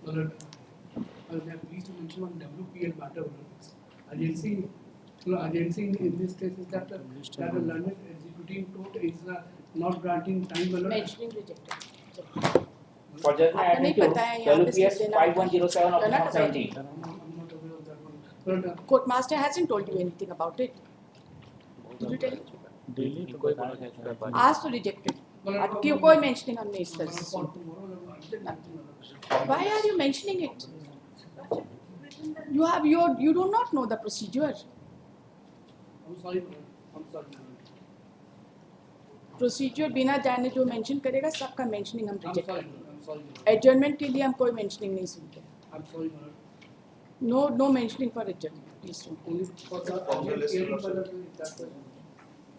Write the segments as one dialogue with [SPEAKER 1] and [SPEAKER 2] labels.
[SPEAKER 1] Please to mention on WPL matter. Agency in this case is that the learned executing court is not granting time.
[SPEAKER 2] Mentioning rejected.
[SPEAKER 3] For judgment
[SPEAKER 2] आपको नहीं पता है यहाँ पे
[SPEAKER 3] WPS
[SPEAKER 2] slip देना
[SPEAKER 3] 5107 of
[SPEAKER 2] होता है।
[SPEAKER 3] 2017.
[SPEAKER 1] I'm not aware of that one.
[SPEAKER 2] Court master hasn't told you anything about it. Did you tell him?
[SPEAKER 4] Daily तो कोई बात है
[SPEAKER 2] आज तो rejected. अब क्यों कोई mentioning हमने इस तरह से सुना? Why are you mentioning it? You do not know the procedure.
[SPEAKER 1] I'm sorry.
[SPEAKER 2] Procedure बिना जाने जो mention करेगा सबका mentioning हम reject करेंगे.
[SPEAKER 1] I'm sorry.
[SPEAKER 2] Adjournment के लिए हम कोई mentioning नहीं सुनते.
[SPEAKER 1] I'm sorry.
[SPEAKER 2] No mentioning for adjournment. Please don't.
[SPEAKER 1] Only for the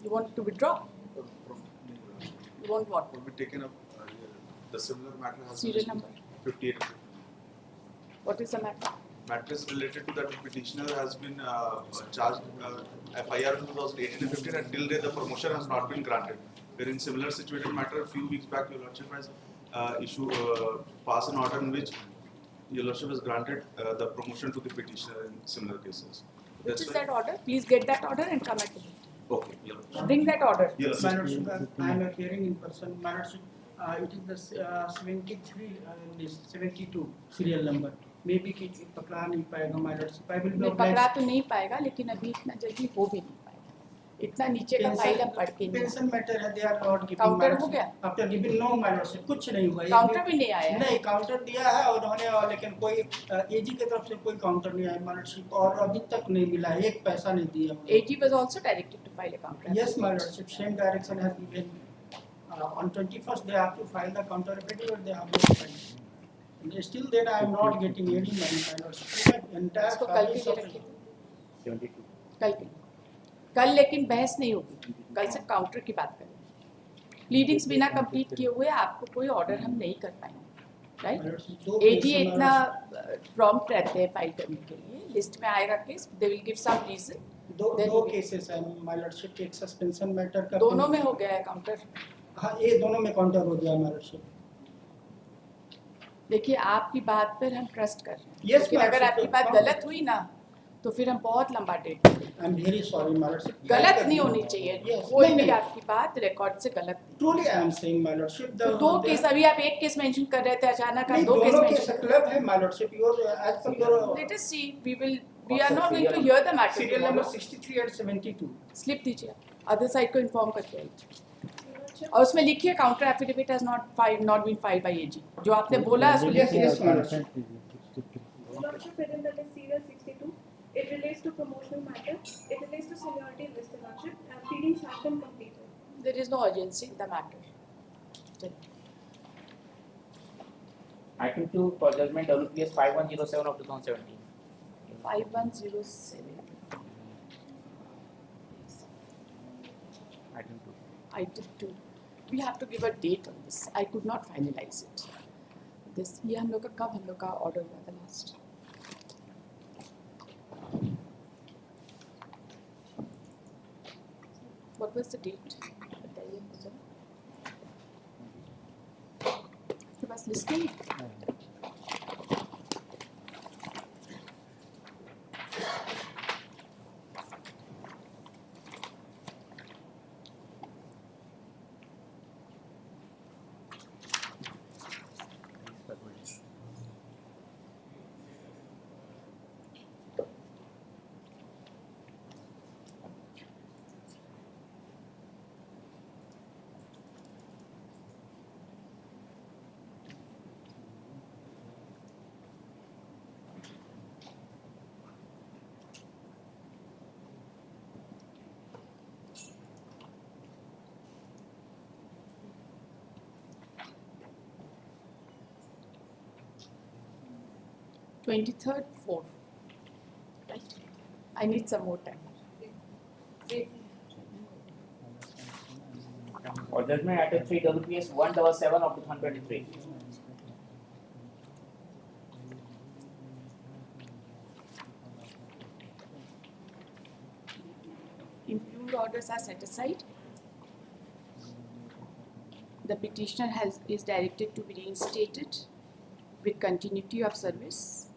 [SPEAKER 2] You want to withdraw? You want what?
[SPEAKER 5] Will be taken up. The similar matter has
[SPEAKER 2] Serial number.
[SPEAKER 5] 58.
[SPEAKER 2] What is the matter?
[SPEAKER 5] Matter is related to that the petitioner has been charged FIR in 2018 and 15 and till date the promotion has not been granted. Where in similar situated matter a few weeks back your lordship has passed an order in which your lordship has granted the promotion to the petitioner in similar cases.
[SPEAKER 2] Which is that order? Please get that order and come at me.
[SPEAKER 5] Okay. Your lordship.
[SPEAKER 2] Bring that order.
[SPEAKER 5] Your
[SPEAKER 1] My
[SPEAKER 5] lordship.
[SPEAKER 1] lordship, I am appearing in person. My lordship, it is the 73 this 72 serial number. Maybe कि पकड़ा नहीं पाएगा my lordship. I will be
[SPEAKER 2] नहीं
[SPEAKER 1] obliged.
[SPEAKER 2] पकड़ा तो नहीं पाएगा लेकिन अभी इतना जल्दी हो भी नहीं पाएगा. इतना नीचे का फाइल हम पढ़ के नहीं.
[SPEAKER 1] Pension matter है, they are not giving.
[SPEAKER 2] Counter
[SPEAKER 1] my
[SPEAKER 2] हो गया?
[SPEAKER 1] lordship. After giving no my lordship, कुछ नहीं हुआ.
[SPEAKER 2] काउंटर भी नहीं आया.
[SPEAKER 1] नहीं काउंटर दिया है उन्होंने लेकिन कोई एजी की तरफ से कोई काउंटर नहीं आया my lordship और अभी तक नहीं मिला एक पैसा नहीं दिया.
[SPEAKER 2] AG was also directed to file a counter.
[SPEAKER 1] Yes, my lordship. Same direction has given. On 21st, they have to file the counter affidavit. They have not filed. And still, then I am not getting any money, my lordship. Entire
[SPEAKER 2] इसको कल के लिए रखिए. कल लेकिन बहस नहीं होगी. कल से काउंटर की बात करें. प्लीडिंग्स बिना कंप्लीट किए हुए आपको कोई ऑर्डर हम नहीं कर पाएंगे. राइट? AG इतना प्रॉम्प्ट रहते हैं फाइल करने के लिए. लिस्ट में आएगा case. They will give some reason.
[SPEAKER 1] दो केसेस हैं my lordship. एक सस्पेंशन मैटर का.
[SPEAKER 2] दोनों में हो गया है काउंटर.
[SPEAKER 1] हाँ ये दोनों में काउंटर हो गया my lordship.
[SPEAKER 2] देखिए आपकी बात पर हम ट्रस्ट कर रहे हैं.
[SPEAKER 1] Yes,
[SPEAKER 2] लेकिन
[SPEAKER 1] ma'am.
[SPEAKER 2] अगर आपकी बात गलत हुई ना तो फिर हम बहुत लंबा डेट देंगे.
[SPEAKER 1] I am very sorry, my lordship.
[SPEAKER 2] गलत नहीं होनी चाहिए.
[SPEAKER 1] Yes.
[SPEAKER 2] कोई
[SPEAKER 1] नहीं,
[SPEAKER 2] भी
[SPEAKER 1] नहीं.
[SPEAKER 2] आपकी बात रिकॉर्ड से गलत नहीं.
[SPEAKER 1] Truly, I am saying, my lordship.
[SPEAKER 2] तो दो केस अभी आप एक केस मेंशन कर रहे थे अचानक आप
[SPEAKER 1] नहीं
[SPEAKER 2] दो केस
[SPEAKER 1] दोनों केस
[SPEAKER 2] मेंशन.
[SPEAKER 1] क्लब है my lordship. Your as per your
[SPEAKER 2] Let us see. We are not going to hear the matter.
[SPEAKER 1] serial number
[SPEAKER 2] tomorrow.
[SPEAKER 1] 63 and 72.
[SPEAKER 2] Slip दीजिए. अदर साइड को इन्फॉर्म करके आइए. और उसमें लिखिए counter affidavit has not been filed by AG. जो आपने बोला है उसको
[SPEAKER 1] Yes,
[SPEAKER 2] लिखिए.
[SPEAKER 1] yes, my lordship.
[SPEAKER 6] Lordship, within that is serial 62. It relates to promotional matter. It relates to seniority in this lordship. And pleadings have been completed.
[SPEAKER 2] There is no urgency in the matter.
[SPEAKER 3] Item 2 for judgment WPS 5107 of 2017.
[SPEAKER 2] 5107.
[SPEAKER 3] Item 2.
[SPEAKER 2] Item 2. We have to give a date on this. I could not finalize it. This ये हम लोग का कब हम लोग का order हुआ था last? What was the date? बताइए मुझे. आपके पास लिस्ट नहीं? (23rd 4th). Right. I need some more time.
[SPEAKER 3] For judgment item 3 WPS 177 of 2023.
[SPEAKER 2] Impugned orders are set aside. The petitioner is directed to be reinstated. with continuity of service.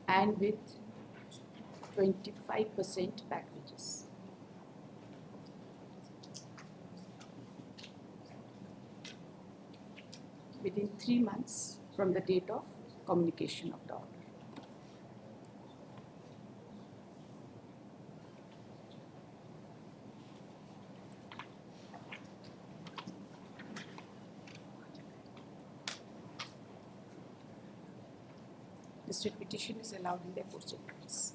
[SPEAKER 2] And with 25% packages. Within 3 months from the date of communication of the order. District petition is allowed in their 4 chambers.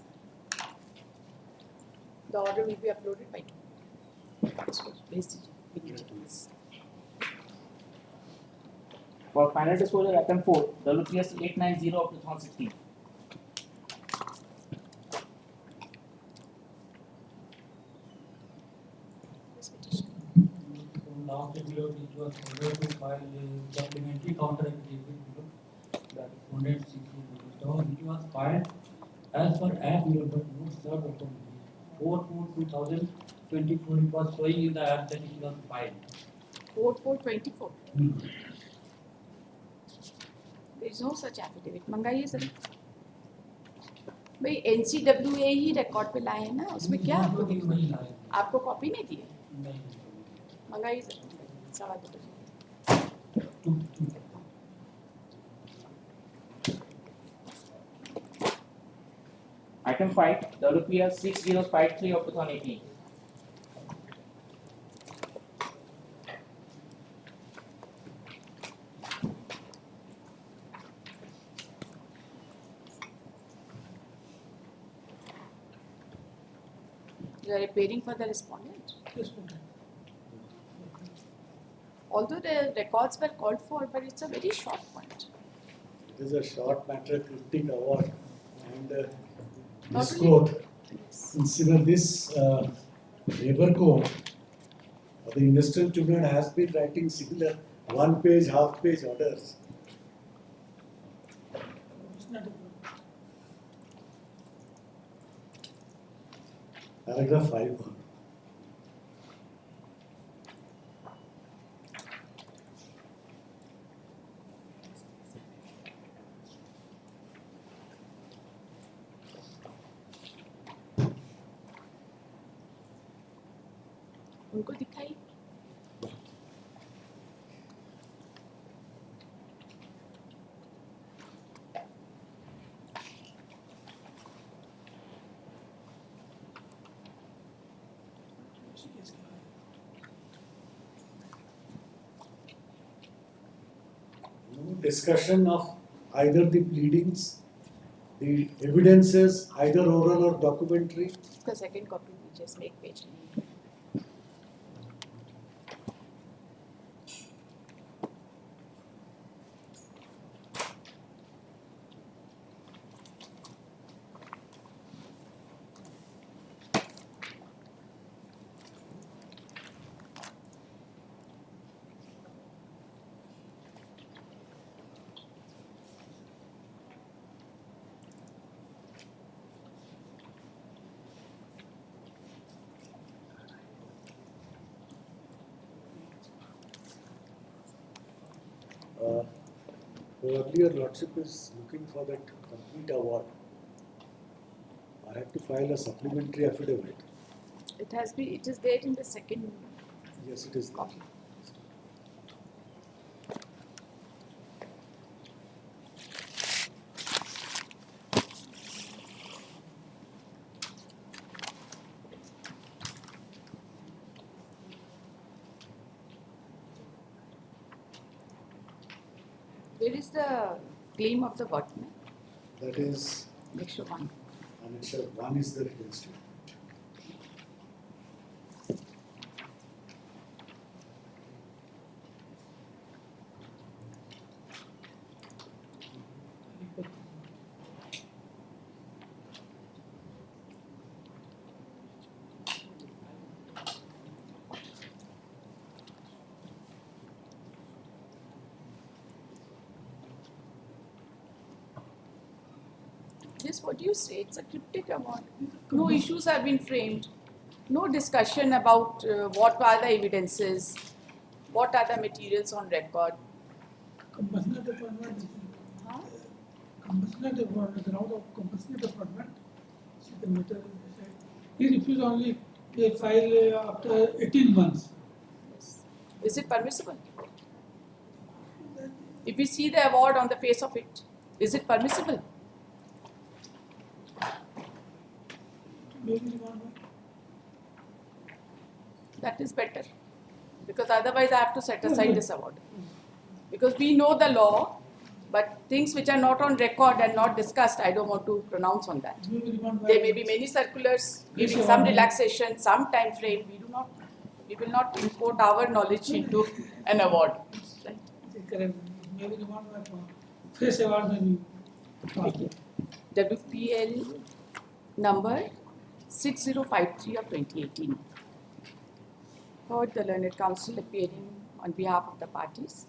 [SPEAKER 2] The order will be uploaded by tomorrow. So, भेज दीजिए immediately.
[SPEAKER 3] For final disclosure, item 4, WPS 890 of 2016.
[SPEAKER 2] This petition.
[SPEAKER 7] Last episode, which was ordered to file a supplementary counter affidavit, that funded 60 so it was filed as per act number, but no served upon it. 4/4/2024, it was showing in the act that it was filed.
[SPEAKER 2] 4/4/24. There is no such affidavit. मंगाइए sir. भाई NCWA ही record पे लाए हैं ना, उसमें क्या आपको दिखा?
[SPEAKER 7] नहीं लाए
[SPEAKER 2] आपको कॉपी नहीं दी है?
[SPEAKER 7] नहीं
[SPEAKER 2] मंगाइए सर. 2:15 बजे.
[SPEAKER 7] To
[SPEAKER 3] Item 5, WPS 6053 of 2018.
[SPEAKER 2] You are appearing for the respondent. Although the records were called for, but it's a very short point.
[SPEAKER 8] It is a short matter, Cryptic award, and
[SPEAKER 2] Not
[SPEAKER 8] this
[SPEAKER 2] only-
[SPEAKER 8] court,
[SPEAKER 2] Yes.
[SPEAKER 8] consider this labor code, the industrial tribunal has been writing similar one-page, half-page orders. Paragraph 5.
[SPEAKER 2] उनको दिखाई.
[SPEAKER 8] No discussion of either the pleadings, the evidences, either oral or documentary.
[SPEAKER 2] इसका second copy नीचे इसमें एक page नहीं.
[SPEAKER 8] Probably your lordship is looking for that complete award. I have to file a supplementary affidavit.
[SPEAKER 2] It has been. It is there in the second
[SPEAKER 8] Yes, it is.
[SPEAKER 2] copy. Where is the claim of the workman?
[SPEAKER 8] That is,
[SPEAKER 2] Annexure 1.
[SPEAKER 8] annexure 1 is the written statement.
[SPEAKER 2] Yes, what do you say? It's a cryptic award. No issues have been framed. No discussion about what are the evidences, what are the materials on record.
[SPEAKER 9] Compassionate appointment,
[SPEAKER 2] Huh?
[SPEAKER 9] compassionate appointment, the ground of compassionate appointment, see the matter is decided. He refused only a file after 18 months.
[SPEAKER 2] Yes. Is it permissible? If we see the award on the face of it, is it permissible?
[SPEAKER 9] Maybe remand.
[SPEAKER 2] That is better. Because otherwise I have to set aside this award. Because we know the law, but things which are not on record and not discussed, I don't want to pronounce on that.
[SPEAKER 9] Maybe remand.
[SPEAKER 2] There may be many circulars giving
[SPEAKER 9] Yes,
[SPEAKER 2] some
[SPEAKER 9] Your Honor.
[SPEAKER 2] relaxation, some time frame. We will not import our knowledge into an award. Right?
[SPEAKER 9] Correct. Maybe remand fresh award maybe.
[SPEAKER 2] WPL number 6053 of 2018. Heard the learned counsel appearing on behalf of the parties.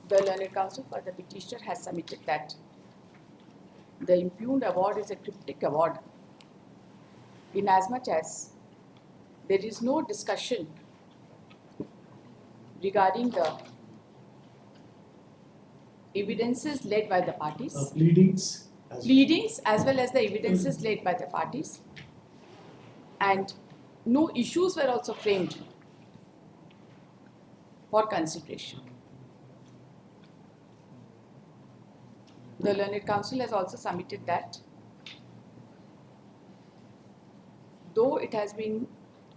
[SPEAKER 2] The learned counsel for the petitioner has submitted that the impugned award is a cryptic award inasmuch as there is no discussion regarding the evidences laid by the parties,
[SPEAKER 8] Pleadings.
[SPEAKER 2] pleadings as well as the evidences laid by the parties, and no issues were also framed for consideration. The learned counsel has also submitted that though it has been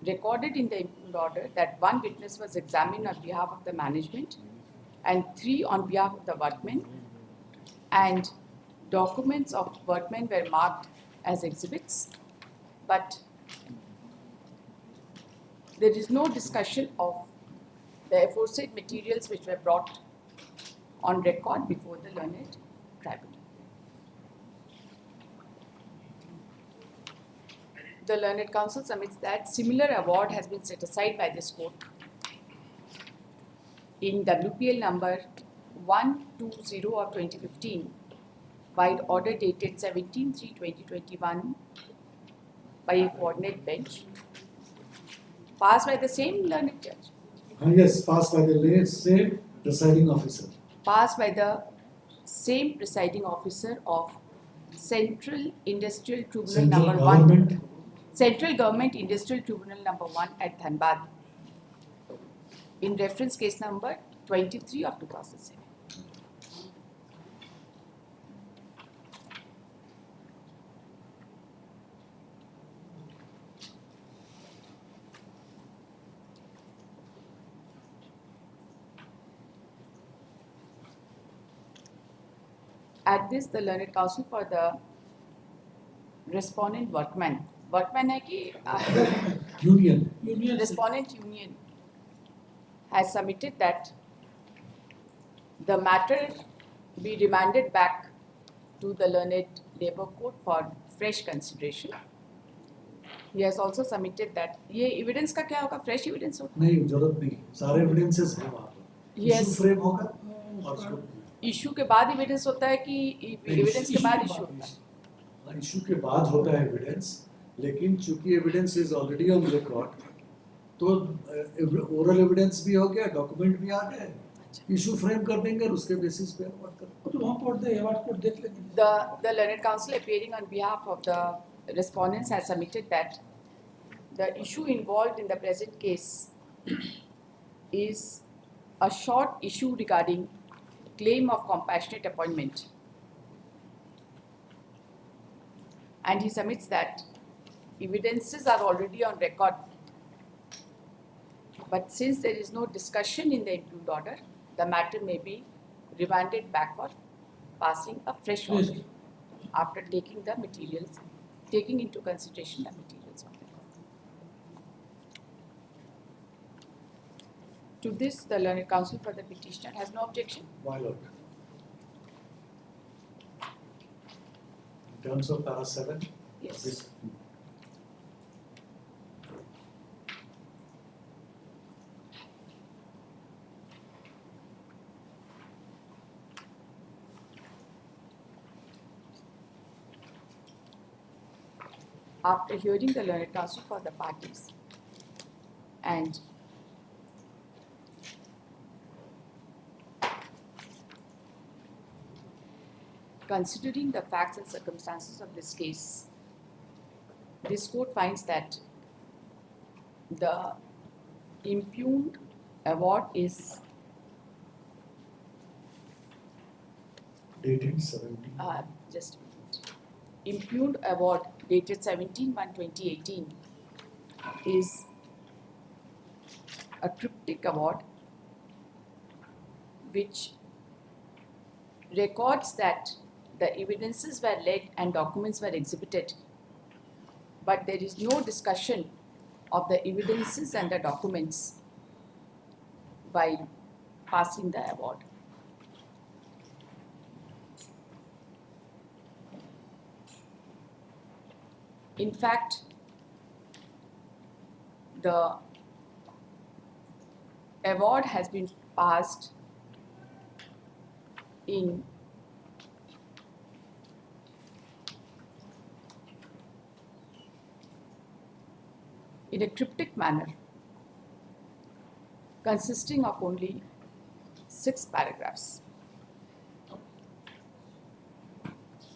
[SPEAKER 2] recorded in the impugned order that one witness was examined on behalf of the management and 3 on behalf of the workmen, and documents of workmen were marked as exhibits, but there is no discussion of the aforesaid materials which were brought on record before the learned tribunal. The learned counsel submits that similar award has been set aside by this court in WPL number 120 of 2015 by order dated 17/3/2021 by a coordinate bench, passed by the same learned judge,
[SPEAKER 8] Yes, passed by the same presiding officer.
[SPEAKER 2] passed by the same presiding officer of Central Industrial Tribunal
[SPEAKER 8] Central
[SPEAKER 2] number
[SPEAKER 8] government.
[SPEAKER 2] 1, Central Government Industrial Tribunal number 1 at Dhanbad, in reference case number 23 of 2007. At this, the learned counsel for the respondent Workman है कि
[SPEAKER 8] Union.
[SPEAKER 9] Union.
[SPEAKER 2] respondent union has submitted that the matter be remanded back to the learned labor court for fresh consideration. He has also submitted that ये evidence का क्या होगा, fresh evidence होगा?
[SPEAKER 8] नहीं, जरूरत नहीं, सारे evidences हैं वहाँ पर.
[SPEAKER 2] Yes.
[SPEAKER 8] Issue frame होगा और उसको
[SPEAKER 2] Issue के बाद evidence होता है कि evidence के बाद issue होता है?
[SPEAKER 8] Issue के बाद होता है evidence, लेकिन चूंकि evidence is already on record, तो oral evidence भी हो गया, document भी आ गए, issue frame कर देंगे और उसके basis पे बात करेंगे.
[SPEAKER 9] तो वहाँ कोर्ट दे अवार्ड कोर्ट देख लेंगे.
[SPEAKER 2] The learned counsel appearing on behalf of the respondents has submitted that the issue involved in the present case is a short issue regarding claim of compassionate appointment, and he submits that evidences are already on record, but since there is no discussion in the impugned order, the matter may be remanded back for passing a fresh order after taking the materials, taking into consideration the materials on record. To this, the learned counsel for the petitioner has no objection.
[SPEAKER 8] My lord. In terms of para 7,
[SPEAKER 2] Yes.
[SPEAKER 8] this
[SPEAKER 2] after hearing the learned counsel for the parties and considering the facts and circumstances of this case, this court finds that the impugned award is
[SPEAKER 8] dated 17.
[SPEAKER 2] just a minute. Impugned award dated 17/1/2018 is a cryptic award which records that the evidences were led and documents were exhibited, but there is no discussion of the evidences and the documents while passing the award. In fact, the award has been passed in a cryptic manner, consisting of only 6 paragraphs.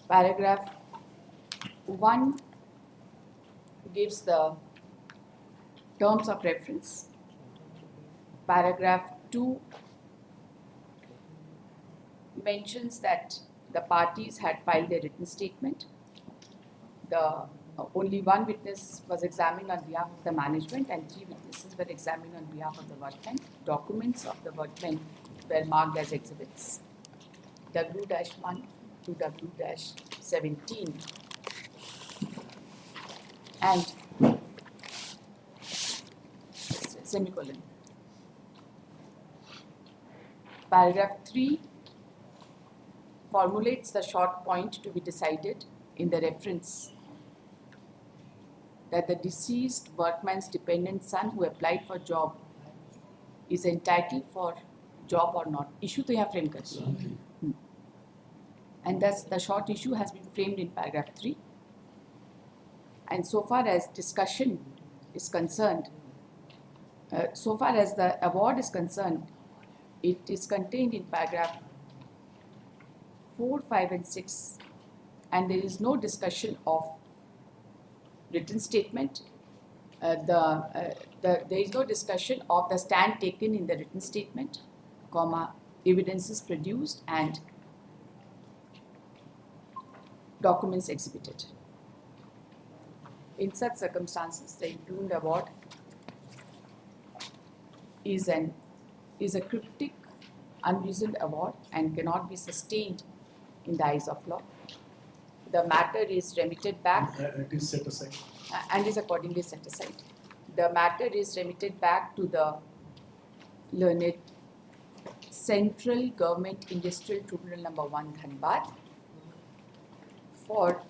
[SPEAKER 2] Paragraph 1 gives the terms of reference. Paragraph 2 mentions that the parties had filed their written statement. Only one witness was examined on behalf of the management and 3 witnesses were examined on behalf of the workmen. Documents of the workmen were marked as exhibits W-1 to W-17 and semicolon. Paragraph 3 formulates the short point to be decided in the reference that the deceased workman's dependent son who applied for job is entitled for job or not. Issue to यहाँ frame कर दिया. And thus the short issue has been framed in paragraph 3. And so far as discussion is concerned, so far as the award is concerned, it is contained in paragraph 4, 5 and 6, and there is no discussion of written statement. There is no discussion of the stand taken in the written statement, evidences produced and documents exhibited. In such circumstances, the impugned award is a cryptic, unreasoned award and cannot be sustained in the eyes of law. The matter is remitted back
[SPEAKER 8] It is set aside.
[SPEAKER 2] and is accordingly set aside. The matter is remitted back to the learned Central Government Industrial Tribunal number 1, Dhanbad, for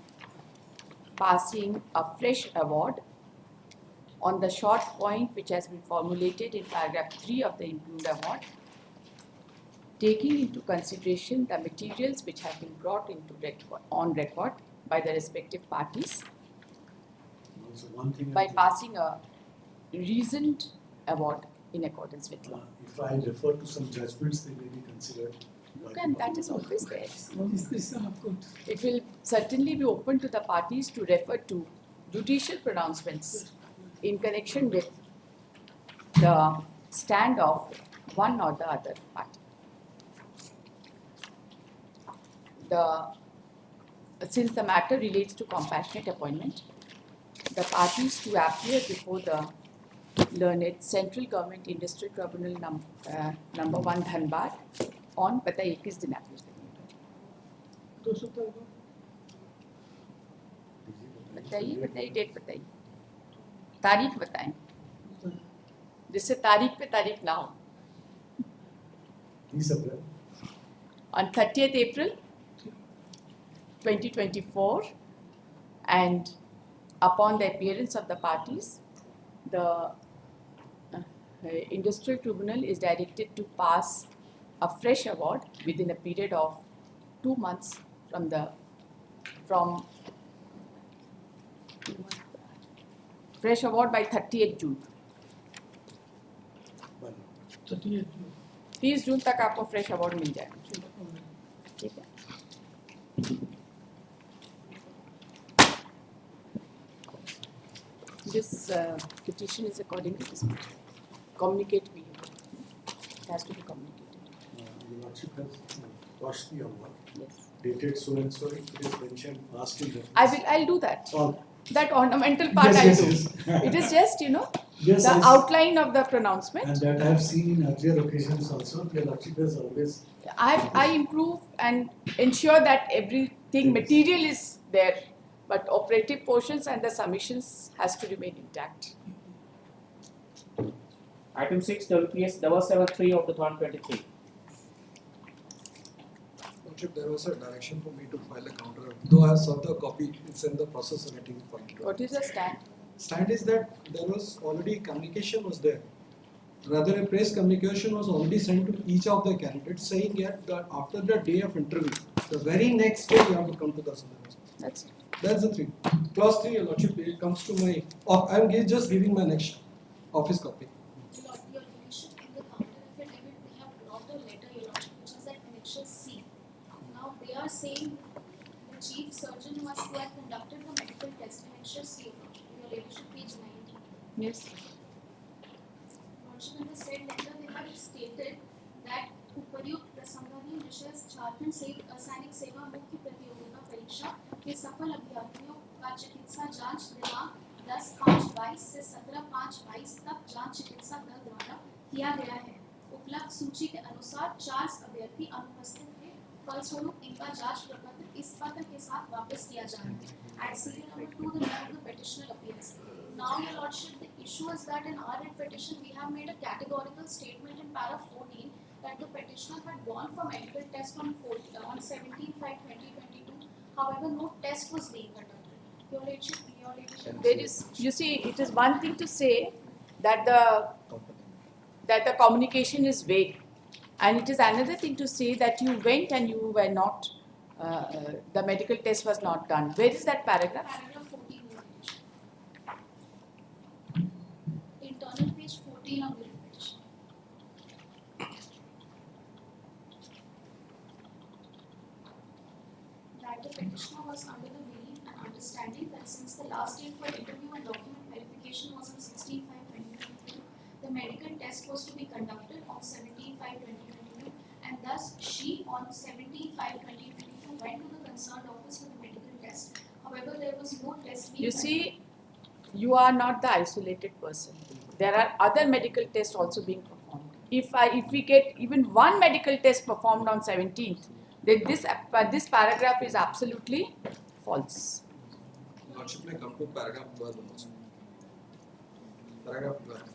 [SPEAKER 2] passing a fresh award on the short point which has been formulated in paragraph 3 of the impugned award, taking into consideration the materials which have been brought on record by the respective parties,
[SPEAKER 8] Also, one thing
[SPEAKER 2] by passing a reasoned award in accordance with law.
[SPEAKER 8] if I refer to some judgments, they may be considered.
[SPEAKER 2] And that is always there.
[SPEAKER 9] Discretion of court.
[SPEAKER 2] It will certainly be open to the parties to refer to judicial pronouncements in connection with the stand of one or the other party. Since the matter relates to compassionate appointment, the parties to appear before the learned Central Government Industrial Tribunal number 1, Dhanbad on बताइए किस दिन appear करेंगे?
[SPEAKER 9] 2 सप्ताह बाद
[SPEAKER 2] बताइए date बताइए, तारीख बताएं जिससे तारीख पे तारीख ना हो.
[SPEAKER 8] 30 April.
[SPEAKER 2] On 30th April 2024, and upon the appearance of the parties, the Industrial Tribunal is directed to pass a fresh award within a period of 2 months from fresh award by 30th June.
[SPEAKER 9] 38
[SPEAKER 2] 30 जून तक आपको fresh award मिल जाएगा. ठीक है. This petition is according to this. Communicate with you. It has to be communicated.
[SPEAKER 8] Your Lordship has watched the award,
[SPEAKER 2] Yes.
[SPEAKER 8] dated so and so, it is mentioned past in reference.
[SPEAKER 2] I'll do that.
[SPEAKER 8] All.
[SPEAKER 2] That ornamental part
[SPEAKER 8] Yes,
[SPEAKER 2] I'll
[SPEAKER 8] yes,
[SPEAKER 2] do.
[SPEAKER 8] yes.
[SPEAKER 2] It is just, you know,
[SPEAKER 8] Yes,
[SPEAKER 2] the
[SPEAKER 8] yes.
[SPEAKER 2] outline of the pronouncement.
[SPEAKER 8] And that I have seen in earlier occasions also, your Lordship has always.
[SPEAKER 2] I improve and ensure that everything material is there, but operative portions and the submissions has to remain intact.
[SPEAKER 3] Item 6, WPS 773 of 2023.
[SPEAKER 10] Lordship, there was a direction for me to file a counter. Though I have served the copy, it's in the process of getting filed.
[SPEAKER 2] What is the stand?
[SPEAKER 10] Stand is that there was already communication was there. Rather, a press communication was already sent to each of the candidates saying that after the day of interview, the very next day you have to come to the seminar.
[SPEAKER 2] That's it.
[SPEAKER 10] That's the 3. Clause 3, your Lordship, it comes to my. I'm just giving my next office copy.
[SPEAKER 11] Your Lordship, in the counter affidavit, they have brought a letter, Your Lordship, which is at annexure C. Now they are saying the chief surgeon who had conducted the medical test, annexure C, Your Lordship, page 90.
[SPEAKER 2] Yes.
[SPEAKER 11] Lordship, in the said letter, they have stated that उपर्युक्त प्रसंगाधीन विषय झारखंड से असैनिक सेवा मुख्य प्रतियोगिता परीक्षा के सफल अभ्यर्थियों का चिकित्सा जांच दिनांक 10/5/22 से 17/5/22 तक जांच चिकित्सा दल द्वारा किया गया है. उपलब्ध सूची के अनुसार 4 अभ्यर्थी अनुपस्थित थे. फलस्वरूप इनका जांच प्रपत्र इस पत्र के साथ वापस किया जाना है. At serial number 2, the name of the petitioner appears. Now, Your Lordship, the issue is that in our writ petition we have made a categorical statement in para 14 that the petitioner had gone for medical test on 17/5/2022. However, no test was being conducted. Your Lordship,
[SPEAKER 2] There is, you see, it is one thing to say that the communication is vague, and it is another thing to say that you went and you were not, the medical test was not done. Where is that paragraph?
[SPEAKER 11] paragraph 14, Your Lordship. Internal page 14 of the writ petition. That the petitioner was under the belief and understanding that since the last date for interview and document verification was on 16/5/2022, the medical test was to be conducted on 17/5/2022, and thus she on 17/5/2022 went to the concerned office for the medical test. However, there was no test being
[SPEAKER 2] You see, you are not the isolated person. There are other medical tests also being performed. If we get even one medical test performed on 17th, then this paragraph is absolutely false.
[SPEAKER 10] Lordship, may come to paragraph 12 also. Paragraph 12.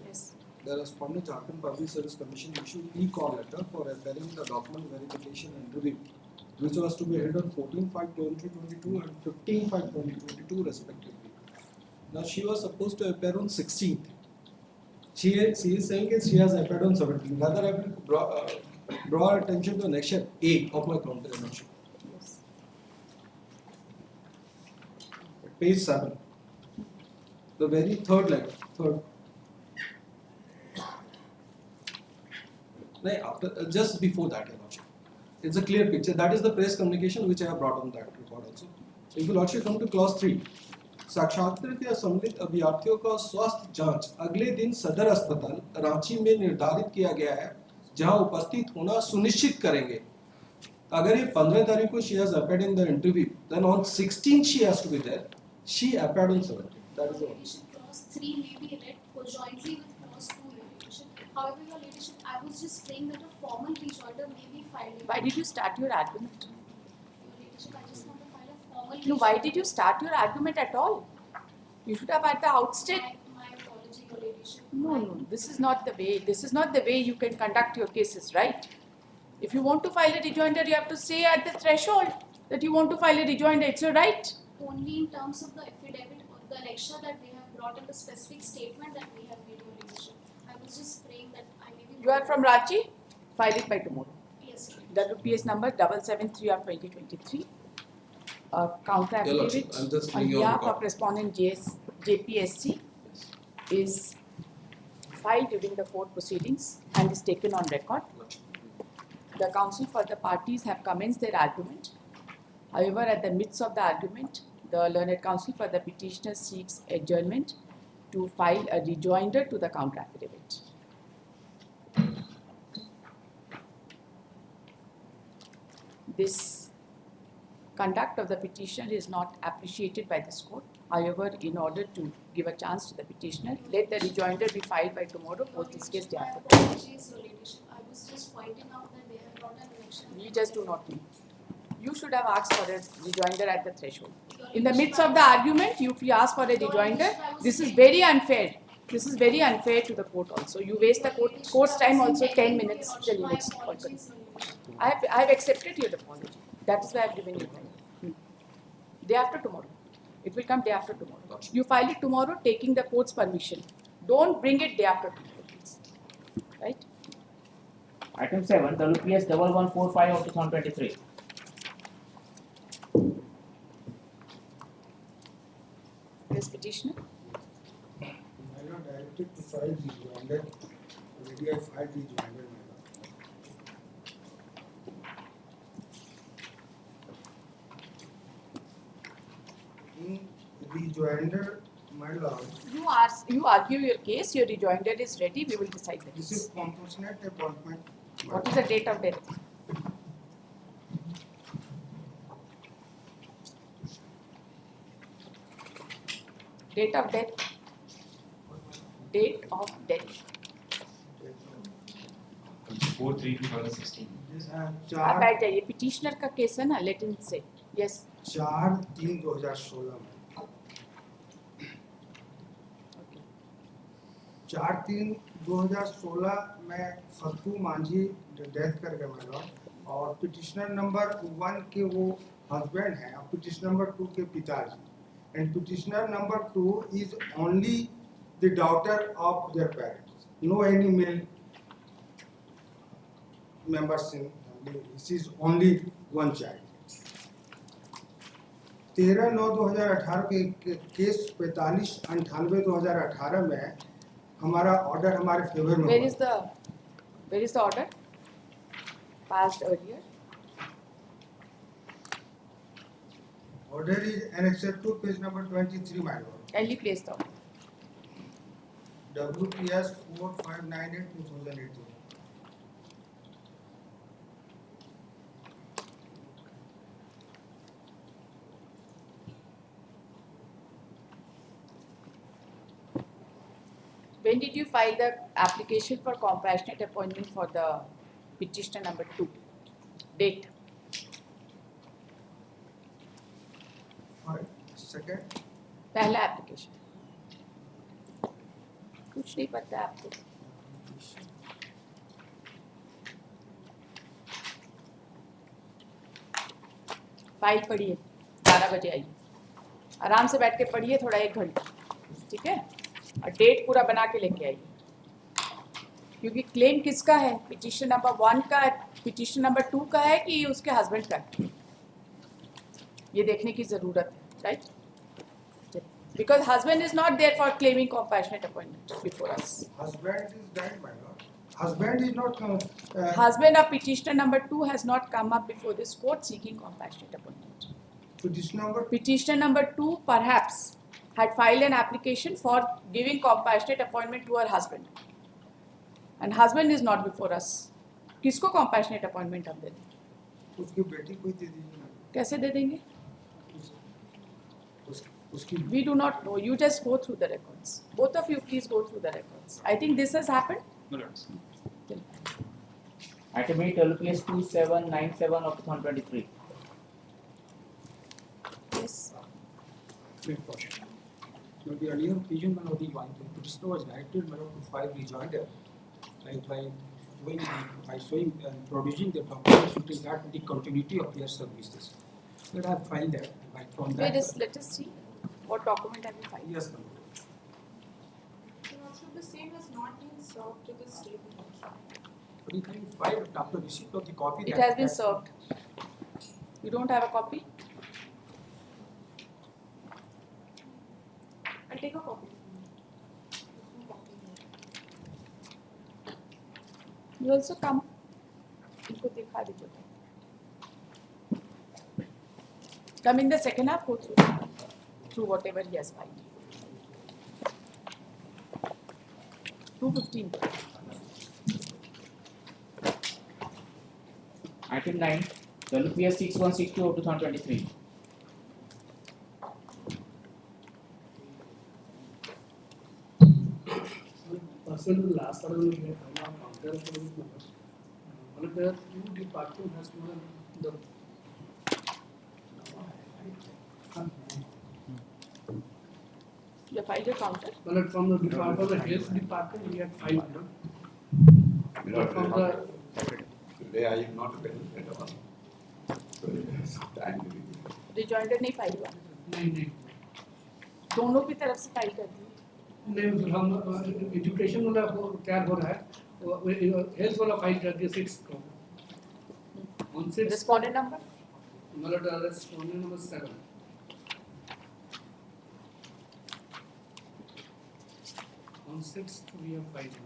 [SPEAKER 2] Yes.
[SPEAKER 10] The respondent Jharkhand Public Service Commission issued e-call letter for appearing the document verification interview, which was to be held on 14/5/2022 and 15/5/2022 respectively. Now she was supposed to appear on 16th. She is saying that she has appeared on 17th. Rather, I will draw attention to annexure A of my counter annexure.
[SPEAKER 2] Yes.
[SPEAKER 10] Page 7. The very third line. Just before that, Your Lordship. It's a clear picture. That is the press communication which I have brought on that report also. So if Your Lordship come to clause 3. साक्षात्कृत या सम्मिलित अभ्यर्थियों का स्वास्थ्य जांच अगले दिन सदर अस्पताल रांची में निर्धारित किया गया है, जहां उपस्थित होना सुनिश्चित करेंगे. अगर ये 15 तारीख को she has appeared in the interview, then on 16th she has to be there. She appeared on 17th. That is
[SPEAKER 11] Your
[SPEAKER 10] all.
[SPEAKER 11] Lordship, clause 3 may be read conjointly with clause 2, Your Lordship. However, Your Lordship, I was just saying that a formal rejoinder may be filed.
[SPEAKER 2] Why did you start your argument?
[SPEAKER 11] Your Lordship, I just want to file a formal
[SPEAKER 2] No, why did you start your argument at all? You should have at the outset.
[SPEAKER 11] My apology, Your Lordship.
[SPEAKER 2] No, this is not the way. This is not the way you can conduct your cases, right? If you want to file a rejoinder, you have to say at the threshold that you want to file a rejoinder. It's your right.
[SPEAKER 11] Only in terms of the affidavit or the lecture that they have brought in the specific statement that we have made, Your Lordship. I was just praying that I may be.
[SPEAKER 2] You are from Ranchi. File it by tomorrow.
[SPEAKER 11] Yes, Your Lordship.
[SPEAKER 2] WPS number 773 of 2023. counter
[SPEAKER 10] Your Lordship,
[SPEAKER 2] affidavit
[SPEAKER 10] I'm just
[SPEAKER 2] on
[SPEAKER 10] bringing on
[SPEAKER 2] behalf
[SPEAKER 10] record.
[SPEAKER 2] of respondent JPSC is filed during the court proceedings and is taken on record. The counsel for the parties have commenced their argument. However, at the midst of the argument, the learned counsel for the petitioner seeks adjournment to file a rejoinder to the counter affidavit. This conduct of the petitioner is not appreciated by this court. However, in order to give a chance to the petitioner, let the rejoinder be filed by tomorrow, post this case day
[SPEAKER 11] My
[SPEAKER 2] after.
[SPEAKER 11] apologies, Your Ladyship. I was just pointing out that they have brought an election.
[SPEAKER 2] We just do not know. You should have asked for a rejoinder at the threshold.
[SPEAKER 11] Your
[SPEAKER 2] In the
[SPEAKER 11] Ladyship,
[SPEAKER 2] midst of the argument, if you ask for a rejoinder, this is very unfair. This is very unfair to the court also. You waste the court's time also 10 minutes till you next call. I have accepted your apology. That is why I have given you time. Day after tomorrow. It will come day after tomorrow. You file it tomorrow taking the court's permission. Don't bring it day after tomorrow, please. Right?
[SPEAKER 3] Item 7, WPS 1145 of 2023.
[SPEAKER 2] Yes, petitioner.
[SPEAKER 12] I not directed to file rejoinder. Already I filed rejoinder, my lord. In rejoinder, my lord,
[SPEAKER 2] You argue your case. Your rejoinder is ready. We will decide the
[SPEAKER 12] this
[SPEAKER 2] case.
[SPEAKER 12] is compassionate appointment.
[SPEAKER 2] What is the date of death? Date of death. Date of death.
[SPEAKER 4] 4/3/2016.
[SPEAKER 12] This
[SPEAKER 2] आप
[SPEAKER 12] चार
[SPEAKER 2] बैठ जाइए. Petitioner का case है ना. Let him say. Yes.
[SPEAKER 12] 4/3/2016 में 4/3/2016 में फतू Manjhi death कर गए my lord. और पिटिशनर नंबर 1 के वो हस्बैंड हैं और पिटिशनर नंबर 2 के पिताजी. And petitioner number 2 is only the daughter of their parents. No any male members in family. This is only one child. 13/9/2018 के केस 45/98/2018 में हमारा ऑर्डर हमारे फेवर में
[SPEAKER 2] Where is the order? Passed earlier.
[SPEAKER 12] Order is annexed to page number 23, my lord.
[SPEAKER 2] Kindly place the order.
[SPEAKER 12] WPS 4598/2018.
[SPEAKER 2] When did you file the application for compassionate appointment for the petitioner number 2? Date.
[SPEAKER 12] Second,
[SPEAKER 2] पहला application. कुछ नहीं पता है आपको. File पढ़िए. 12 बजे आइए. आराम से बैठ के पढ़िए थोड़ा 1 घंटा. ठीक है? और डेट पूरा बना के लेके आइए. क्योंकि क्लेम किसका है? पिटीशन नंबर 1 का, पिटीशन नंबर 2 का है कि उसके हस्बैंड का है? ये देखने की जरूरत है, right? Because husband is not there for claiming compassionate appointment before us.
[SPEAKER 12] husband is died, my lord. Husband is not.
[SPEAKER 2] Husband of petitioner number 2 has not come up before this court seeking compassionate appointment.
[SPEAKER 12] Petition number.
[SPEAKER 2] Petitioner number 2 perhaps had filed an application for giving compassionate appointment to her husband. And husband is not before us. किसको compassionate appointment हम दे दें?
[SPEAKER 12] उसकी बेटी को दे दीजिए.
[SPEAKER 2] कैसे दे देंगे?
[SPEAKER 12] उसकी.
[SPEAKER 2] We do not know. You just go through the records. Both of you please go through the records. I think this has happened.
[SPEAKER 4] No, that's
[SPEAKER 3] Item 8, WPS 2797 of 2023.
[SPEAKER 2] Yes.
[SPEAKER 13] Great question. Now, the earlier occasion when the petitioner was directed to file rejoinder, like by showing and producing the documents with regard to the continuity of their services. Let I have filed that. Like from that.
[SPEAKER 2] Let us see. What document have you filed?
[SPEAKER 13] Yes, ma'am.
[SPEAKER 6] The same has not been served to the state.
[SPEAKER 13] But if you filed after receipt of the copy.
[SPEAKER 2] It has been served. You don't have a copy? You also come. इनको दिखा दीजिए. Come in the second half, go through whatever he has filed. 215.
[SPEAKER 3] Item 9, WPS 6162 of 2023.
[SPEAKER 8] Pursuant to the last order, we have found out counter affidavit numbers. One of the two department has given the
[SPEAKER 2] You filed your counter.
[SPEAKER 8] well, from the health department, we had 5 hundred. But from the
[SPEAKER 14] Today I am not available at all. So some time to be.
[SPEAKER 2] Rejoinder नहीं file हुआ.
[SPEAKER 8] नहीं
[SPEAKER 2] दोनों की तरफ से file कर दी.
[SPEAKER 8] नहीं हम एजुकेशन वाला क्या हो रहा है हेल्थ वाला फाइल कर दिया 6 को on 6
[SPEAKER 2] Respondent number.
[SPEAKER 8] मतलब respondent number 7 on 6 we have 500.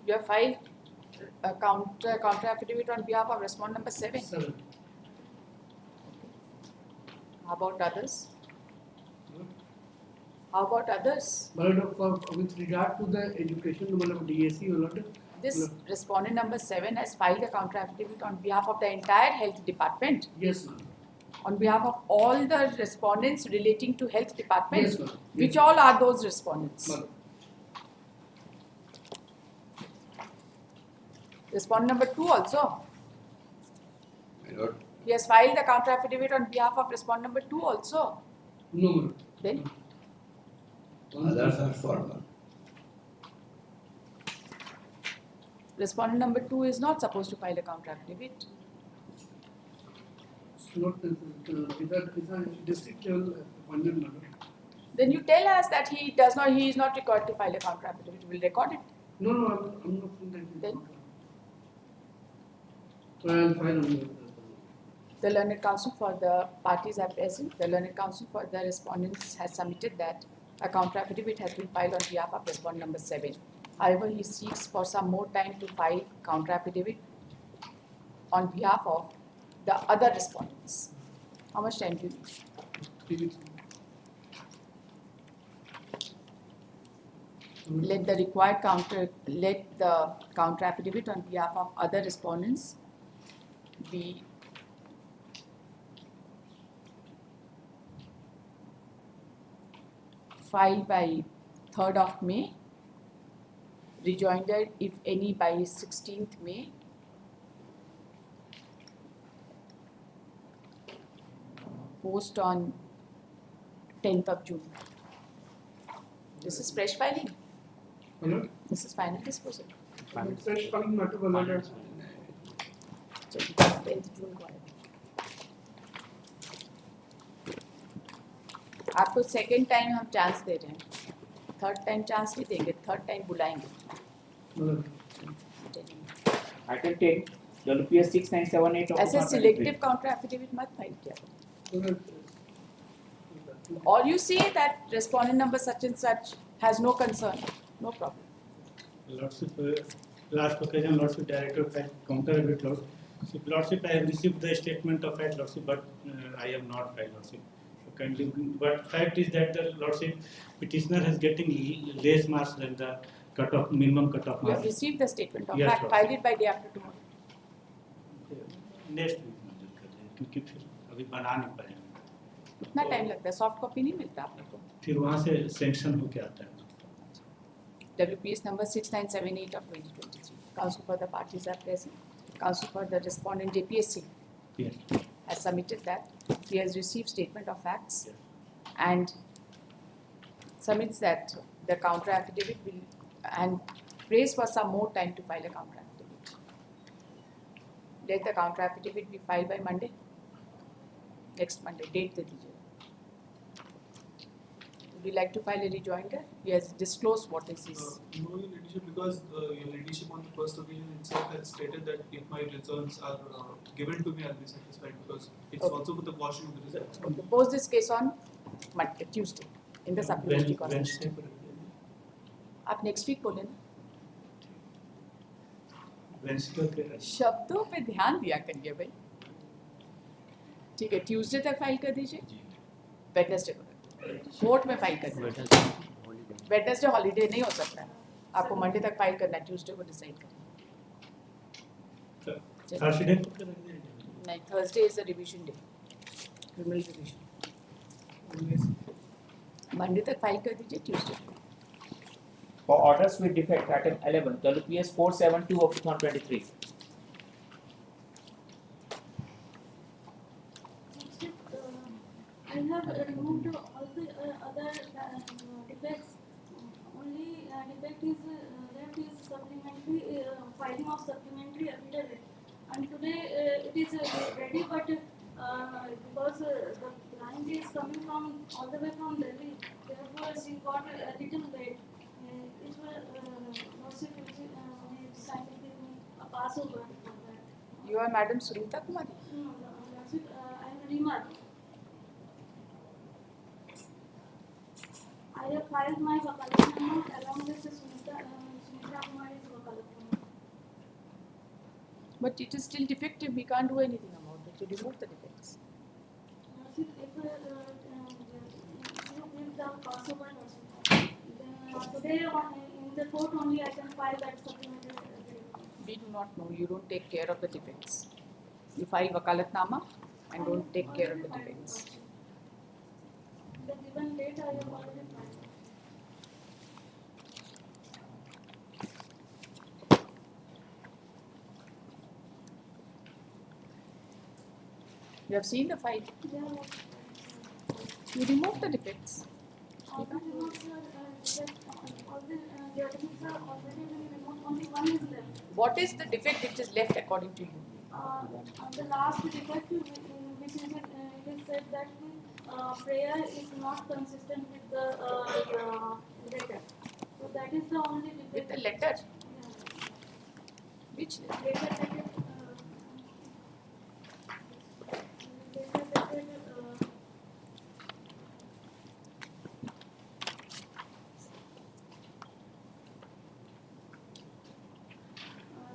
[SPEAKER 2] You have filed a counter affidavit on behalf of respondent number 7.
[SPEAKER 8] 7.
[SPEAKER 2] How about others? How about others?
[SPEAKER 8] But with regard to the education, मतलब DSC वाला
[SPEAKER 2] This respondent number 7 has filed a counter affidavit on behalf of the entire health department.
[SPEAKER 8] Yes, ma'am.
[SPEAKER 2] On behalf of all the respondents relating to health department.
[SPEAKER 8] Yes, ma'am.
[SPEAKER 2] Which all are those respondents?
[SPEAKER 8] Ma'am.
[SPEAKER 2] Respondent number 2 also. He has filed the counter affidavit on behalf of respondent number 2 also.
[SPEAKER 8] No, ma'am.
[SPEAKER 2] Then?
[SPEAKER 14] Others are formal.
[SPEAKER 2] Respondent number 2 is not supposed to file a counter affidavit.
[SPEAKER 8] It's not it's a district level appointment, madam.
[SPEAKER 2] Then you tell us that he is not required to file a counter affidavit. We'll record it.
[SPEAKER 8] No, I'm not saying that.
[SPEAKER 2] Then?
[SPEAKER 8] So I'll file on
[SPEAKER 2] The learned counsel for the parties are present. The learned counsel for the respondents has submitted that a counter affidavit has been filed on behalf of respondent number 7. However, he seeks for some more time to file counter affidavit on behalf of the other respondents. How much time do you need?
[SPEAKER 8] 3 weeks.
[SPEAKER 2] Let the counter affidavit on behalf of other respondents be filed by 3rd of May, rejoined if any by 16th May, post on 10th of June. This is fresh filing.
[SPEAKER 8] Hello?
[SPEAKER 2] This is final disposal.
[SPEAKER 8] Fresh filing matter banana.
[SPEAKER 2] So 10th June को आएगा. आपको second time हम chance दे रहे हैं. Third time chance नहीं देंगे. Third time बुलाएंगे.
[SPEAKER 3] Item 10, WPS 6978 of
[SPEAKER 2] ऐसे
[SPEAKER 3] 2023.
[SPEAKER 2] सिलेक्टिव काउंटर एफिडेविट मत फाइल किया. Or you say that respondent number such and such has no concern. No problem.
[SPEAKER 15] Lordship, last occasion, Lordship Director filed counter affidavit. Lordship, I have received the statement of fact, Lordship, but I have not filed, Lordship. So kindly, but fact is that the Lordship petitioner is getting less marks than the cutoff, minimum cutoff
[SPEAKER 2] You have
[SPEAKER 15] marks.
[SPEAKER 2] received the statement of
[SPEAKER 15] Yes,
[SPEAKER 2] fact.
[SPEAKER 15] Lord.
[SPEAKER 2] File it by day after tomorrow.
[SPEAKER 15] Next week मंजूर कर दें क्योंकि फिर अभी बना नहीं पाएंगे.
[SPEAKER 2] इतना टाइम लगता है. सॉफ्ट कॉपी नहीं मिलता आप लोग को.
[SPEAKER 15] फिर वहाँ से सैंक्शन होके आता है.
[SPEAKER 2] WPS number 6978 of 2023. Counsel for the parties are present. Counsel for the respondent JPSC
[SPEAKER 15] Yes.
[SPEAKER 2] has submitted that he has received statement of facts and submits that the counter affidavit will and prays for some more time to file a counter affidavit. Let the counter affidavit be filed by Monday. Next Monday, date दे दीजिए. you like to file a rejoinder? He has disclosed what is his.
[SPEAKER 5] No, Your Ladyship, because Your Ladyship on the first occasion itself has stated that if my returns are given to me, I'll be satisfied because it's
[SPEAKER 2] Okay.
[SPEAKER 5] also with the caution of the results.
[SPEAKER 2] Okay, post this case on Monday, Tuesday, in the supplementary conference. आप next week बोले ना? शब्दों पे ध्यान दिया करिए भाई. ठीक है, ट्यूसडे तक फाइल कर दीजिए. वेडनेसडे को कोर्ट में फाइल कर दीजिए. वेडनेसडे हॉलीडे नहीं हो सकता है. आपको मंडे तक फाइल करना है, ट्यूसडे को डिसाइड करना. नहीं, Thursday is the revision day, criminal revision. Monday तक फाइल कर दीजिए, ट्यूसडे को.
[SPEAKER 3] For orders with defect, item 11, WPS 472 of 2023.
[SPEAKER 11] I have removed all the other defects. Only defect is left is supplementary filing of supplementary affidavit. And today it is ready, but because the client is coming from all the way from Delhi, therefore she got a little late. It was a passover for that.
[SPEAKER 2] You are Madam Sunita Kumari.
[SPEAKER 11] No, I am Remitted. I have filed my wakalat number along with the Sunita Kumari's wakalat number.
[SPEAKER 2] But it is still defective. We can't do anything about it. To remove the defects.
[SPEAKER 11] If you give the passover also, then today in the court only I can file that supplementary affidavit.
[SPEAKER 2] We do not know. You don't take care of the defects. You file wakalatnama and don't take care of the defects.
[SPEAKER 11] The given date I have already filed.
[SPEAKER 2] You have seen the file. You remove the defects.
[SPEAKER 11] All the defects are already been removed. Only one is left.
[SPEAKER 2] What is the defect which is left according to you?
[SPEAKER 11] The last defect which is it is said that prayer is not consistent with the letter. So that is the only defect.
[SPEAKER 2] With the letter?
[SPEAKER 11] Yeah.
[SPEAKER 2] Which letter?
[SPEAKER 11] Letter dated,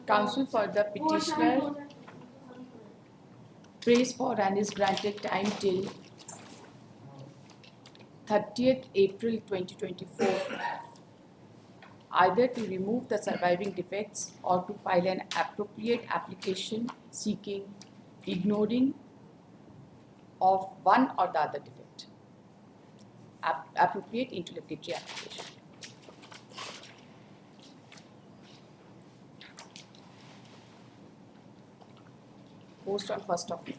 [SPEAKER 2] Counsel for the petitioner prays for and is granted time till 30th April 2024 either to remove the surviving defects or to file an appropriate application seeking ignoring of one or the other defect. Appropriate interlocutory application. Post on 1st of May.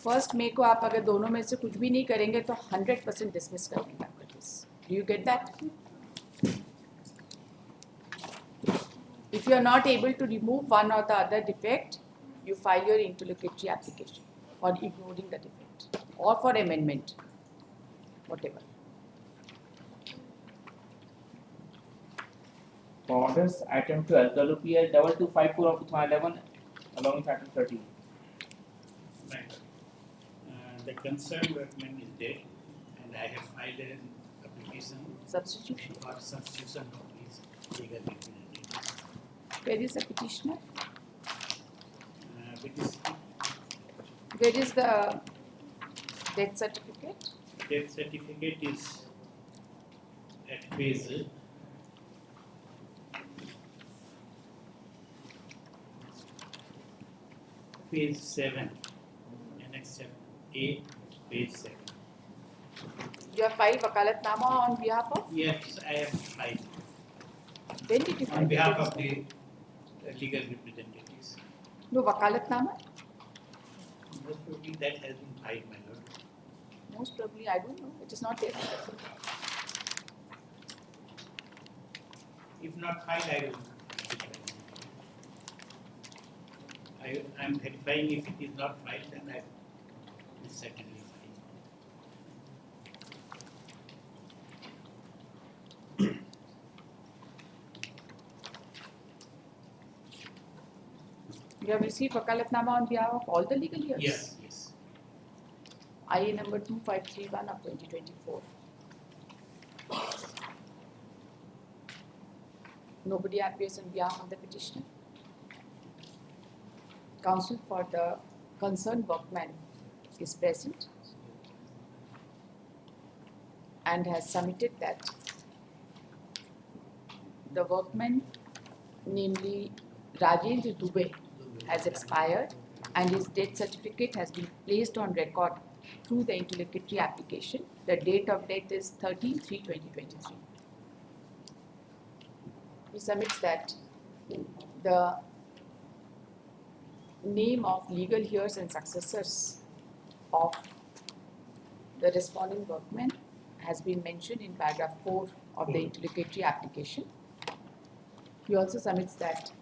[SPEAKER 2] First मे को आप अगर दोनों में से कुछ भी नहीं करेंगे तो 100% डिसमिस कर देंगे आपका case. Do you get that? If you are not able to remove one or the other defect, you file your interlocutory application for ignoring the defect or for amendment, whatever.
[SPEAKER 3] For orders, item 12, WPL 2254 of 2011, along with item 13.
[SPEAKER 15] Right. The concerned workman is dead, and I have filed an application
[SPEAKER 2] Substitution.
[SPEAKER 15] for substitution of his legal representative.
[SPEAKER 2] Where is the petitioner?
[SPEAKER 15] Where
[SPEAKER 2] is the death certificate?
[SPEAKER 15] Death certificate is at phase 7, annex 7A, page 7.
[SPEAKER 2] You have filed wakalatnama on behalf of?
[SPEAKER 15] Yes, I have filed.
[SPEAKER 2] When did you file?
[SPEAKER 15] On behalf of the legal representatives.
[SPEAKER 2] No wakalatnama?
[SPEAKER 15] Most probably that has been filed, my lord.
[SPEAKER 2] Most probably, I don't know. It is not there.
[SPEAKER 15] If not filed, I will. I am verifying if it is not filed, then I is certainly fine.
[SPEAKER 2] You have received wakalatnama on behalf of all the legal years?
[SPEAKER 15] Yes, yes.
[SPEAKER 2] IA number 2531 of 2024. Nobody appears on behalf of the petitioner. Counsel for the concerned workman is present and has submitted that the workman, namely Rajendra Dubey, has expired and his death certificate has been placed on record through the interlocutory application. The date of death is 13/3/2023. He submits that the name of legal heirs and successors of the responding workman has been mentioned in paragraph 4 of the interlocutory application. He also submits that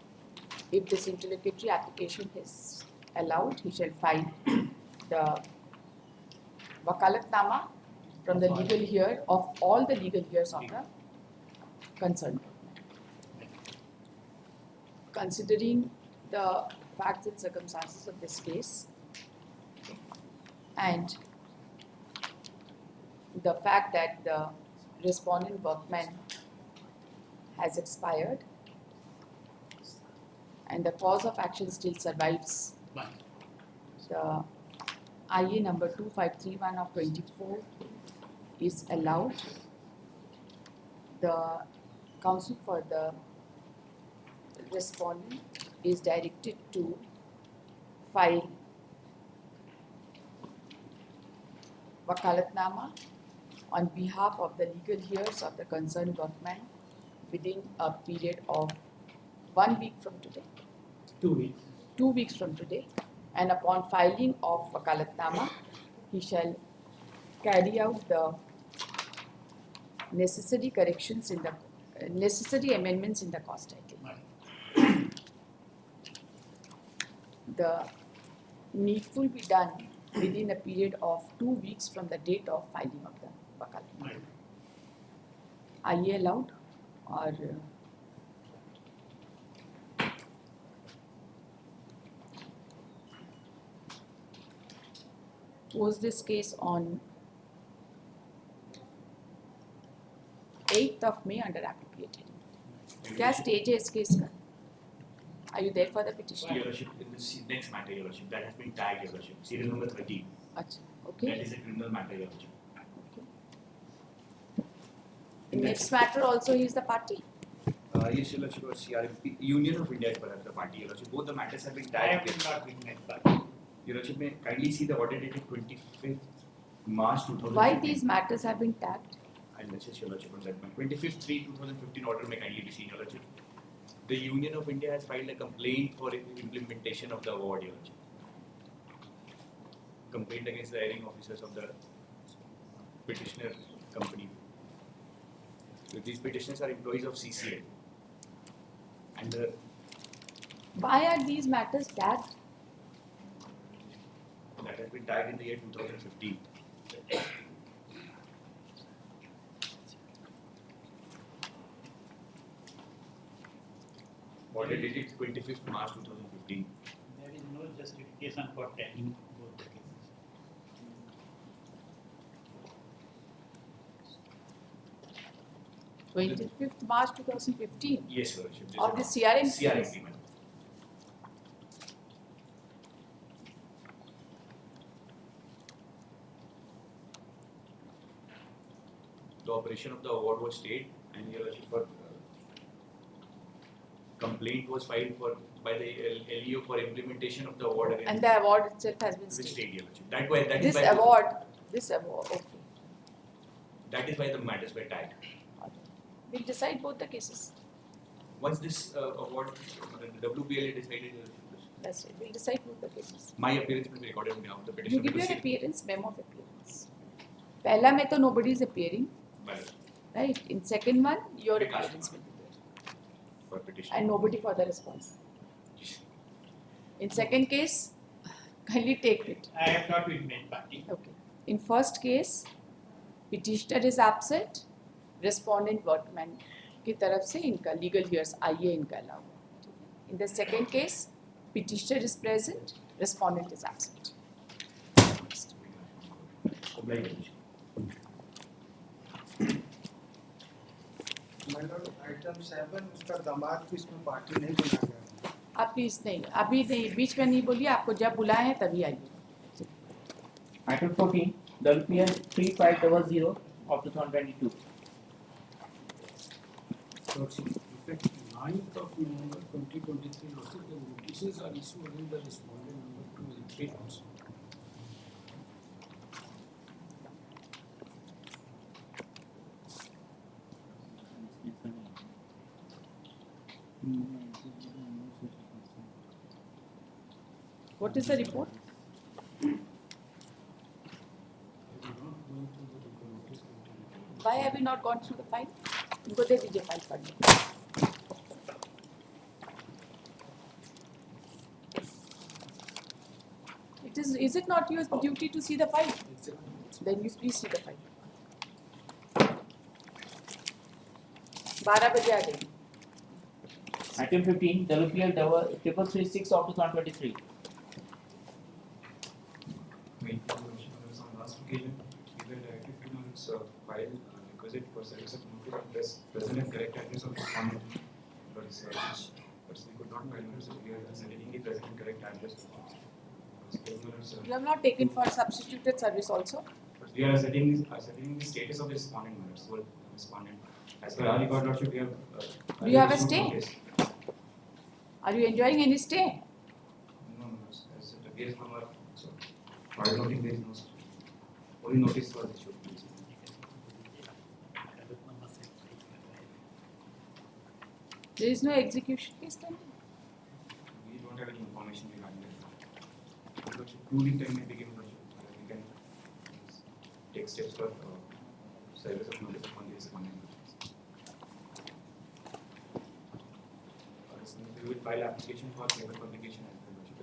[SPEAKER 2] if this interlocutory application is allowed, he shall file the wakalatnama from the legal heir of all the legal heirs of the concerned workman. Considering the facts and circumstances of this case and the fact that the respondent workman has expired and the cause of action still survives, the IA number 2531 of 24 is allowed. The counsel for the respondent is directed to file wakalatnama on behalf of the legal heirs of the concerned workman within a period of 1 week from today.
[SPEAKER 15] 2 weeks.
[SPEAKER 2] 2 weeks from today, and upon filing of wakalatnama, he shall carry out the necessary corrections in the necessary amendments in the cost title. The needful be done within a period of 2 weeks from the date of filing of the wakalatnama. Are you allowed, or was this case on 8th of May under appropriate hearing? क्या stage है इस case का? Are you there for the petition?
[SPEAKER 4] Your Lordship, in the next matter, Your Lordship, that has been tagged, Your Lordship, serial number 13.
[SPEAKER 2] अच्छा, okay.
[SPEAKER 4] That is a criminal matter, Your Lordship.
[SPEAKER 2] In next matter also he is the party.
[SPEAKER 4] Yes, Your Lordship, CRP, Union of India is perhaps the party, Your Lordship. Both the matters have been
[SPEAKER 15] I am
[SPEAKER 4] tagged.
[SPEAKER 15] not in that party.
[SPEAKER 4] Your Lordship, may kindly see the order dated 25th March 2015.
[SPEAKER 2] Why these matters have been tagged?
[SPEAKER 4] I'll message Your Lordship on that one. 25th 3/2015 order may kindly be seen, Your Lordship. The Union of India has filed a complaint for implementation of the award, Your Lordship. Complaint against the hiring officers of the petitioner company. So these petitioners are employees of CCA. And
[SPEAKER 2] Why are these matters tagged?
[SPEAKER 4] that has been tagged in the year 2015. Order dated 25th March 2015.
[SPEAKER 15] There is no justification for tagging both the cases.
[SPEAKER 2] So 25th March 2015
[SPEAKER 4] Yes, Your Lordship. This
[SPEAKER 2] of the
[SPEAKER 4] is
[SPEAKER 2] CRM
[SPEAKER 4] CRM
[SPEAKER 2] case.
[SPEAKER 4] agreement. The operation of the award was stayed, and Your Lordship, for complaint was filed for by the LEO for implementation of the award against
[SPEAKER 2] And the award itself has been
[SPEAKER 4] the
[SPEAKER 2] stayed.
[SPEAKER 4] state, Your Lordship. That why that is
[SPEAKER 2] This
[SPEAKER 4] why
[SPEAKER 2] award, okay.
[SPEAKER 4] that is why the matters were tagged.
[SPEAKER 2] We'll decide both the cases.
[SPEAKER 4] Once this award, the WPLA decided, Your Lordship,
[SPEAKER 2] That's it. We'll decide both the cases.
[SPEAKER 4] my appearance will be recorded on behalf of the
[SPEAKER 2] You
[SPEAKER 4] petitioner.
[SPEAKER 2] give your appearance, memo of appearance. पहला में तो nobody is appearing, right? In second one, your appearance will be there.
[SPEAKER 4] For petition.
[SPEAKER 2] And nobody for the response. In second case, Kindly take it.
[SPEAKER 15] I have not been made party.
[SPEAKER 2] Okay. In first case, petitioner is absent, respondent workman की तरफ से इनका legal hears आइए इनका allow. In the second case, petitioner is present, respondent is absent.
[SPEAKER 12] Madam item 7 उसका दामाद को इसमें पार्टी नहीं बना गया.
[SPEAKER 2] आप प्लीज नहीं, अभी नहीं, बीच में नहीं बोलिए, आपको जब बुलाए हैं तभी आइए.
[SPEAKER 3] Item 14, WPL 3500 of 2022.
[SPEAKER 13] Effective 9th of November 2023, also the notices are issued in the respondent number 2 and 3 also.
[SPEAKER 2] What is the report? Why have you not gone through the file? इनको दे दीजिए फाइल पढ़ने. Is it not your duty to see the file? Then you please see the file. 12 बजे आ जाइए.
[SPEAKER 3] Item 15, WPL 3336 of 2023.
[SPEAKER 4] On last occasion, we were directed to file requisite for service of notice of present and correct address of respondent, but we could not find it, so we are sending the present and correct address.
[SPEAKER 2] You have not taken for substituted service also?
[SPEAKER 4] But we are setting the status of the respondent, so respondent. As per our record, Lordship, we have.
[SPEAKER 2] Do you have a stay?
[SPEAKER 4] Notice.
[SPEAKER 2] Are you enjoying any stay?
[SPEAKER 4] No, as there is no more. So, file noting there is no stay. Only notice for the show.
[SPEAKER 2] There is no execution case then?
[SPEAKER 4] We don't have any information regarding that. Lordship, 2 week time may be given, Lordship. We can take steps for service of notice upon the respondent. We will file application for paper publication as well, Lordship.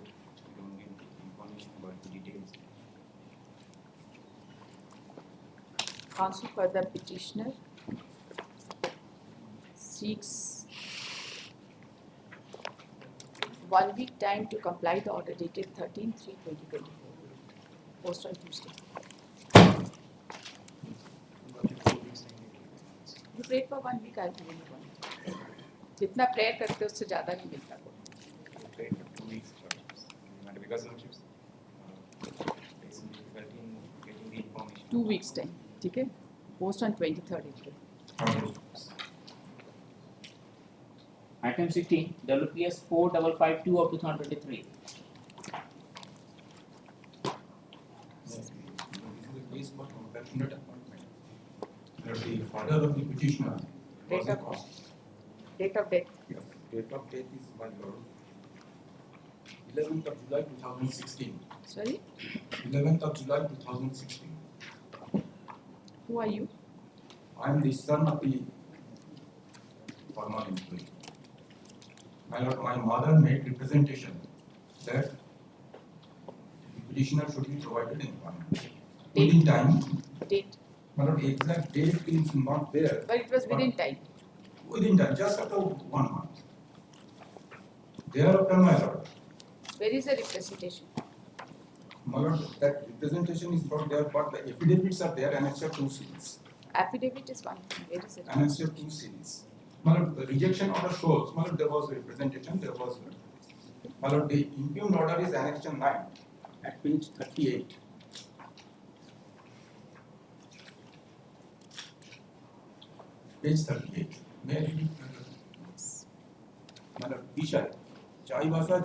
[SPEAKER 4] We don't get information about the details.
[SPEAKER 2] Counsel for the petitioner seeks 1 week time to comply the order dated 13/3/2024. Post on Tuesday. You prayed for 1 week, I'll give you 1 week. जितना prayer करते हो उससे ज़्यादा नहीं मिलता को.
[SPEAKER 4] Pray for 2 weeks, Lordship. Because Lordship, there is some difficulty in getting the information.
[SPEAKER 2] 2 weeks time, ठीक है? Post on 23rd April.
[SPEAKER 3] Item 16, WPS 4552 of 2023.
[SPEAKER 14] This is the case for compassionate appointment. The father of the petitioner was a cause.
[SPEAKER 2] Date of death.
[SPEAKER 14] Date of death is by Lord 11th of July 2016.
[SPEAKER 2] Sorry?
[SPEAKER 14] 11th of July 2016.
[SPEAKER 2] Who are you?
[SPEAKER 14] I am the son of the former employee. My lord, my mother made representation that the petitioner should be provided employment. Within time,
[SPEAKER 2] Date.
[SPEAKER 14] my lord, exact date is not there.
[SPEAKER 2] But it was within time.
[SPEAKER 14] Within time, just after 1 month. Thereafter, my lord,
[SPEAKER 2] Where is the representation?
[SPEAKER 14] my lord, that representation is not there, but the affidavits are there, annexed 2 series.
[SPEAKER 2] Affidavit is one thing. Where is it?
[SPEAKER 14] Annexed 2 series. My lord, the rejection order shows, my lord, there was representation, there was, my lord, the impugned order is annexed 9 at page 38. Page 38. May I read it? My lord, Bishai, Chaibasa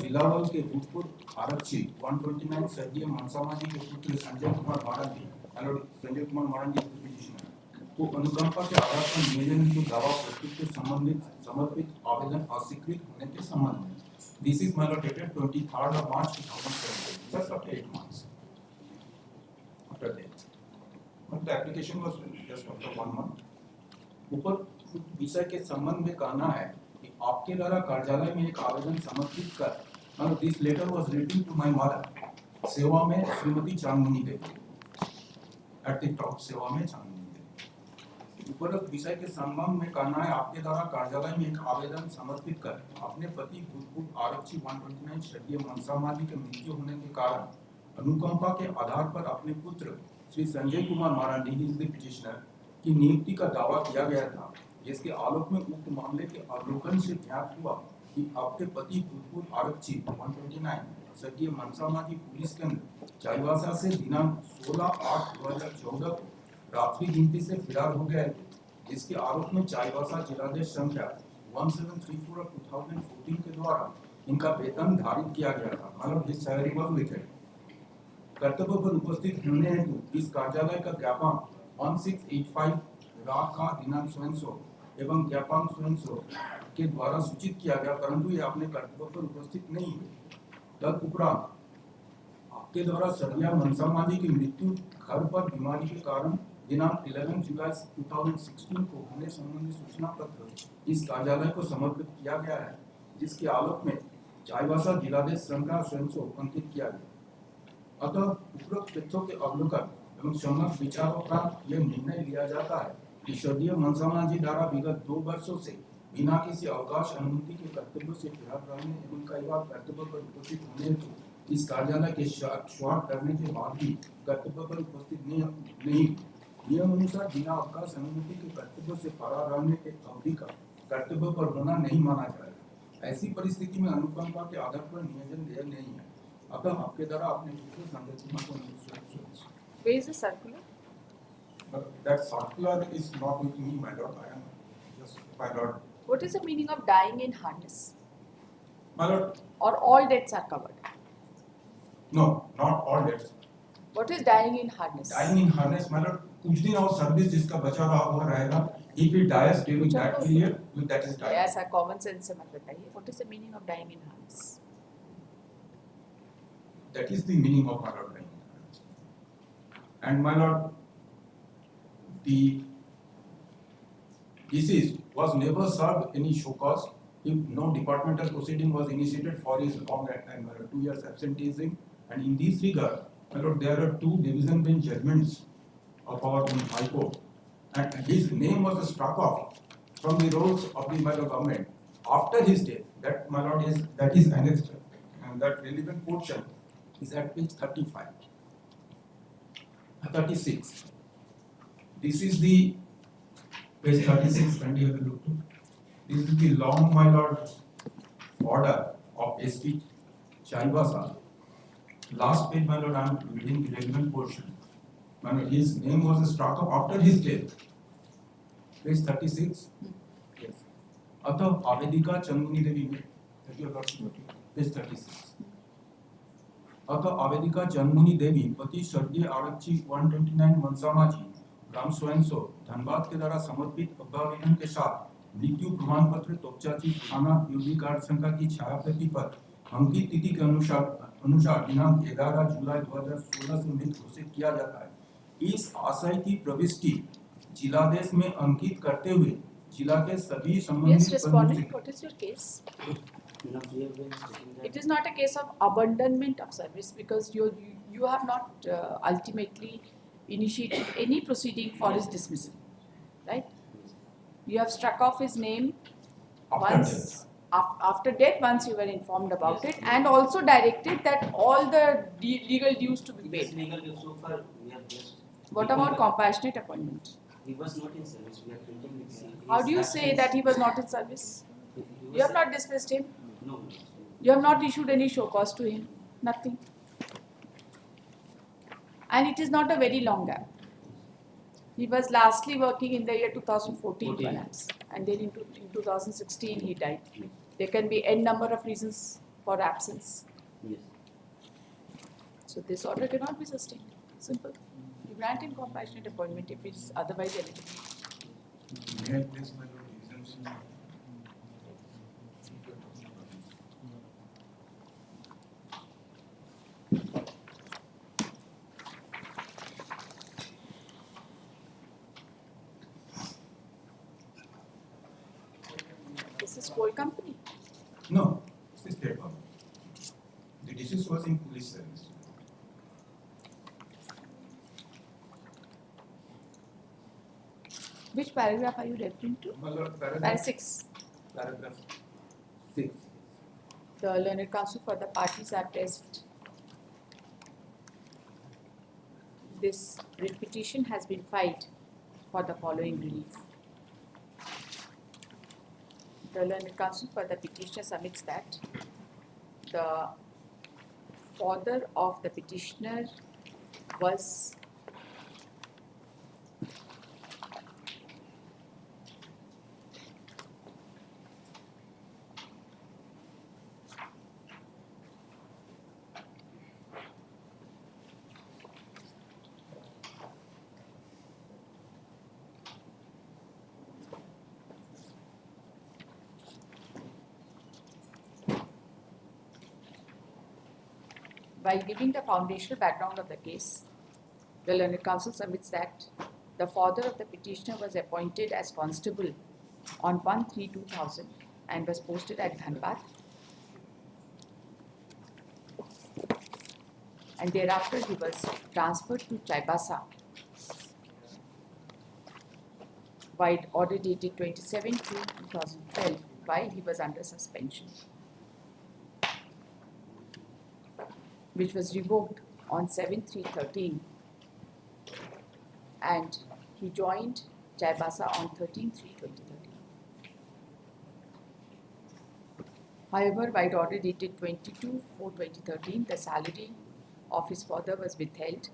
[SPEAKER 14] जिलावल के भूतपूर्व आरक्षी 129 सर्गीय मनसामाजी के पुत्र Sanjay Kumar Marandi, Sanjay Kumar Marandi petitioner को अनुकंपा के आधार पर निवेदन हेतु दावा प्रस्तुत के संबंधित समर्पित आवेदन अस्वीकृत होने के संबंध में. This is my lord dated 23rd of March 2017, just after 8 months after that. The application was just after 1 month. ऊपर विषय के संबंध में कहना है कि आपके द्वारा कार्यालय में एक आवेदन समर्पित कर this letter was written to my mother सेवा में Shrimati Chandni Devi at the top सेवा में चांदनी देवी। उपरोक्त विषय के संबंध में कहना है आपके द्वारा कार्यालय में एक आवेदन समर्पित कर अपने पति भूतपूर्व आरक्षी 129 शरीय मनसामाजी के मृत्यु होने के कारण अनुकंपा के आधार पर अपने पुत्र Shri Sanjay Kumar Marandi is the petitioner की नियुक्ति का दावा किया गया था, जिसके आलोक में उक्त मामले के अवलोकन से ज्ञात हुआ कि आपके पति भूतपूर्व आरक्षी 129 स्वर्गीय मनसामाजी पुलिस केंद्र चाईबासा से दिनांक 16/8/2014 रात्रि गिनती से फरार हो गए थे, जिसके आरोप में चाईबासा जिलाधीश संख्या 1734 ऑफ 2014 के द्वारा इनका वेतन धारित किया गया था। मतलब दिस सैलरी वाज विथेड। कर्तव्य पर उपस्थित होने हेतु इस कार्यालय का ज्ञापन 1685 रात का दिनांक स्वयं एवं ज्ञापन स्वयं के द्वारा सूचित किया गया, परंतु ये अपने कर्तव्य पर उपस्थित नहीं हुए। तदुपरांत आपके द्वारा स्वर्गीय मनसामाजी की मृत्यु घर पर बीमारी के कारण दिनांक 11 जुलाई 2016 को होने संबंधी सूचना पत्र इस कार्यालय को समर्पित किया गया है, जिसके आलोक में चाईबासा जिलाधीश संख्या स्वयं अंकित किया गया। अतः उपरोक्त तथ्यों के अवलोकन एवं सम्यक विचारोपरांत यह निर्णय लिया जाता है कि स्वर्गीय मनसामाजी द्वारा विगत 2 वर्षों से बिना किसी अवकाश अनुमति के कर्तव्य से फरार रहने एवं कई बार कर्तव्य पर उपस्थित होने हेतु इस कार्यालय के स्वार्थ करने के बाद भी कर्तव्य पर उपस्थित नहीं नियम अनुसार बिना अवकाश अनुमति के कर्तव्य से फरार रहने के अवधि का कर्तव्य पर होना नहीं माना जाएगा। ऐसी परिस्थिति में अनुकंपा के आधार पर नियोजन देय नहीं है। अतः आपके द्वारा अपने संरचना को
[SPEAKER 2] Where is the circular?
[SPEAKER 14] That circular is not with me, my lord. I am just my lord.
[SPEAKER 2] What is the meaning of dying in harness?
[SPEAKER 14] My lord.
[SPEAKER 2] Or all deaths are covered?
[SPEAKER 14] No, not all deaths.
[SPEAKER 2] What is dying in harness?
[SPEAKER 14] Dying in harness, my lord. कुछ दिन और service जिसका बचा हुआ रहेगा. If he dies during that period, that is dying.
[SPEAKER 2] Yes, common sense से मत बताइए. What is the meaning of dying in harness?
[SPEAKER 14] That is the meaning of my lord dying. And my lord, the deceased was never served any show cause if no departmental proceeding was initiated for his long and 2 years absenteeism. And in this regard, my lord, there are 2 division bench judgments of our own High Court, and his name was struck off from the rolls of the my lord government after his death. That my lord is annexed, and that relevant portion is at page 36. This is the page 36, and you have to look to. This is the long, my lord, order of SP Chaibasa. Last page, my lord, I am reading the relevant portion. My lord, his name was struck off after his death. Page 36. Yes. अतः आवेदिका चंदनी देवी में page 36. अतः आवेदिका जन्मोनी देवी पति स्वर्गीय आरक्षी 129 मनसामाजी ग्राम स्वयंसो धनबाद के द्वारा समर्पित अभ्यावेदन के साथ मृत्यु प्रमाण पत्र तोपचाची थाना यूबी कार्ड संख्या की छायाप्रति पर अंकित तिथि के अनुसार दिनांक 11 जुलाई 2016 से मृत घोषित किया जाता है। इस आशय की प्रविष्टि जिलादेश में अंकित करते हुए जिला के सभी संबंधित
[SPEAKER 2] What is your case? It is not a case of abandonment of service because you have not ultimately initiated any proceeding for his dismissal, right? You have struck off his name once after death, once you were informed about it, and also directed that all the legal dues to be paid.
[SPEAKER 16] So far, we have just.
[SPEAKER 2] What about compassionate appointment?
[SPEAKER 16] He was not in service. We are printing with.
[SPEAKER 2] How do you say that he was not in service? You have not dismissed him.
[SPEAKER 16] No.
[SPEAKER 2] You have not issued any show cause to him. Nothing. And it is not a very long gap. He was lastly working in the year 2014 perhaps, and then in 2016 he died. There can be n number of reasons for absence.
[SPEAKER 16] Yes.
[SPEAKER 2] So this order cannot be sustained. Simple. You grant him compassionate appointment if it is otherwise eligible.
[SPEAKER 14] May I place my lord exemption?
[SPEAKER 2] This this coal company?
[SPEAKER 14] No, it's the state government. The deceased was in police service.
[SPEAKER 2] Which paragraph are you referring to? Para 6.
[SPEAKER 10] Paragraph
[SPEAKER 14] 6.
[SPEAKER 2] The learned counsel for the parties are present. This writ petition has been filed for the following relief. The learned counsel for the petitioner submits that the father of the petitioner was while giving the foundational background of the case, the learned counsel submits that the father of the petitioner was appointed as constable on 1/3/2000 and was posted at Dhanbad. And thereafter he was transferred to Chaibasa by order dated 27/2/2012 while he was under suspension, which was revoked on 7/3/13, and he joined Chaibasa on 13/3/2013. However, by order dated 22/4/2013, the salary of his father was withheld.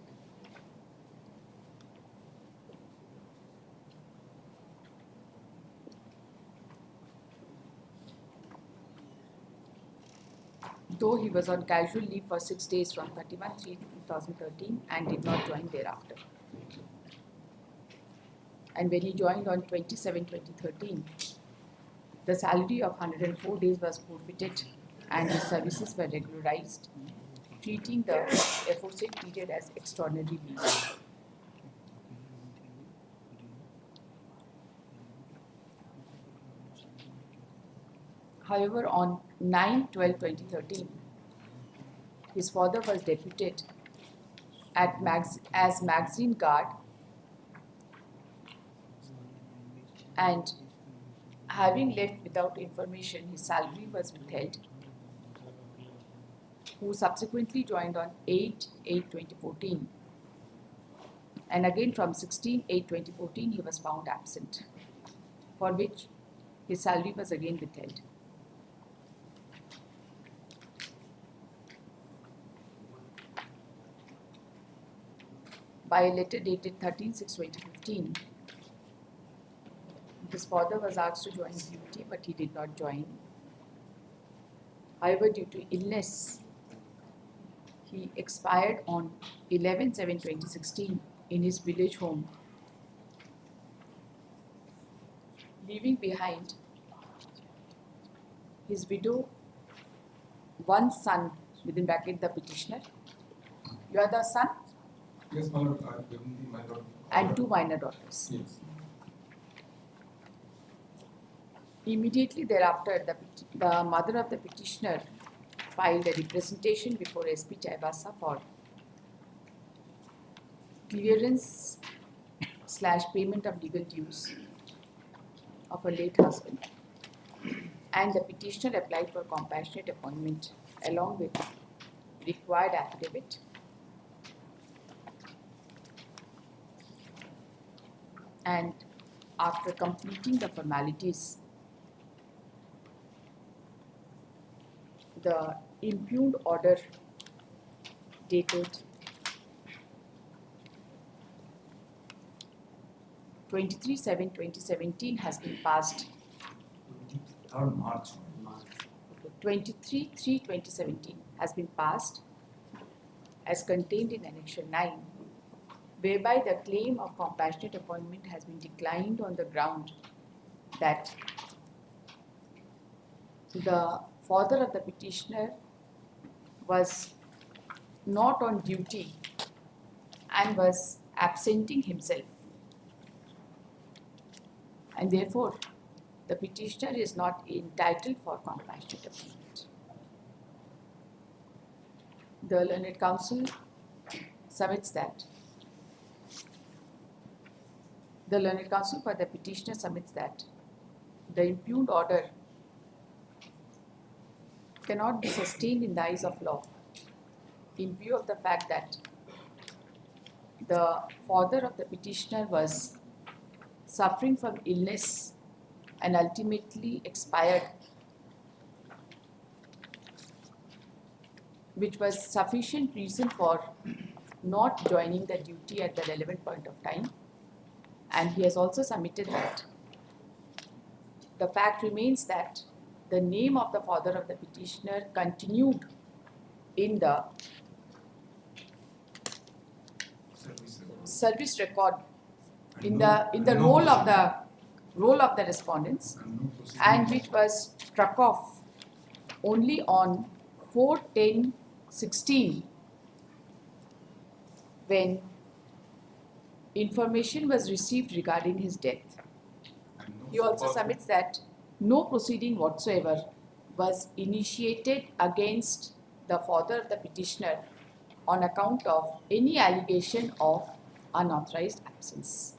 [SPEAKER 2] Though he was on casual leave for 6 days from 31/3/2013 and did not join thereafter. And when he joined on 27/2013, the salary of 104 days was forfeited and his services were regularized, treating the aforesaid period as extraordinary leave. However, on 9/12/2013, his father was deputed as magazine guard, and having left without information, his salary was withheld, who subsequently joined on 8/8/2014, and again from 16/8/2014 he was found absent, for which his salary was again withheld. By a letter dated 13/6/2015, his father was asked to join duty, but he did not join. However, due to illness, he expired on 11/7/2016 in his village home, leaving behind his widow, one son, within bracket the petitioner. You are the son?
[SPEAKER 14] Yes, my lord, I have given the my lord.
[SPEAKER 2] And 2 minor daughters.
[SPEAKER 14] Yes.
[SPEAKER 2] Immediately thereafter, the mother of the petitioner filed a representation before SP Chaibasa for clearance/payment of legal dues of her late husband, and the petitioner applied for compassionate appointment along with required affidavit. And after completing the formalities, the impugned order dated 23/7/2017 has been passed.
[SPEAKER 14] 3rd March.
[SPEAKER 2] 23/3/2017 has been passed as contained in Annexure 9, whereby the claim of compassionate appointment has been declined on the ground that the father of the petitioner was not on duty and was absenting himself, and therefore the petitioner is not entitled for compassionate appeal. The learned counsel submits that. The learned counsel for the petitioner submits that the impugned order cannot be sustained in the eyes of law in view of the fact that the father of the petitioner was suffering from illness and ultimately expired, which was sufficient reason for not joining the duty at the relevant point of time. And he has also submitted that the fact remains that the name of the father of the petitioner continued in the service record in the role of the respondents, and which was struck off only on 4/10/16 when information was received regarding his death. He also submits that no proceeding whatsoever was initiated against the father of the petitioner on account of any allegation of unauthorized absence.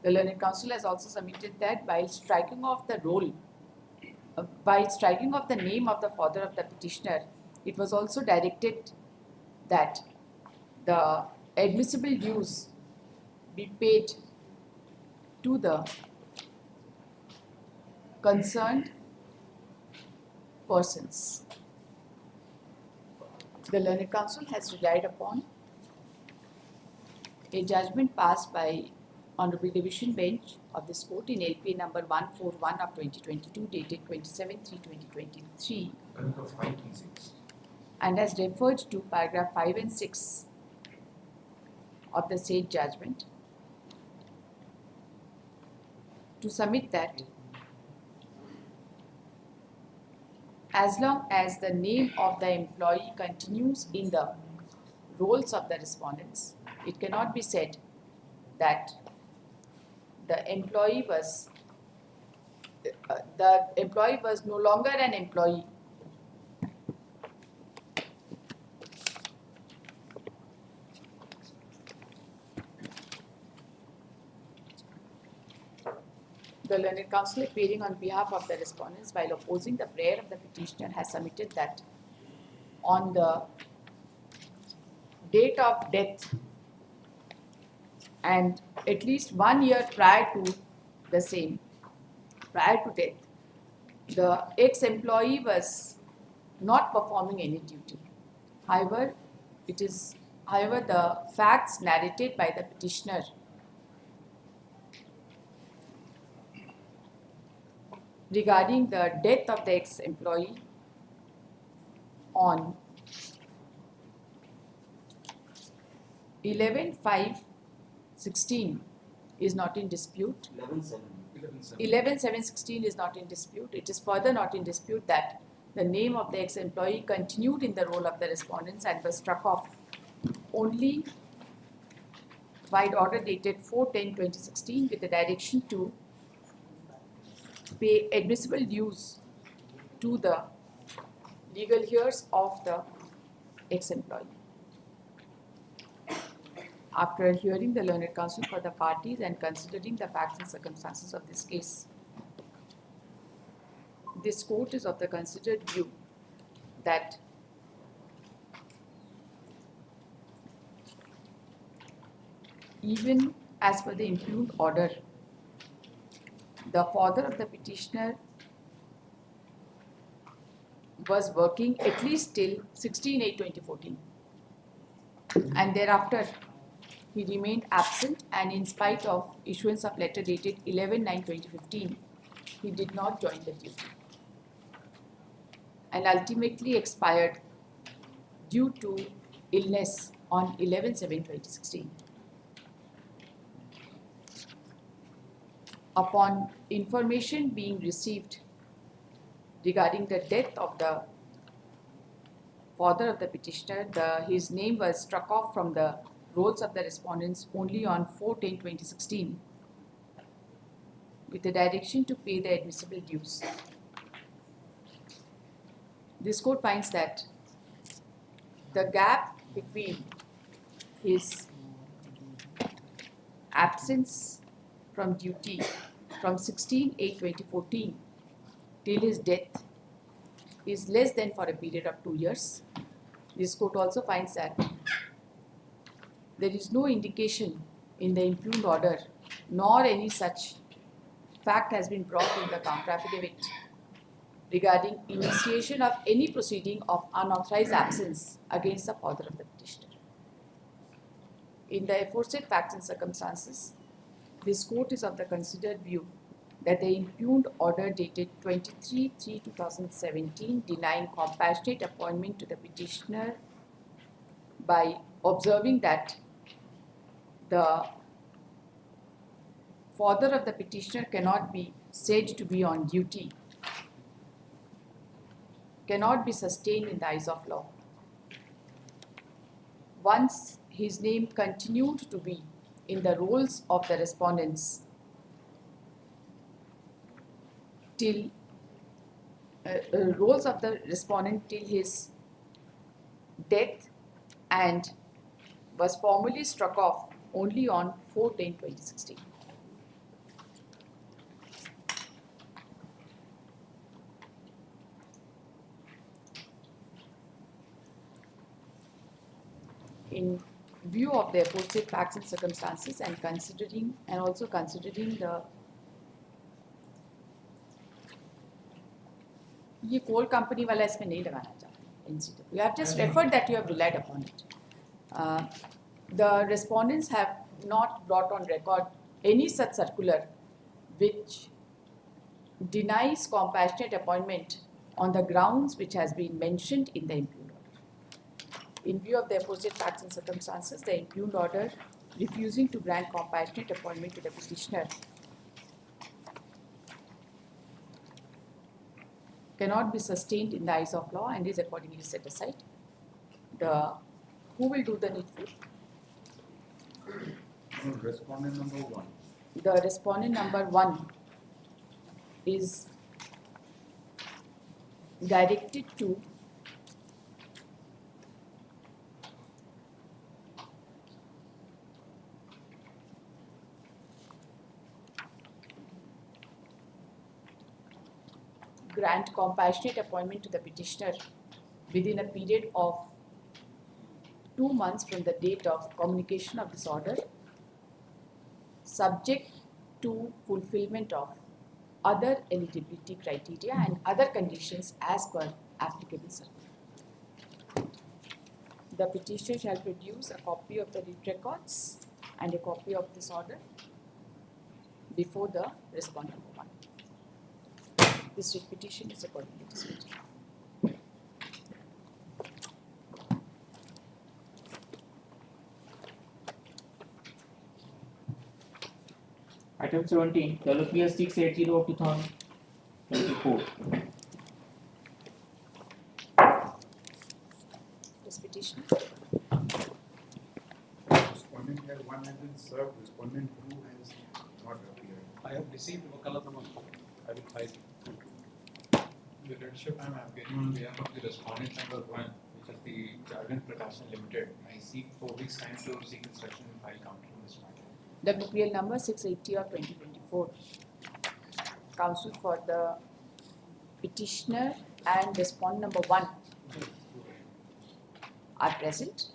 [SPEAKER 2] The learned counsel has also submitted that while striking off the name of the father of the petitioner, it was also directed that the admissible dues be paid to the concerned persons. The learned counsel has relied upon a judgment passed by Honorable Division Bench of this Court in LPA number 141 of 2022 dated 27/3/2023 and has referred to paragraph 5 and 6 of the said judgment to submit that as long as the name of the employee continues in the rolls of the respondents, it cannot be said that the employee was no longer an employee. The learned counsel appearing on behalf of the respondents while opposing the prayer of the petitioner has submitted that on the date of death and at least 1 year prior to the same, prior to death, the ex-employee was not performing any duty. However, the facts narrated by the petitioner regarding the death of the ex-employee on 11/5/16 is not in dispute. 11/7/16 is not in dispute. It is further not in dispute that the name of the ex-employee continued in the role of the respondents and was struck off only by order dated 4/10/2016 with the direction to pay admissible dues to the legal heirs of the ex-employee. After hearing the learned counsel for the parties and considering the facts and circumstances of this case, this court is of the considered view that even as per the impugned order, the father of the petitioner was working at least till 16/8/2014, and thereafter he remained absent, and in spite of issuance of letter dated 11/9/2015, he did not join the duty and ultimately expired due to illness on 11/7/2016. Upon information being received regarding the death of the father of the petitioner, his name was struck off from the rolls of the respondents only on 4/10/2016. with a direction to pay the admissible dues. This court finds that the gap between his absence from duty from 16/8/2014 till his death is less than for a period of 2 years. This court also finds that there is no indication in the impugned order nor any such fact has been brought in the counter affidavit regarding initiation of any proceeding of unauthorized absence against the father of the petitioner. In the aforesaid facts and circumstances, this court is of the considered view that the impugned order dated 23/3/2017 denying compassionate appointment to the petitioner by observing that the father of the petitioner cannot be said to be on duty cannot be sustained in the eyes of law. Once his name continued to be in the rolls of the respondents till rolls of the respondent till his death and was formally struck off only on 4/10/2016. In view of the aforesaid facts and circumstances and also considering the ये coal company वाला इसमें नहीं लगाना चाहते NCW. We have just referred that you have relied upon it. The respondents have not brought on record any such circular which denies compassionate appointment on the grounds which has been mentioned in the impugned order. In view of the aforesaid facts and circumstances, the impugned order refusing to grant compassionate appointment to the petitioner cannot be sustained in the eyes of law and is accordingly set aside. Who will do the needful?
[SPEAKER 14] Respondent number 1.
[SPEAKER 2] The respondent number 1 is directed to grant compassionate appointment to the petitioner within a period of 2 months from the date of communication of this order, subject to fulfillment of other eligibility criteria and other conditions as per applicable circular. The petitioner shall produce a copy of the writ records and a copy of this order before the respondent number 1. This writ petition is accordingly dismissed.
[SPEAKER 3] Item 17, WPS 680 of 2024.
[SPEAKER 2] This petition.
[SPEAKER 14] Respondent here 1 has been served, respondent 2 has not appeared.
[SPEAKER 17] I have received Wakalatama. I will file. The leadership I am appearing on behalf of the respondent number 1, which is the Jharkhand Production Limited. I seek 4 weeks time to seek instruction and file counter on this matter.
[SPEAKER 2] WPL number 680 of 2024. Counsel for the petitioner and respondent number 1 are present.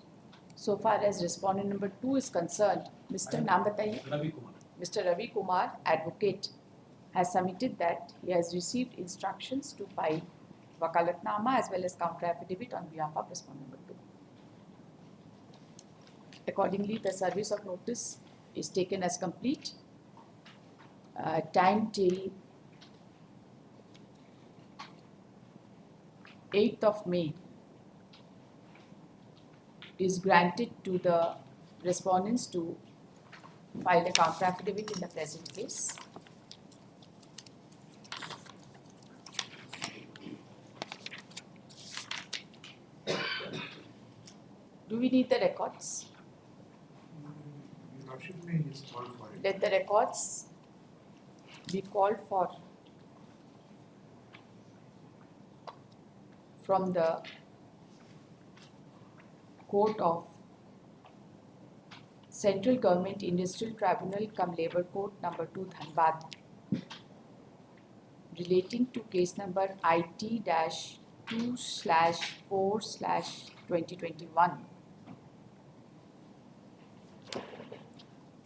[SPEAKER 2] So far as respondent number 2 is concerned, Mr. Naam bataiye?
[SPEAKER 17] Ravi Kumar.
[SPEAKER 2] Mr. Ravi Kumar, advocate, has submitted that he has received instructions to file wakalatnama as well as counter affidavit on behalf of respondent number 2. Accordingly, the service of notice is taken as complete. Time till 8th of May is granted to the respondents to file a counter affidavit in the present case. Do we need the records?
[SPEAKER 14] Lordship may just call for it.
[SPEAKER 2] Let the records be called for from the Court of Central Government Industrial Tribunal cum Labour Court number 2 Dhanbad relating to case number IT-2/4/2021.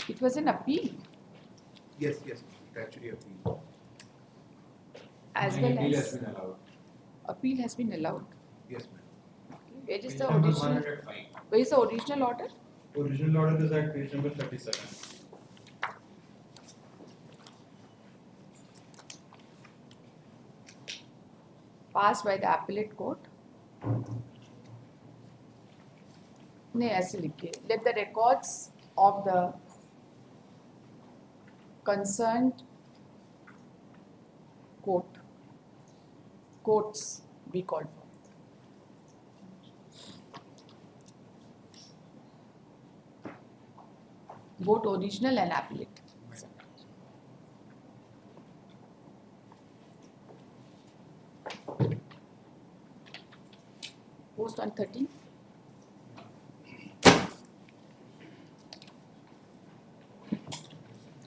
[SPEAKER 2] It was an appeal
[SPEAKER 14] Yes, yes, statutory appeal.
[SPEAKER 2] as
[SPEAKER 14] My
[SPEAKER 2] well
[SPEAKER 14] appeal
[SPEAKER 2] as
[SPEAKER 14] has been allowed.
[SPEAKER 2] appeal has been allowed.
[SPEAKER 14] Yes, ma'am.
[SPEAKER 2] Where is
[SPEAKER 17] Page
[SPEAKER 2] the
[SPEAKER 17] number
[SPEAKER 2] original?
[SPEAKER 17] 105.
[SPEAKER 2] Where is the original order?
[SPEAKER 17] Original order is at page number 37.
[SPEAKER 2] Passed by the appellate court. नहीं ऐसे लिखिए. Let the records of the concerned courts be called for. Both original and appellate. Post on 13.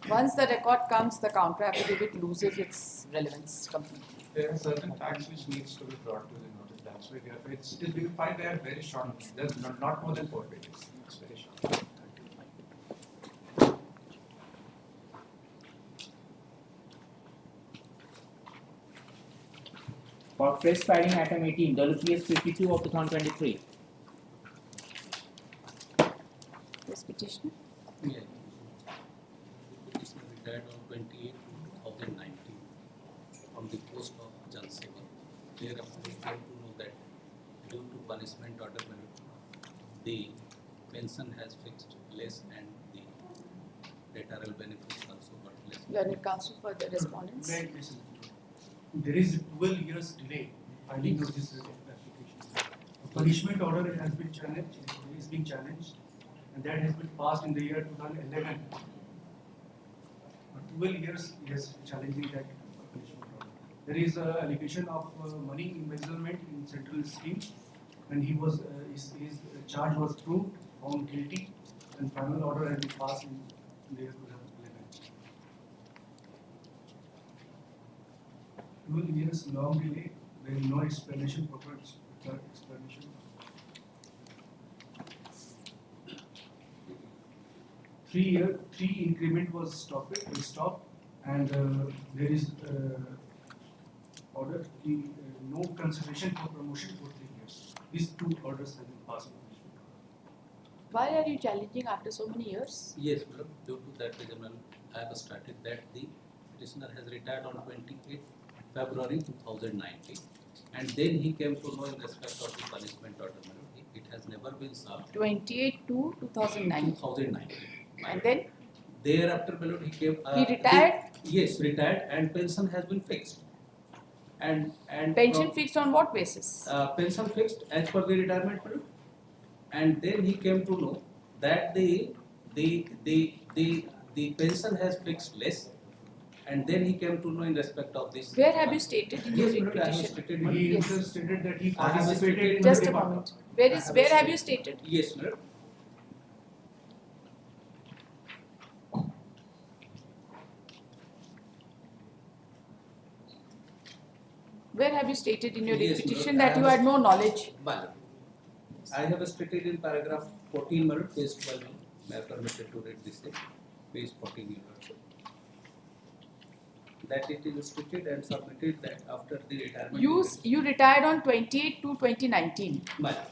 [SPEAKER 2] Once the record comes, the counter affidavit loses its relevance completely.
[SPEAKER 17] There are certain facts which needs to be brought to the notice. That's why we are. It is being filed. They are very short. There's not more than 4 pages. It's very short.
[SPEAKER 3] For fresh filing item 18, WPS 52 of 2023.
[SPEAKER 2] Yes, petitioner.
[SPEAKER 18] Yeah. Petitioner retired on 28/2019 from the post of Jan Seva. Thereafter, he came to know that due to punishment order, the pension has fixed less and the retirement benefits also got less.
[SPEAKER 2] Learned counsel for the respondents.
[SPEAKER 19] There is 12 years delay filing of this application. A punishment order has been challenged, is being challenged, and that has been passed in the year 2011. 12 years he is challenging that punishment order. There is an allegation of money embezzlement in central scheme, and he was his charge was proved, found guilty, and final order has been passed in the year 2011. 12 years long delay, there is no explanation, proper explanation. Three increment was stopped, and there is order no consideration for promotion for 3 years. These 2 orders have been passed.
[SPEAKER 2] Why are you challenging after so many years?
[SPEAKER 18] Yes, madam. Due to that reason, I have started that the petitioner has retired on 28 February 2019, and then he came to know in respect of the punishment order. Madam, it has never been served.
[SPEAKER 2] 28 to 2009.
[SPEAKER 18] 2019.
[SPEAKER 2] And then?
[SPEAKER 18] Thereafter, he came.
[SPEAKER 2] He retired?
[SPEAKER 18] Yes, retired, and pension has been fixed. And
[SPEAKER 2] pension fixed on what basis?
[SPEAKER 18] Pension fixed as per the retirement period. And then he came to know that the pension has fixed less. And then he came to know in respect of this.
[SPEAKER 2] Where have you stated in your
[SPEAKER 18] petition?
[SPEAKER 19] He stated that he participated in
[SPEAKER 2] just
[SPEAKER 19] the
[SPEAKER 2] a moment. Where have you stated?
[SPEAKER 18] Yes, madam.
[SPEAKER 2] Where have you stated in your
[SPEAKER 18] Yes,
[SPEAKER 2] petition
[SPEAKER 18] madam.
[SPEAKER 2] that you had no knowledge?
[SPEAKER 18] I have stated in paragraph 14, madam, page 12. May I permitted to read this? Page 14, you also. That it is stated and submitted that after the retirement.
[SPEAKER 2] You retired on 28 to 2019.
[SPEAKER 18] Madam.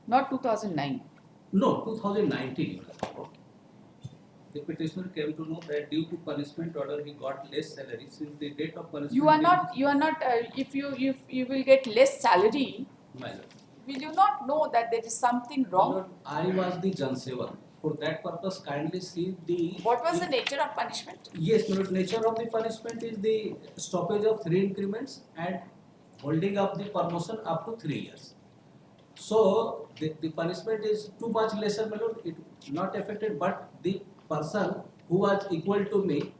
[SPEAKER 2] Not 2009.
[SPEAKER 18] No, 2019. The petitioner came to know that due to punishment order he got less salary since the date of punishment.
[SPEAKER 2] You are not. If you will get less salary,
[SPEAKER 18] Madam.
[SPEAKER 2] will you not know that there is something wrong?
[SPEAKER 18] I was the Jan Seva. For that purpose, kindly see the.
[SPEAKER 2] What was the nature of punishment?
[SPEAKER 18] Yes, the nature of the punishment is the stoppage of 3 increments and holding up the promotion up to 3 years. So the punishment is too much lesser, my lord. It not affected, but the person who was equal to me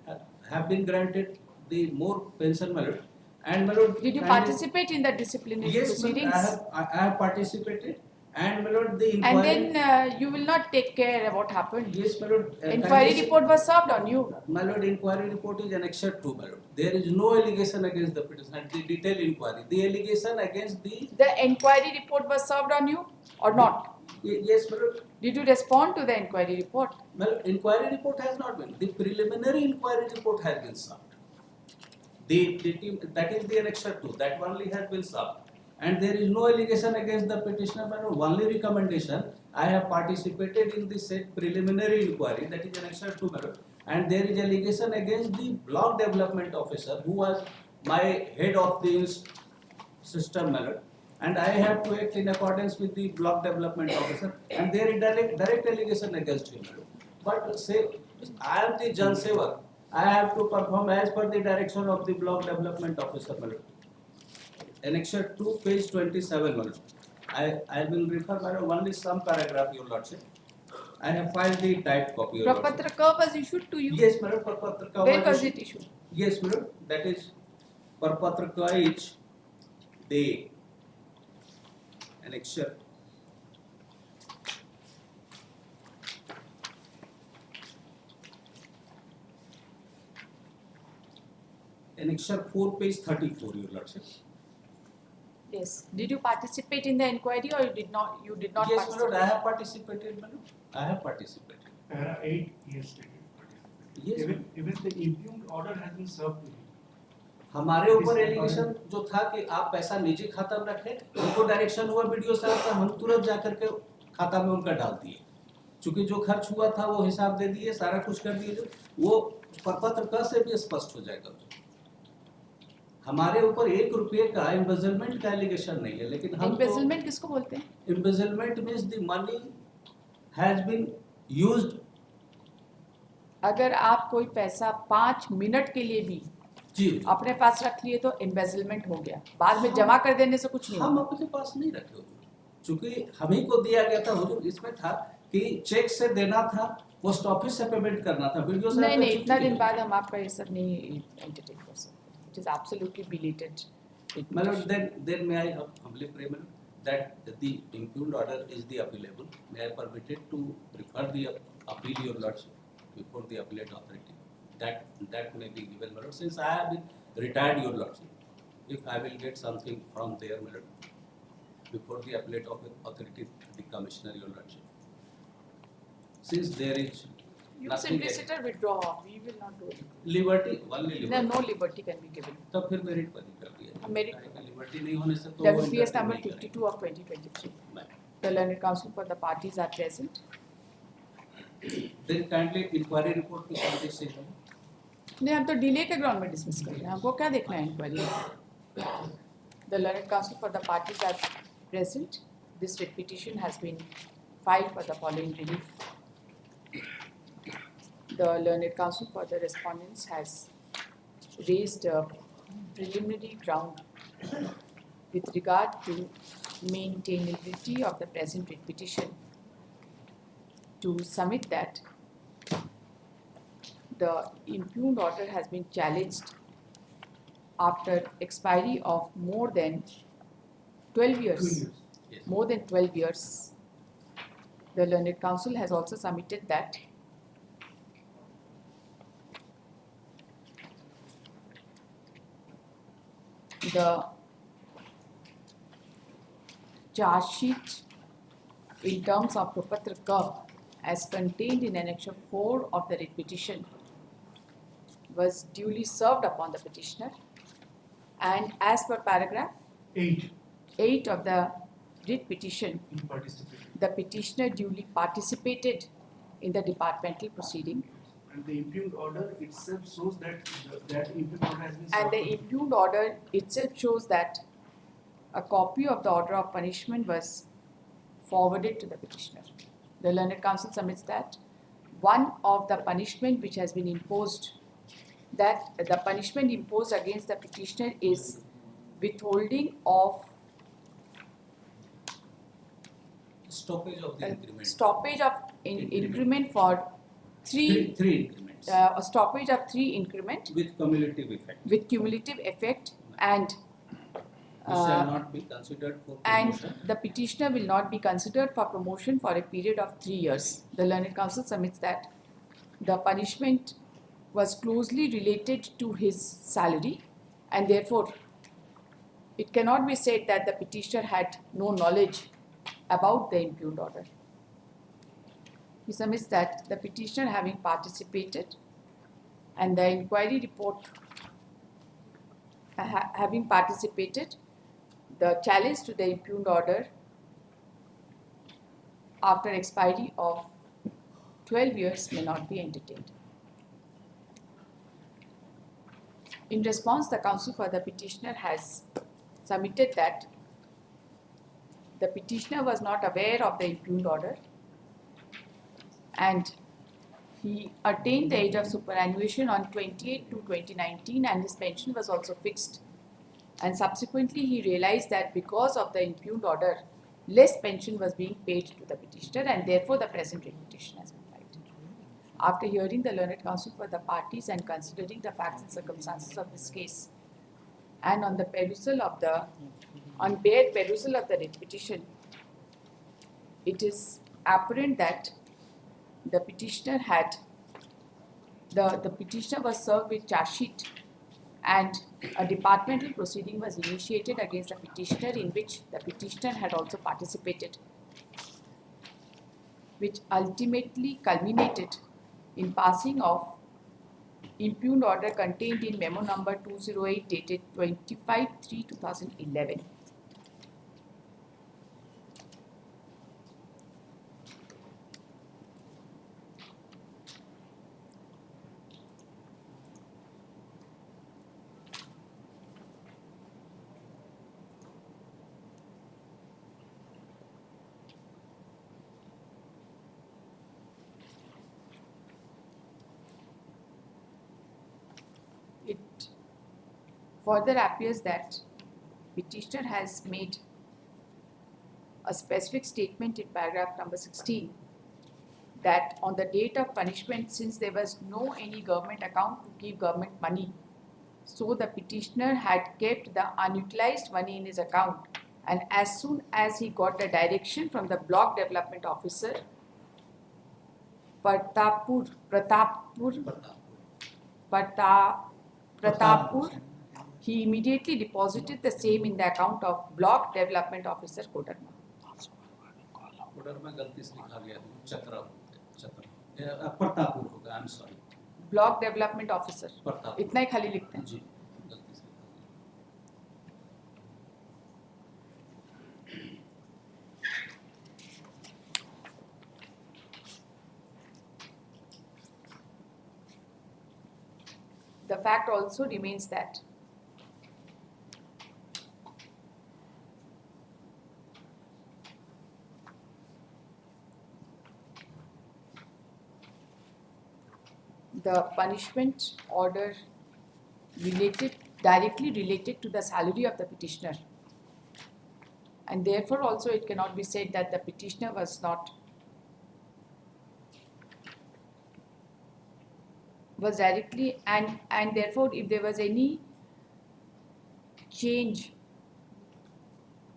[SPEAKER 20] have been granted the more pension, my lord. And my lord,
[SPEAKER 2] Did you
[SPEAKER 20] kindly-
[SPEAKER 2] participate in the disciplinary
[SPEAKER 20] Yes,
[SPEAKER 2] proceedings?
[SPEAKER 20] ma'am, I have participated, and my lord, the
[SPEAKER 2] And
[SPEAKER 20] inquiry.
[SPEAKER 2] then you will not take care of what happened.
[SPEAKER 20] Yes, my lord.
[SPEAKER 2] Inquiry
[SPEAKER 20] kindly-
[SPEAKER 2] report was served on you.
[SPEAKER 20] My lord, inquiry report is annexed to, my lord. There is no allegation against the petitioner. The detailed inquiry. The allegation against the.
[SPEAKER 2] The inquiry report was served on you or not?
[SPEAKER 20] Yes, my lord.
[SPEAKER 2] Did you respond to the inquiry report?
[SPEAKER 20] My lord, inquiry report has not been. The preliminary inquiry report has been served. The team, that is the annexed to, that only has been served. And there is no allegation against the petitioner, my lord. Only recommendation. I have participated in the said preliminary inquiry, that is annexed to, my lord. And there is allegation against the block development officer who was my head of the system, my lord. And I have to act in accordance with the block development officer, and there is direct allegation against him, my lord. But say, I am the Jan Sevak. I have to perform as per the direction of the block development officer, my lord. Annexure 2, page 27, my lord. I will refer, my lord, only some paragraph, your lordship. I have filed the typed copy, your lordship.
[SPEAKER 2] Prapatraka was issued to you?
[SPEAKER 20] Yes, madam, Prapatraka
[SPEAKER 2] When was it issued?
[SPEAKER 20] Yes, madam, that is Prapatraka is the annexure. Annexure 4, page 34, your lordship.
[SPEAKER 2] Yes. Did you participate in the inquiry or you did not? You did not
[SPEAKER 20] Yes, my lord,
[SPEAKER 2] participate.
[SPEAKER 20] I have participated, madam. I have participated.
[SPEAKER 19] Para 8, he has stated.
[SPEAKER 20] Yes,
[SPEAKER 19] Even the impugned order has been served to him.
[SPEAKER 20] हमारे ऊपर allegation जो था कि आप पैसा निजी खाता में रखें, उनको डायरेक्शन हुआ वीडियो साहब का, हम तुरंत जाकर के खाता में उनका डाल दिए, क्योंकि जो खर्च हुआ था वो हिसाब दे दिए, सारा कुछ कर दिए, वो प्रपत्र क से भी स्पष्ट हो जाएगा। हमारे ऊपर 1 रुपये का एम्बेजलमेंट का एलिगेशन नहीं है, लेकिन हम
[SPEAKER 2] Embezzlement किसको बोलते हैं?
[SPEAKER 20] Embezzlement means the money has been used.
[SPEAKER 2] अगर आप कोई पैसा 5 मिनट के लिए भी
[SPEAKER 20] जी
[SPEAKER 2] अपने पास रख लिए तो एम्बेजलमेंट हो गया, बाद में जमा कर देने से कुछ नहीं
[SPEAKER 20] हम
[SPEAKER 2] होगा।
[SPEAKER 20] अपने पास नहीं रखे हुजूर, चूंकि हम ही को दिया गया था हुजूर, इसमें था कि चेक से देना था, पोस्ट ऑफिस से पेमेंट करना था, वीडियो साहब
[SPEAKER 2] नहीं
[SPEAKER 20] का
[SPEAKER 2] नहीं, इतना
[SPEAKER 20] छुट्टी
[SPEAKER 2] दिन
[SPEAKER 20] है।
[SPEAKER 2] बाद हम आपका ये सब नहीं एंटरटेन कर सकते। It is absolutely belated.
[SPEAKER 20] My lord, then may I humbly pray, my lord, that the impugned order is the appealable. May I permitted to refer the appeal, your lordship, before the appellate authority. That may be given, my lord. Since I have been retired, your lordship, if I will get something from there, my lord, before the appellate authority, the commissioner, your lordship. Since there is
[SPEAKER 2] You
[SPEAKER 20] nothing.
[SPEAKER 2] solicitor withdraw. We will not do it.
[SPEAKER 20] Liberty, only liberty.
[SPEAKER 2] No liberty can be given.
[SPEAKER 20] तब फिर merit पर ही कर दिया।
[SPEAKER 2] Merit.
[SPEAKER 20] Liberty नहीं होने से तो
[SPEAKER 2] WPS number 52 of 2023. The learned counsel for the parties are present.
[SPEAKER 20] Then kindly inquiry report to submit से
[SPEAKER 2] नहीं, हम तो डिले के ग्राउंड में डिसमिस कर रहे हैं, हमको क्या देखना है inquiry? The learned counsel for the parties are present. This writ petition has been filed for the following relief. The learned counsel for the respondents has raised a preliminary ground with regard to maintainability of the present writ petition to submit that the impugned order has been challenged after expiry of more than 12 years.
[SPEAKER 20] Yes.
[SPEAKER 2] More than 12 years. The learned counsel has also submitted that the charge sheet in terms of Propatra Ka as contained in Annexure 4 of the writ petition was duly served upon the petitioner, and as per paragraph 8 of the writ petition, the petitioner duly participated in the departmental proceeding,
[SPEAKER 19] And the impugned order itself shows that that impugned order has been served.
[SPEAKER 2] and the impugned order itself shows that a copy of the order of punishment was forwarded to the petitioner. The learned counsel submits that one of the punishment which has been imposed, that the punishment imposed against the petitioner is withholding of
[SPEAKER 20] stoppage of the increment.
[SPEAKER 2] stoppage of increment for three
[SPEAKER 20] increment.
[SPEAKER 2] a stoppage of 3 increment
[SPEAKER 20] with cumulative effect.
[SPEAKER 2] with cumulative effect, and
[SPEAKER 20] Which shall not be considered for
[SPEAKER 2] and
[SPEAKER 20] promotion.
[SPEAKER 2] the petitioner will not be considered for promotion for a period of 3 years. The learned counsel submits that the punishment was closely related to his salary, and therefore it cannot be said that the petitioner had no knowledge about the impugned order. He submits that the petitioner, having participated, and the inquiry report having participated, the challenge to the impugned order after expiry of 12 years may not be entertained. In response, the counsel for the petitioner has submitted that the petitioner was not aware of the impugned order, and he attained the age of superannuation on 28/2/2019, and his pension was also fixed. And subsequently, he realized that because of the impugned order, less pension was being paid to the petitioner, and therefore the present writ petition has been filed. After hearing the learned counsel for the parties and considering the facts and circumstances of this case, and on bare perusal of the writ petition, it is apparent that the petitioner was served with charge sheet, and a departmental proceeding was initiated against the petitioner, in which the petitioner had also participated, which ultimately culminated in passing of impugned order contained in memo number 208 dated 25/3/2011. It further appears that petitioner has made a specific statement in paragraph number 16 that on the date of punishment, since there was no any government account to keep government money, so the petitioner had kept the unutilized money in his account, and as soon as he got the direction from the block development officer Pratapur, he immediately deposited the same in the account of block development officer Kodarma.
[SPEAKER 20] Koderma गलती से लिखा गया है, प्रतापपुर होगा, I am sorry.
[SPEAKER 2] Block development officer, इतना ही खाली लिखते हैं
[SPEAKER 20] जी, गलती से।
[SPEAKER 2] The fact also remains that the punishment order directly related to the salary of the petitioner, and therefore also it cannot be said that the petitioner was directly, and therefore if there was any change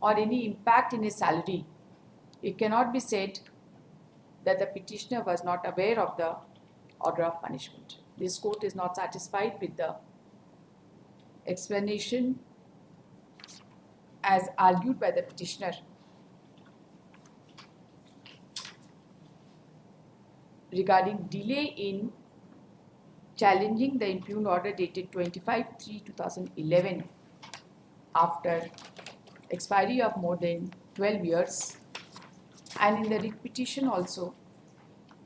[SPEAKER 2] or any impact in his salary, it cannot be said that the petitioner was not aware of the order of punishment. This court is not satisfied with the explanation as argued by the petitioner regarding delay in challenging the impugned order dated 25/3/2011 after expiry of more than 12 years, and in the writ petition also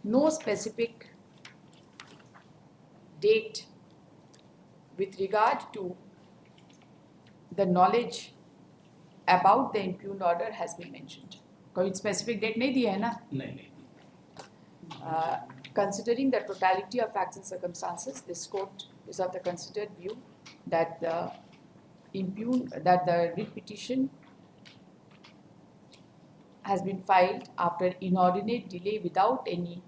[SPEAKER 2] no specific date with regard to the knowledge about the impugned order has been mentioned. कोई specific date नहीं दिया है ना?
[SPEAKER 20] नहीं।
[SPEAKER 2] Considering the totality of facts and circumstances, this court is of the considered view that the writ petition has been filed after inordinate delay without any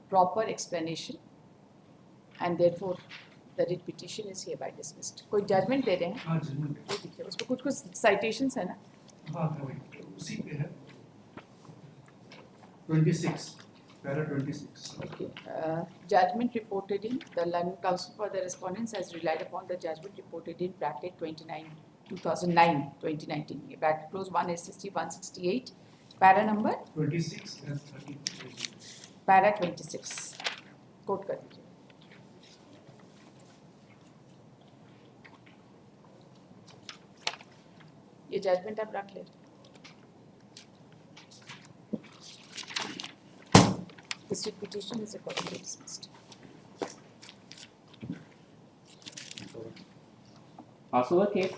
[SPEAKER 2] proper explanation, and therefore the writ petition is hereby dismissed. कोई judgment दे रहे हैं?
[SPEAKER 5] हाँ judgement
[SPEAKER 2] ये देखिए उसमें कुछ citations है ना?
[SPEAKER 5] हाँ उसी पे है 26 para 26
[SPEAKER 2] Okay. Judgment reported in the London Council for the Respondents has relied upon the judgment reported in bracket 2019 bracket close 1 SST 168 para number
[SPEAKER 5] 26 and 30
[SPEAKER 2] para 26 quote कर दीजिए. ये जजमेंट आप रख ले. This petition is accordingly dismissed.
[SPEAKER 3] Also a case.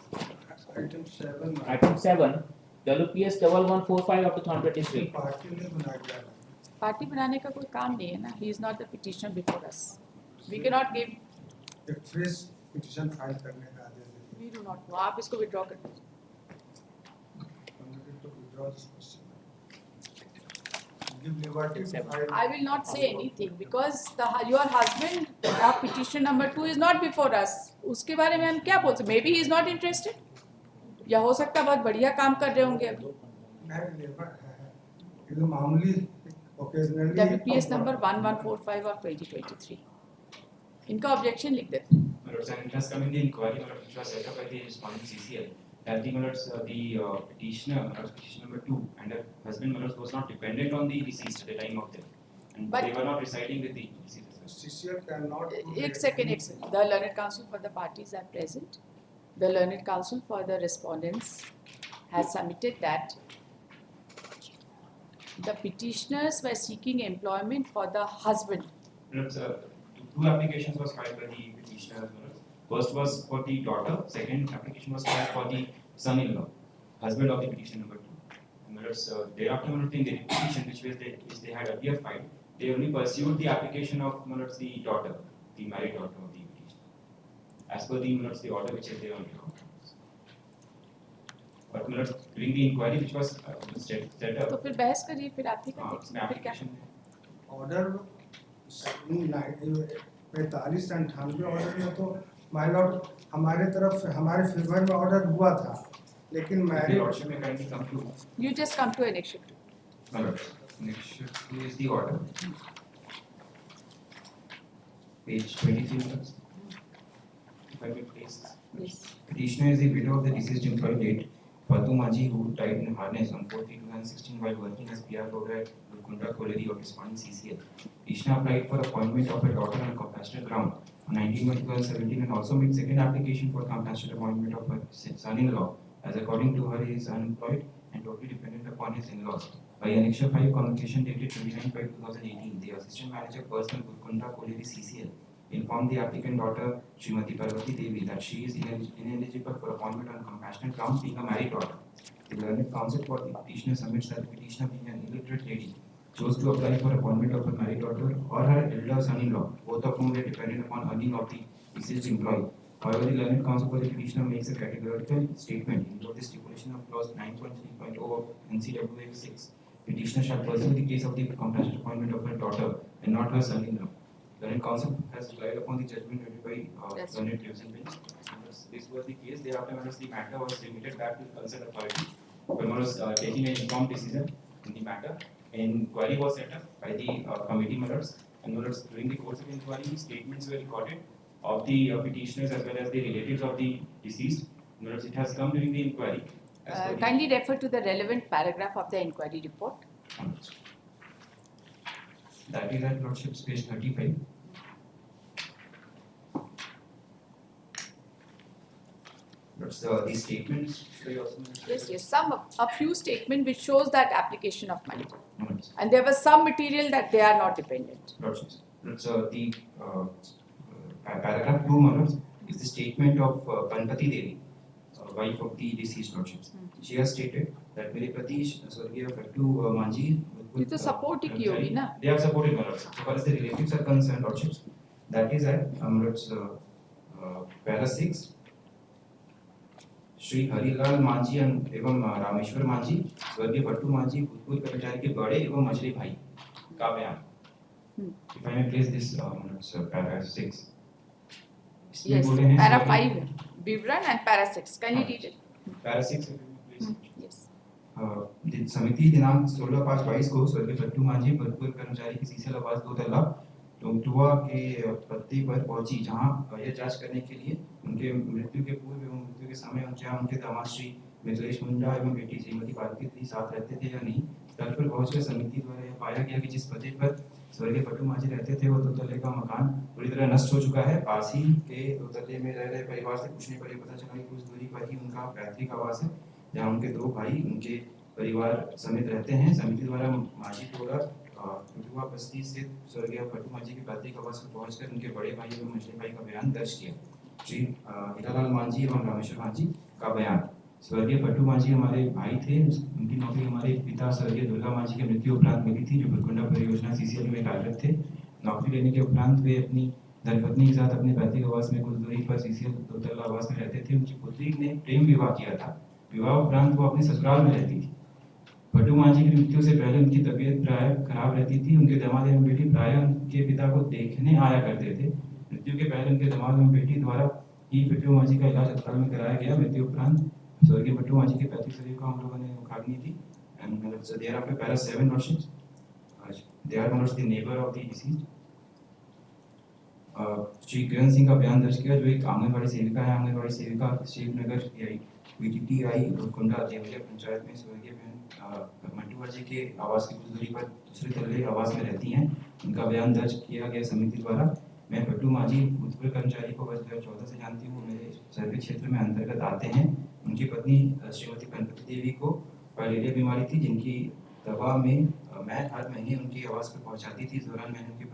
[SPEAKER 12] Item 7.
[SPEAKER 3] Item 7. WPS 1145 of 2023.
[SPEAKER 12] Party ने बनाया गया है.
[SPEAKER 2] पार्टी बनाने का कोई काम नहीं है ना. He is not the petitioner before us. We cannot give.
[SPEAKER 12] एक फ्रेश पिटीशन फाइल करने का आदेश देते
[SPEAKER 2] We do not know. आप इसको withdraw कर दीजिए.
[SPEAKER 12] हैं. तो withdraw this question. Give liberty to file.
[SPEAKER 2] I will not say anything because your husband of petition number 2 is not before us. उसके बारे में हम क्या बोल सकते? Maybe he is not interested. या हो सकता है बहुत बढ़िया काम कर रहे होंगे अभी.
[SPEAKER 12] नहीं लेबर है. ये मामूली occasionally.
[SPEAKER 2] WPS number 1145 of 2023. इनका objection लिख देते हैं.
[SPEAKER 4] It has come in the inquiry which was set up by the respondent CCL that the petitioner, petition number 2 and her husband was not dependent on the deceased at the time of death, and
[SPEAKER 2] But
[SPEAKER 4] they were not residing with the deceased.
[SPEAKER 12] CCL cannot.
[SPEAKER 2] एक second. The learned counsel for the parties are present. The learned counsel for the respondents has submitted that the petitioners were seeking employment for the husband.
[SPEAKER 4] Two applications was filed by the petitioner. First was for the daughter. Second application was filed for the son-in-law, husband of the petition number 2. And thereafter, the petition which they had earlier filed, they only pursued the application of the daughter, the married daughter of the petitioner, as per the order which is there on record. But during the inquiry which was set up.
[SPEAKER 2] तो फिर बहस करिए फिर आप ही का फिर क्या?
[SPEAKER 12] Order 45 से 98 ऑर्डर में तो माय लॉर्ड हमारे तरफ से हमारे फेवर में ऑर्डर हुआ था लेकिन marriage.
[SPEAKER 2] You just come to annexure 2.
[SPEAKER 4] My lord, annexure 2 is the order. Page 23. If I may please.
[SPEAKER 2] Yes.
[SPEAKER 4] Petitioner is the widow of the deceased employee late Fatu Manji, who died in harness on 4/3/2016 while working as PR loader at Gulkunda Colliery of responding CCL. Petitioner applied for appointment of her daughter on compassionate ground on 19/1/2017 and also made second application for compassionate appointment of her son-in-law, as according to her he is unemployed and totally dependent upon his in-laws. By Annexure 5 communication dated 29/5/2018, the assistant manager personal Gulkunda Colliery CCL informed the applicant daughter Srimati Parvati Devi that she is ineligible for appointment on compassionate grounds being a married daughter. The learned counsel for the petitioner submits that the petitioner being an illiterate lady chose to apply for appointment of her married daughter or her elder son-in-law, both of whom were dependent upon earning of the deceased employee. However, the learned counsel for the petitioner makes a categorical statement into the stipulation of clause 9.3.0 of NCWA 6. Petitioner shall pursue the case of the compassionate appointment of her daughter and not her son-in-law. The learned counsel has relied upon the judgment rendered by learned Lewis bench. This was the case. Thereafter, the matter was remitted back to the concerned authority. When was taking an informed decision in the matter, an inquiry was set up by the committee members, and during the course of inquiry, statements were recorded of the petitioners as well as the relatives of the deceased. It has come during the inquiry.
[SPEAKER 2] Kindly refer to the relevant paragraph of the inquiry report.
[SPEAKER 4] That is at Lordship's page 35. These statements.
[SPEAKER 2] Yes. A few statements which shows that application of money, and there was some material that they are not dependent.
[SPEAKER 4] The paragraph 2 is the statement of Parvati Devi, wife of the deceased lordships. She has stated that मेरे पति स्वर्गीय फट्टू मांझी
[SPEAKER 2] ये तो support ही की होगी ना?
[SPEAKER 4] They have supported my lordships. So far as the relatives are concerned, lordships, that is at para 6. Shri Harilal Manjhi एवं रामेश्वर मांझी स्वर्गीय फट्टू मांझी भूतपूर्व कर्मचारी के बड़े एवं मझले भाई का बयान
[SPEAKER 17] If I may place this paragraph 6. इसमें
[SPEAKER 2] Yes,
[SPEAKER 17] बोले हैं
[SPEAKER 2] para
[SPEAKER 17] कि-
[SPEAKER 2] 5 है, विवरण and para 6. Can you read it?
[SPEAKER 17] Para 6 if you may please.
[SPEAKER 2] Yes.
[SPEAKER 17] समिति दिनांक 16/5/22 को स्वर्गीय पट्टू मांझी भरपूर कर्मचारी की सीसीएल आवास 2 तल्ला टोंगटुआ के पत्ते पर पहुंची, जहां यह जांच करने के लिए उनके मृत्यु के पूर्व एवं मृत्यु के समय उनके दामाद श्री मिथिलेश मुंडा एवं बेटी श्रीमती पार्वती देवी साथ रहते थे या नहीं। स्थल पर पहुंचकर समिति द्वारा यह पाया गया कि जिस पते पर स्वर्गीय पट्टू मांझी रहते थे वो 2 तल्ले का मकान पूरी तरह नष्ट हो चुका है। पास ही के 2 तल्ले में रह रहे परिवार से पूछने पर पता चला कि कुछ दूरी पर ही उनका पैतृक आवास है, जहां उनके 2 भाई उनके परिवार समेत रहते हैं। समिति द्वारा मांझी टोला टुटुआ बस्ती से स्वर्गीय पट्टू मांझी के पैतृक आवास पर पहुंचकर उनके बड़े भाई एवं मझले भाई का बयान दर्ज किया। श्री हीरालाल मांझी एवं रामेश्वर मांझी का बयान। स्वर्गीय पट्टू मांझी हमारे भाई थे, उनकी नौकरी हमारे पिता स्वर्गीय दुर्गा मांझी की मृत्यु उपरांत मिली थी, जो बुरकुंडा परियोजना सीसीएल में कार्यरत थे। नौकरी लेने के उपरांत वे अपनी धर्मपत्नी के साथ अपने पैतृक आवास में कुछ दूरी पर सीसीएल 2 तल्ला आवास में रहते थे। उनकी पुत्री ने प्रेम विवाह किया था। विवाह उपरांत वो अपने ससुराल में रहती थी। पट्टू मांझी की मृत्यु से पहले उनकी तबीयत प्राय खराब रहती थी। उनके दामाद एवं बेटी प्राय उनके पिता को देखने आया करते थे। मृत्यु के पहले उनके दामाद एवं बेटी द्वारा ही पट्टू मांझी का इलाज अस्पताल में कराया गया। मृत्यु उपरांत स्वर्गीय पट्टू मांझी के पैतृक शरीर को हम लोगों ने उखाड़नी थी। And so thereafter para 7 lordships, they are not the neighbor of the deceased. Shri Kiran Singh का बयान दर्ज किया, जो एक आंगनबाड़ी सेविका है। आंगनबाड़ी सेविका शिवनगर पीटीटीआई बुरकुंडा देवलिया पंचायत में स्वर्गीय मंटुआ जी के आवास की कुछ दूरी पर दूसरे तल्ले आवास में रहती हैं। उनका बयान दर्ज किया गया समिति द्वारा। मैं पट्टू मांझी भूतपूर्व कर्मचारी को वर्ष 2014 से जानती हूँ। मेरे सर्वे क्षेत्र में अंतर्गत आते हैं। उनकी पत्नी श्रीमती पार्वती देवी को फाइलेरिया बीमारी थी, जिनकी दवा में मैं हर महीने उनके आवास पर पहुंचाती थी। इस दौरान मैंने उनके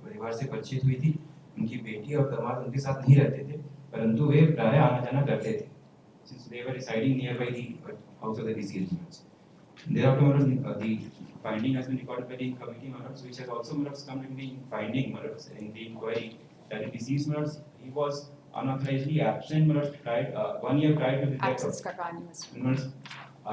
[SPEAKER 17] परिवार से परिचित हुई थी। उनकी बेटी और दामाद उनके साथ नहीं रहते थे, परंतु वे प्राय आना जाना करते थे, since they were residing nearby the house of the deceased. Thereafter, the finding has been recorded by the committee, which has also come in the finding in the inquiry that the deceased he was unauthorizedly absent 1 year prior to the death.
[SPEAKER 2] Absence का कहानी में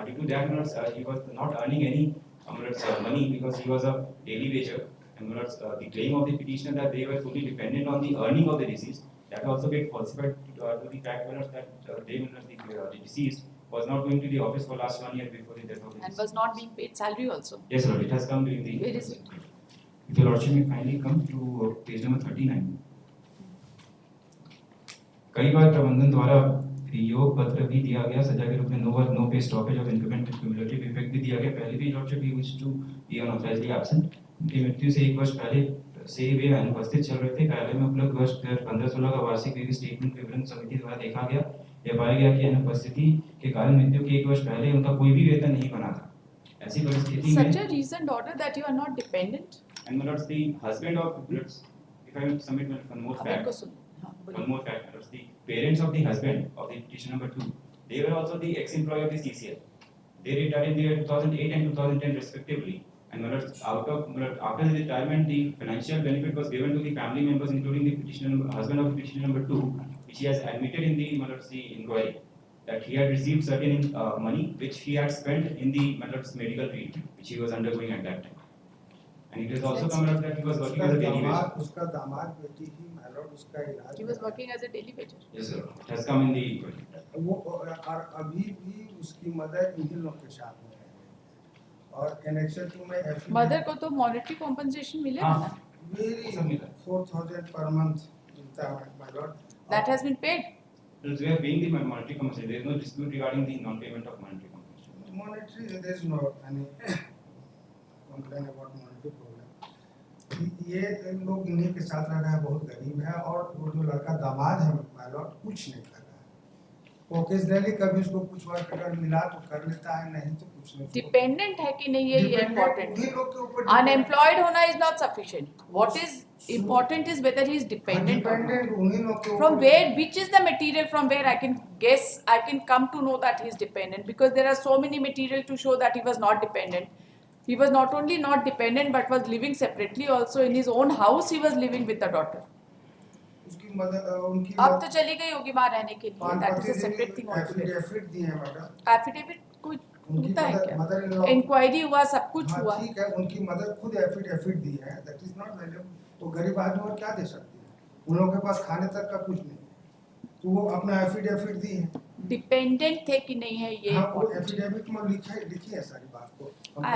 [SPEAKER 17] Due to that, he was not earning any money because he was a daily wager. And the claim of the petitioner that they were fully dependent on the earning of the deceased, that also get falsified to the fact that the deceased was not going to the office for last 1 year before the death of the deceased.
[SPEAKER 2] and was not being paid salary also.
[SPEAKER 17] Yes, Lord, it has come during the.
[SPEAKER 2] Where is it?
[SPEAKER 17] If your Lordship may kindly come to page number 39. कई बार प्रबंधन द्वारा योग पत्र भी दिया गया, सजा के रूप में no pay stoppage of increment with cumulative effect भी दिया गया। पहले भी लॉर्डशिप ही wish to be unauthorisedly absent. उनकी मृत्यु से 1 वर्ष पहले से वे अनुपस्थित चल रहे थे। कार्यालय में उपलब्ध वर्ष 2015-16 का वार्षिक विवरण स्टेटमेंट विवरण समिति द्वारा देखा गया। यह पाया गया कि अनुपस्थिति के कारण मृत्यु के 1 वर्ष पहले उनका कोई भी वेतन नहीं बना था। ऐसी परिस्थिति में
[SPEAKER 2] Such a reasoned order that you are not dependent.
[SPEAKER 17] And my lords, the husband of if I submit one more fact, the parents of the husband of the petition number 2, they were also the ex-employee of the CCL. They retired in the year 2008 and 2010 respectively. And my lords, after the retirement, the financial benefit was given to the family members, including the husband of the petitioner number 2, which he has admitted in the the inquiry that he had received certain money which he had spent in the medical treatment which he was undergoing at that time. And it has also come out that he was working as a daily wager.
[SPEAKER 12] उसका दामाद बेटी ही my lord उसका इलाज।
[SPEAKER 2] He was working as a daily wager.
[SPEAKER 17] Yes, sir. It has come in the inquiry.
[SPEAKER 12] वो और अभी भी उसकी मदर इन्हीं लोग के साथ में है। और एनेक्शन 2 में
[SPEAKER 2] मदर को तो मॉनेटरी कॉम्पेंसेशन मिलेगा ना?
[SPEAKER 12] Very 4,000 per month मिलता है my lord.
[SPEAKER 2] That has been paid.
[SPEAKER 17] We are paying the monetary compensation. There is no dispute regarding the non-payment of monetary compensation.
[SPEAKER 12] Monetary, there is no any complaint about monetary problem. ये लोग इन्हीं के साथ रह रहा है, बहुत गरीब है और वो जो लड़का दामाद है my lord कुछ नहीं कर रहा है। ओकेजनली कभी उसको कुछ वर्क अगर मिला तो कर लेता है, नहीं तो कुछ नहीं।
[SPEAKER 2] डिपेंडेंट है कि नहीं ये इम्पोर्टेंट
[SPEAKER 12] उन्हीं लोग के ऊपर
[SPEAKER 2] अनएम्प्लॉयड होना is not sufficient. What is important is whether he is dependent
[SPEAKER 12] उन्हीं लोग के
[SPEAKER 2] from where, which is the material from where I can guess, I can come to know that he is dependent, because there are so many material to show that he was not dependent. He was not only not dependent but was living separately also in his own house. He was living with the daughter.
[SPEAKER 12] उसकी mother उनकी
[SPEAKER 2] अब तो चली गई होगी वहाँ रहने के लिए, that is a separate thing altogether.
[SPEAKER 12] Affidavit दिए हैं मैडम।
[SPEAKER 2] Affidavit कोई
[SPEAKER 12] उनकी
[SPEAKER 2] होता है क्या?
[SPEAKER 12] मदर इन लॉ
[SPEAKER 2] इंक्वायरी हुआ, सब कुछ हुआ।
[SPEAKER 12] ठीक है, उनकी मदर खुद एफिडेविट दी है, दैट इज नॉट वैल्यूएबल। तो गरीब आदमी और क्या दे सकती है, उन लोगों के पास खाने तक का कुछ नहीं है, तो वो अपना एफिडेविट दी है।
[SPEAKER 2] डिपेंडेंट थे कि नहीं है ये
[SPEAKER 12] हाँ, वो एफिडेविट में लिखी है सारी बात को।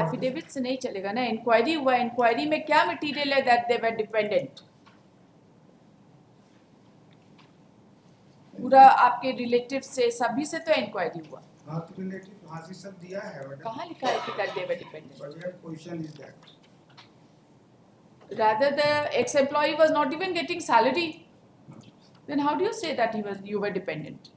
[SPEAKER 2] एफिडेविट से नहीं चलेगा ना, इंक्वायरी हुआ, इंक्वायरी में क्या मटेरियल है दैट दे वर डिपेंडेंट? पूरा आपके रिलेटिव से सभी से तो इंक्वायरी हुआ।
[SPEAKER 12] हाँ, तो रिलेटिव हाँ से सब दिया है मैडम।
[SPEAKER 2] कहाँ लिखा है कि that they were dependent?
[SPEAKER 12] But your question is that
[SPEAKER 2] Rather the ex-employee was not even getting salary, then how do you say that you were dependent?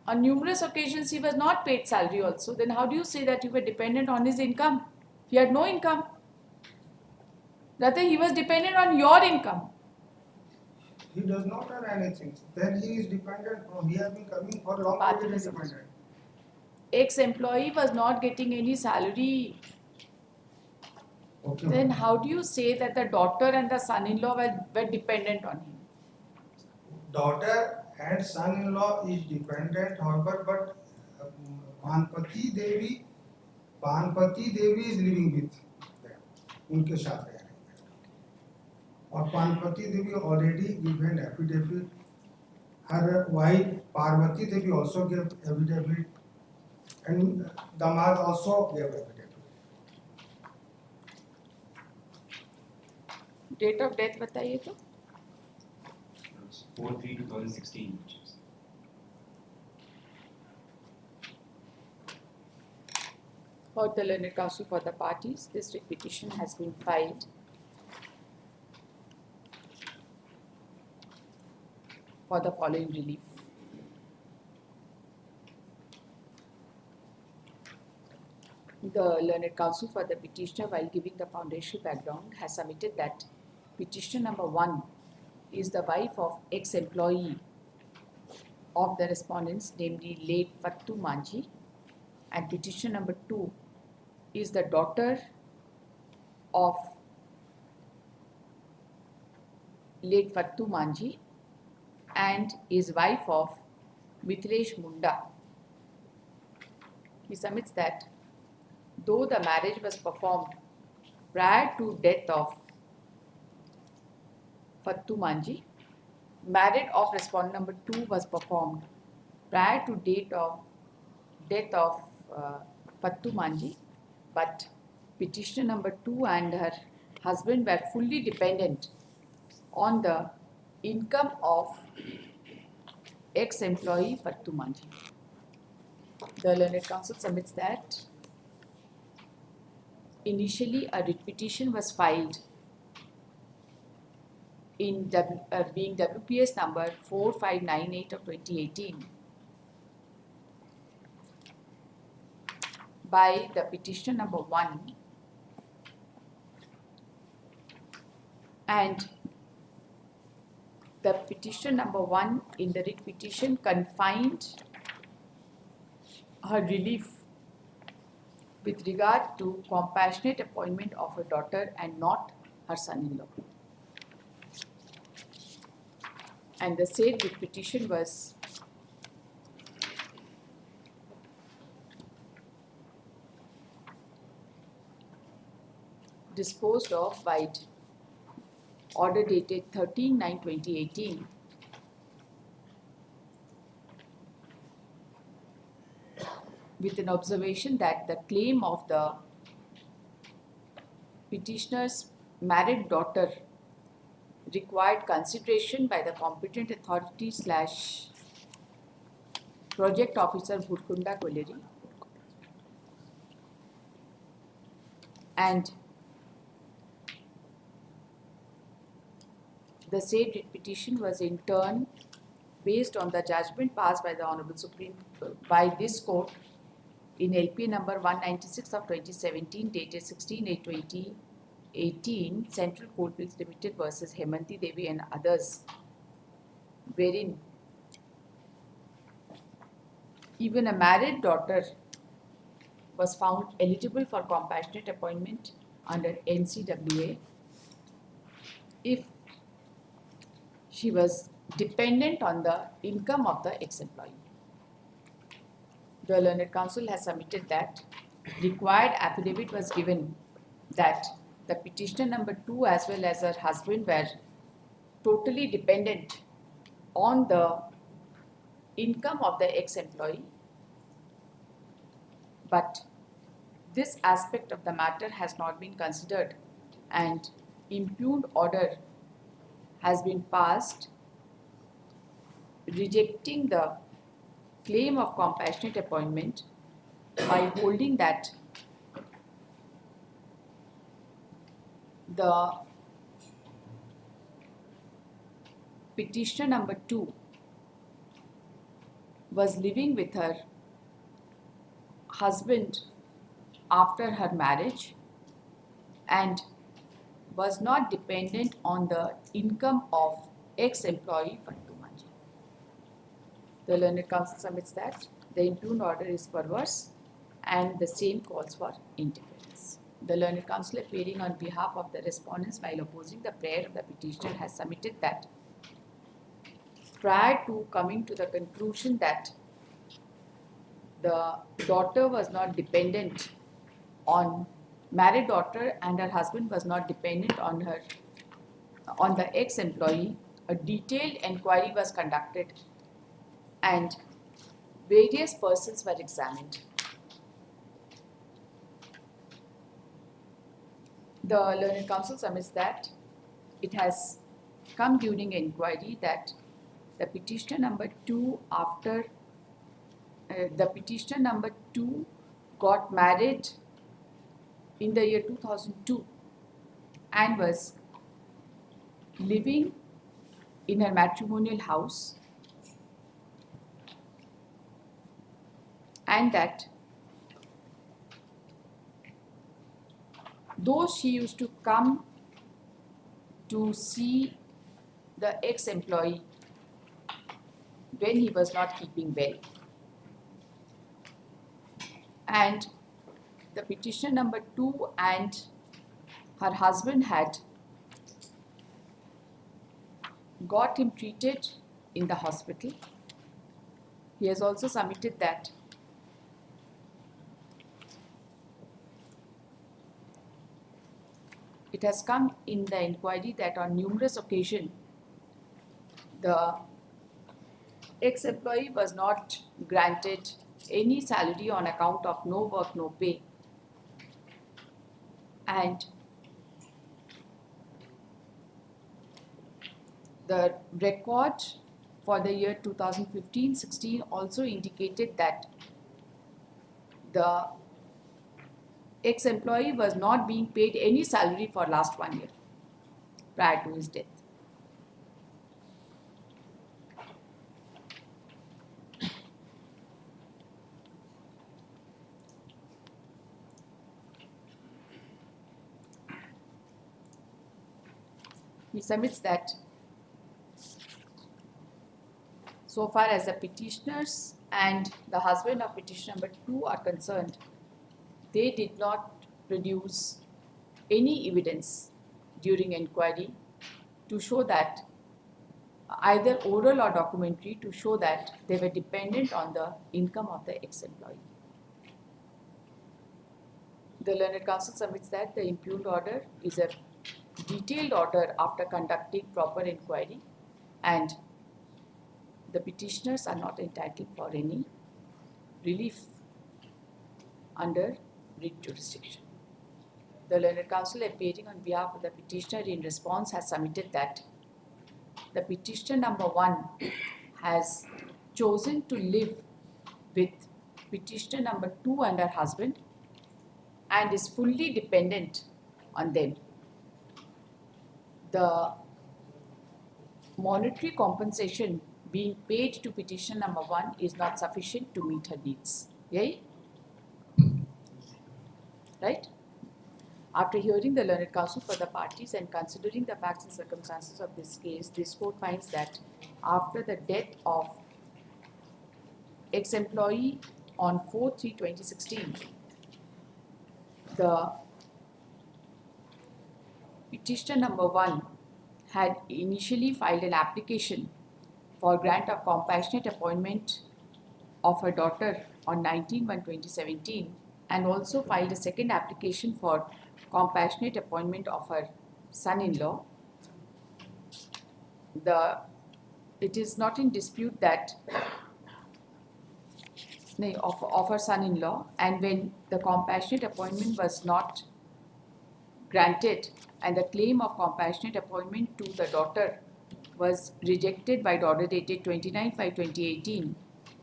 [SPEAKER 2] On numerous occasions he was not paid salary also, then how do you say that you were dependent on his income? He had no income. Rather he was dependent on your income.
[SPEAKER 12] he does not have anything. Then he is dependent from, he has been coming for long period is dependent.
[SPEAKER 2] Ex-employee was not getting any salary.
[SPEAKER 12] Okay.
[SPEAKER 2] Then how do you say that the daughter and the son-in-law were dependent on him?
[SPEAKER 12] Daughter and son-in-law is dependent, however, but Panpati Devi is living with them. उनके साथ रह रहे हैं। और पानपति देवी already given affidavit. Her wife Parvati Devi also gave affidavit, and Damad also gave affidavit.
[SPEAKER 2] Date of death बताइए तो?
[SPEAKER 4] 4/3/2016.
[SPEAKER 2] For the learned counsel for the parties, this writ petition has been filed for the following relief. The learned counsel for the petitioner, while giving the foundational background, has submitted that petitioner number 1 is the wife of ex-employee of the respondents, namely late Fattu Manji, and petitioner number 2 is the daughter of late Fattu Manji and is wife of Mithilesh Munda. He submits that though the marriage was performed prior to death of Fattu Manji, marriage of respondent number 2 was performed prior to date of death of Fattu Manji, but petitioner number 2 and her husband were fully dependent on the income of ex-employee Fattu Manji. The learned counsel submits that initially a writ petition was filed in being WPS number 4598 of 2018 by the petitioner number 1, and the petitioner number 1 in the writ petition confined her relief with regard to compassionate appointment of her daughter and not her son-in-law. And the said writ petition was disposed of by order dated 13/9/2018 with an observation that the claim of the petitioner's married daughter required consideration by the competent authority / project officer Bhutkunda Kolleri, and the said writ petition was in turn based on the judgment passed by the Honorable by this court in LPA number 196 of 2017 dated 16/8/2018, Central Coalfields Limited versus Hemanti Devi and others, wherein even a married daughter was found eligible for compassionate appointment under NCWA if she was dependent on the income of the ex-employee. the learned counsel has submitted that required affidavit was given that the petitioner number 2 as well as her husband were totally dependent on the income of the ex-employee, but this aspect of the matter has not been considered and impugned order has been passed rejecting the claim of compassionate appointment by holding that the petitioner number 2 was living with her husband after her marriage and was not dependent on the income of ex-employee Fantu Manji. The learned counsel submits that the impugned order is perverse and the same calls for interference. The learned counsel appearing on behalf of the respondents while opposing the prayer of the petitioner has submitted that prior to coming to the conclusion that the daughter was not dependent on married daughter and her husband was not dependent on the ex-employee, a detailed inquiry was conducted and various persons were examined. The learned counsel submits that it has come during inquiry that the petitioner number 2 got married in the year 2002 and was living in her matrimonial house, and that though she used to come to see the ex-employee when he was not keeping well, and the petitioner number 2 and her husband had got him treated in the hospital. He has also submitted that it has come in the inquiry that on numerous occasions the ex-employee was not granted any salary on account of no work, no pay, and the record for the year 2015-16 also indicated that the ex-employee was not being paid any salary for last 1 year prior to his death. He submits that so far as the petitioners and the husband of petitioner number 2 are concerned, they did not produce any evidence during inquiry to show that either oral or documentary to show that they were dependent on the income of the ex-employee. The learned counsel submits that the impugned order is a detailed order after conducting proper inquiry and the petitioners are not entitled for any relief under writ jurisdiction. The learned counsel appearing on behalf of the petitioner in response has submitted that the petitioner number 1 has chosen to live with petitioner number 2 and her husband and is fully dependent on them. The monetary compensation being paid to petitioner number 1 is not sufficient to meet her needs. Yay? Right? After hearing the learned counsel for the parties and considering the facts and circumstances of this case, this court finds that after the death of ex-employee on 4/3/2016, the petitioner number 1 had initially filed an application for grant of compassionate appointment of her daughter on 19/1/2017 and also filed a second application for compassionate appointment of her son-in-law. It is not in dispute that of her son-in-law, and when the compassionate appointment was not granted and the claim of compassionate appointment to the daughter was rejected by the order dated 29/5/2018,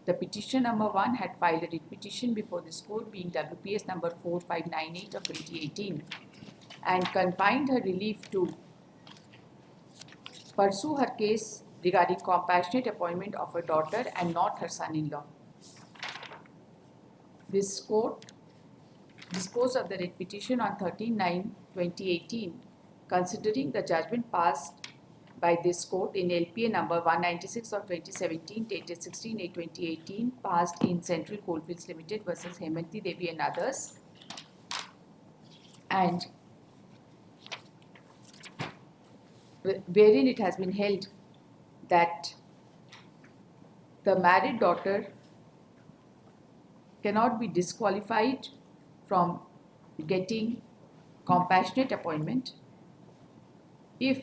[SPEAKER 2] the petition number 1 had filed a writ petition before this court, being WPS number 4598 of 2018, and confined her relief to pursue her case regarding compassionate appointment of her daughter and not her son-in-law. This court disposed of the writ petition on 13/9/2018, considering the judgment passed by this court in LPA number 196 of 2017 dated 16/8/2018, passed in Central Coalfields Limited versus Hemanti Devi and others, and wherein it has been held that the married daughter cannot be disqualified from getting compassionate appointment if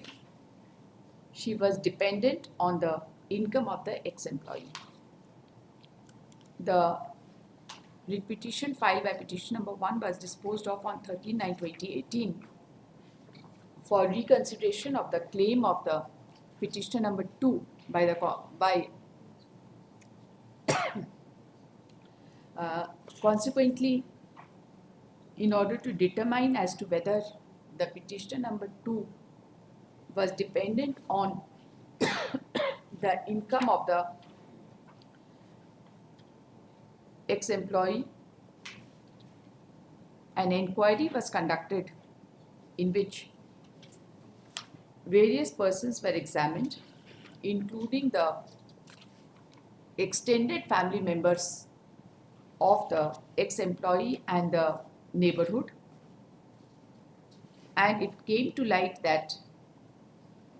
[SPEAKER 2] she was dependent on the income of the ex-employee. The writ petition filed by petition number 1 was disposed of on 13/9/2018 for reconsideration of the claim of the petitioner number 2 consequently, in order to determine as to whether the petitioner number 2 was dependent on the income of the ex-employee, an inquiry was conducted in which various persons were examined, including the extended family members of the ex-employee and the neighborhood, and it came to light that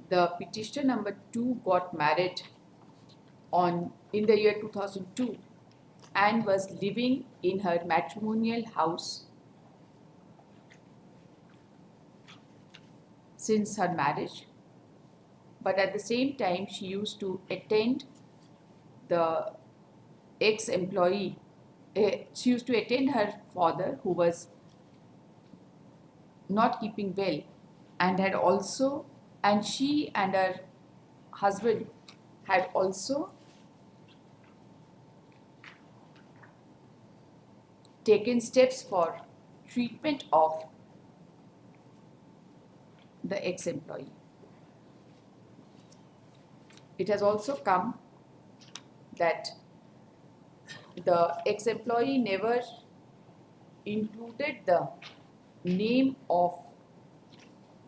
[SPEAKER 2] the petitioner number 2 got married in the year 2002 and was living in her matrimonial house since her marriage, but at the same time she used to attend the ex-employee. She used to attend her father, who was not keeping well, and she and her husband had also taken steps for treatment of the ex-employee. It has also come that the ex-employee never included the name of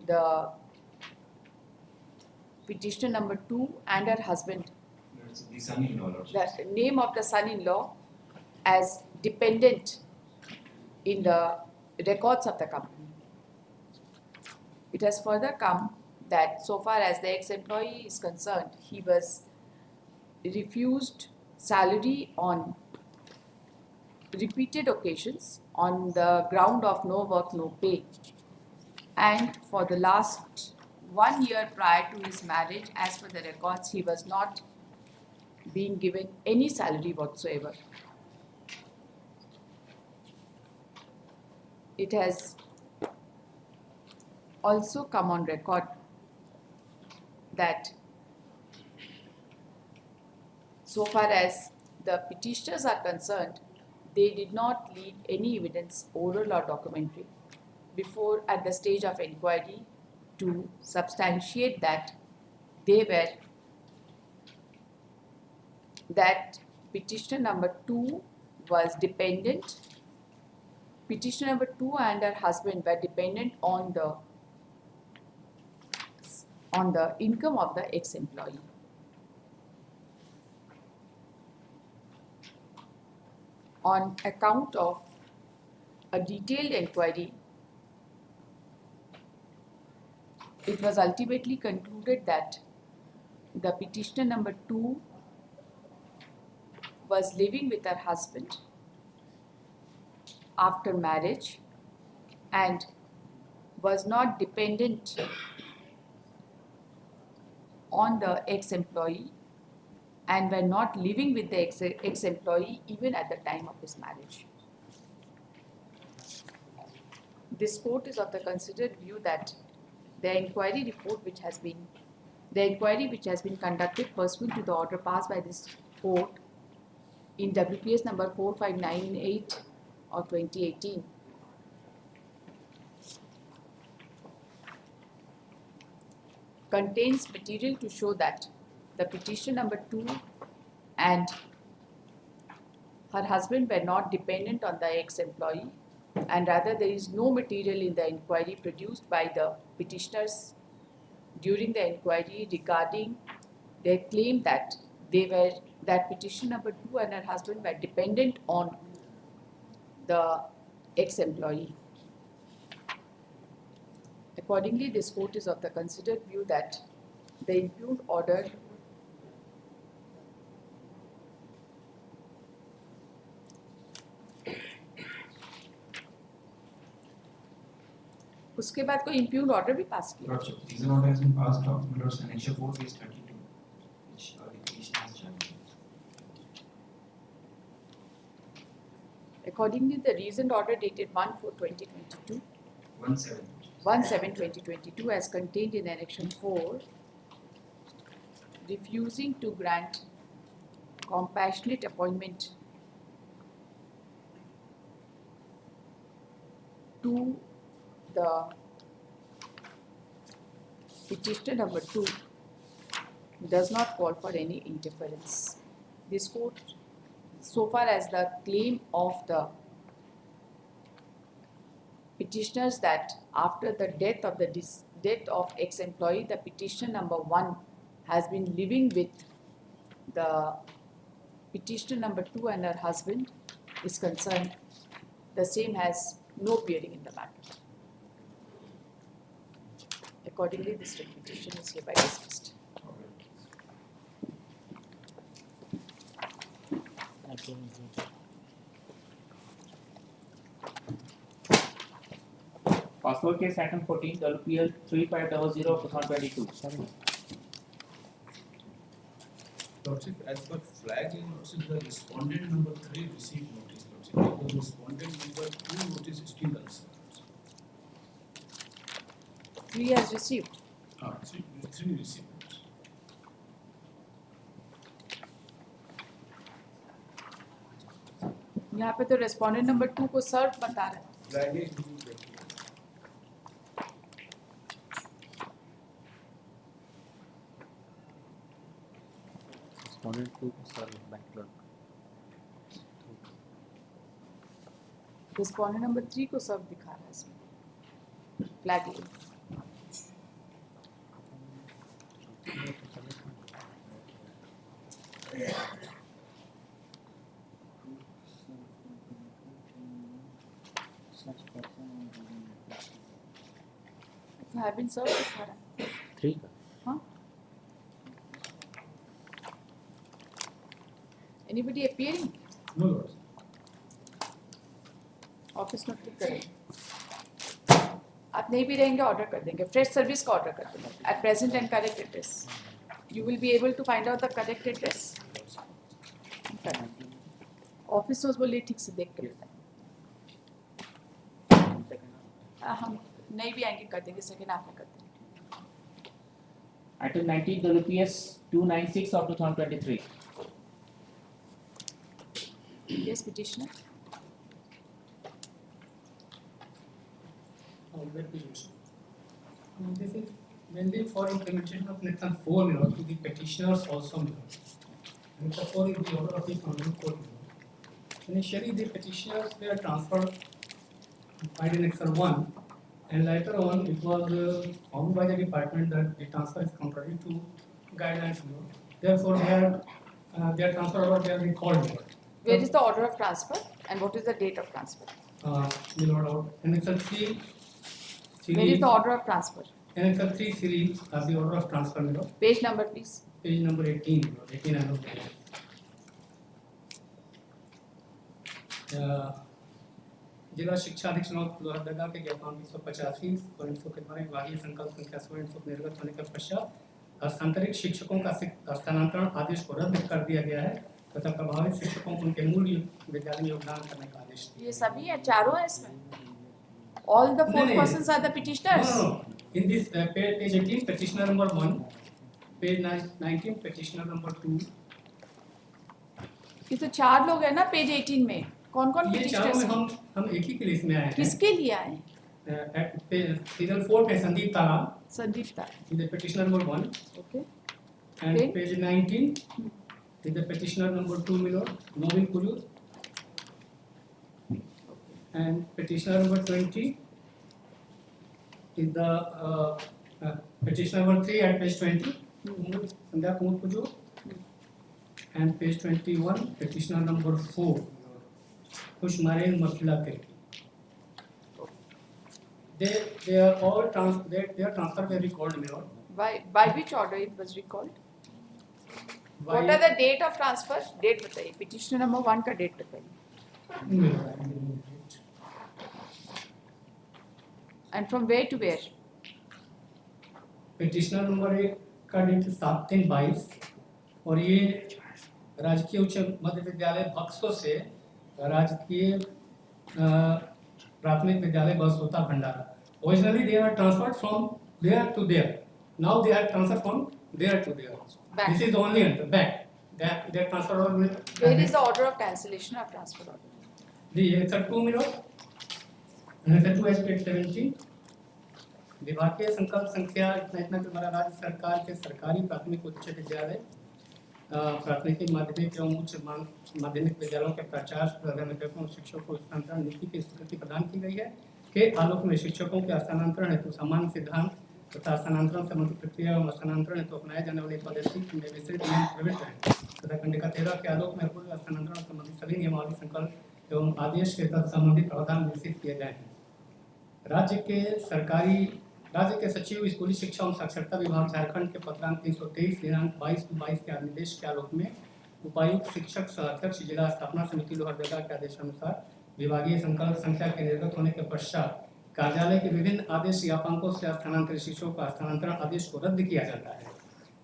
[SPEAKER 2] the petitioner number 2 and her husband,
[SPEAKER 4] The son-in-law.
[SPEAKER 2] the name of the son-in-law, as dependent in the records of the company. It has further come that so far as the ex-employee is concerned, he was refused salary on repeated occasions on the ground of no work, no pay. And for the last 1 year prior to his marriage, as per the records, he was not being given any salary whatsoever. It has also come on record that so far as the petitioners are concerned, they did not leave any evidence, oral or documentary, before at the stage of inquiry to substantiate that that petitioner number 2 was dependent. Petitioner number 2 and her husband were dependent on the income of the ex-employee. On account of a detailed inquiry, it was ultimately concluded that the petitioner number 2 was living with her husband after marriage and was not dependent on the ex-employee and were not living with the ex-employee even at the time of his marriage. This court is of the considered view that the inquiry which has been conducted pursuant to the order passed by this court in WPS number 4598 of 2018 contains material to show that the petition number 2 and her husband were not dependent on the ex-employee, and rather there is no material in the inquiry produced by the petitioners during the inquiry regarding their claim that petition number 2 and her husband were dependent on the ex-employee. Accordingly, this court is of the considered view that the impugned order उसके बाद कोई impugned order भी पास किया.
[SPEAKER 17] Lordship, reason order has been passed on Lord's annexure 4 page 32, which the petition has challenged.
[SPEAKER 2] Accordingly, the reasoned order dated 1/4/2022, 1/7/2022, as contained in Annexure 4, refusing to grant compassionate appointment to the petitioner number 2 does not call for any interference. This court, so far as the claim of the petitioners that after the death of ex-employee, the petitioner number 1 has been living with the petitioner number 2 and her husband is concerned, the same has no bearing in the matter. Accordingly, this petition is hereby dismissed.
[SPEAKER 3] Passport case item 14, WPL 3500 of 2022.
[SPEAKER 20] Lordship, as per flagging, Lordship, the respondent number 3 received notice, Lordship. The respondent number 2 notice is still unserved.
[SPEAKER 2] 3 has received.
[SPEAKER 20] 3 received.
[SPEAKER 2] यहाँ पे तो respondent number 2 को सर्व बता रहा है.
[SPEAKER 16] Respondent 2 को सर्व backlog.
[SPEAKER 2] Respondent number 3 को सर्व दिखा रहा है इसमें. फ्लैग ले. have been served दिखा रहा है.
[SPEAKER 16] 3 का.
[SPEAKER 2] हाँ. Anybody appearing?
[SPEAKER 10] No, Lord.
[SPEAKER 2] Office में क्लिक करेंगे. आप नहीं भी रहेंगे ऑर्डर कर देंगे. फ्रेश सर्विस का ऑर्डर कर देंगे. At present and correct address. You will be able to find out the correct address. Office में बोलिए ठीक से देख कर. हम नहीं भी आएंगे कर देंगे. सेकेंड हाफ में कर देंगे.
[SPEAKER 3] Item 19 WPS 296 of 2023.
[SPEAKER 2] Yes, petitioner.
[SPEAKER 21] This is mainly for implementation of Section 4 to the petitioners also. Section 4 is the order of the Honorable Court. Initially, the petitioners were transferred by the Section 1, and later on it was found by the department that the transfer is contrary to guidelines. Therefore, their transfer order they are recalled.
[SPEAKER 2] Where is the order of transfer and what is the date of transfer?
[SPEAKER 21] Section 3 series.
[SPEAKER 2] Where is the order of transfer?
[SPEAKER 21] Section 3 series has the order of transfer.
[SPEAKER 2] Page number, please.
[SPEAKER 21] Page number 18. 18 and जिला शिक्षा अधीक्षक लोहरदगा के ज्ञापन 185 और 100 के द्वारा विभागीय संकल्प संख्या 100 निर्गत होने के पश्चात हस्तांतरित शिक्षकों का हस्तांतरण आदेश को रद्द कर दिया गया है तथा प्रभावित शिक्षकों को उनके मूल विद्यालय में योगदान करने का आदेश दिया।
[SPEAKER 2] ये सभी है, चारों है इसमें? All the four persons are the petitioners?
[SPEAKER 21] No. In this page 18, petitioner number 1, page 19, petitioner number 2.
[SPEAKER 2] ये तो चार लोग हैं ना पेज 18 में, कौन कौन
[SPEAKER 21] ये चारों में हम एक ही के लिस्ट में आए हैं।
[SPEAKER 2] किसके लिए आए?
[SPEAKER 21] Serial 4 पे संदीप तारा।
[SPEAKER 2] संदीप तारा।
[SPEAKER 21] Is the petitioner number 1.
[SPEAKER 2] Okay.
[SPEAKER 21] And page 19 is the petitioner number 2, Milord, Novin Kurur. And petitioner number 20 is the petitioner number 3 at page 20, Sandhya Kumar Pujur. And page 21, petitioner number 4, Kushmaren Makila Kirki. They are all their transfer were recalled, Milord.
[SPEAKER 2] By which order it was recalled? What are the date of transfer? Date बताइए, petitioner number 1 का date बताइए. And from where to where?
[SPEAKER 21] petitioner number 1 का date 7/3/22 और ये राजकीय उच्च मध्य विद्यालय बक्सो से राजकीय प्राथमिक विद्यालय बसोता भंडारा. Originally they were transferred from there to there. Now they are transferred from there to there.
[SPEAKER 2] Back.
[SPEAKER 21] This is only at the back. They are transferred order.
[SPEAKER 2] Where is the order of cancellation or transfer order?
[SPEAKER 21] The Annexure 2 Milord. Annexure 2 has page 17. विभागीय संकल्प संख्या इतना के द्वारा राज्य सरकार के सरकारी प्राथमिक उच्च विद्यालय प्राथमिक माध्यमिक एवं उच्च माध्यमिक विद्यालयों के प्राचार्य शिक्षकों को हस्तांतरण नीति की स्वीकृति प्रदान की गई है के आलोक में शिक्षकों के हस्तांतरण हेतु सामान्य सिद्धांत तथा हस्तांतरण संबंधी प्रक्रिया एवं हस्तांतरण हेतु अपनाए जाने वाली पद्धति में विस्तृत नियम प्रविष्ट है तथा खंडिका 13 के आलोक में पूर्व हस्तांतरण संबंधी सभी नियमावली संकल्प एवं आदेश के तहत संबंधित प्रावधान विकसित किए गए हैं. राज्य के सचिव स्कूली शिक्षा एवं साक्षरता विभाग झारखंड के पत्रांक 323 दिनांक 22/22 के आदेश के आलोक में उपायुक्त शिक्षक सहाध्यक्ष जिला स्थापना समिति लोहरदगा के आदेशानुसार विभागीय संकल्प संख्या के निर्गत होने के पश्चात कार्यालय के विभिन्न आदेश ज्ञापकों से स्थानांतरित शिक्षकों का हस्तांतरण आदेश को रद्द किया जाता है.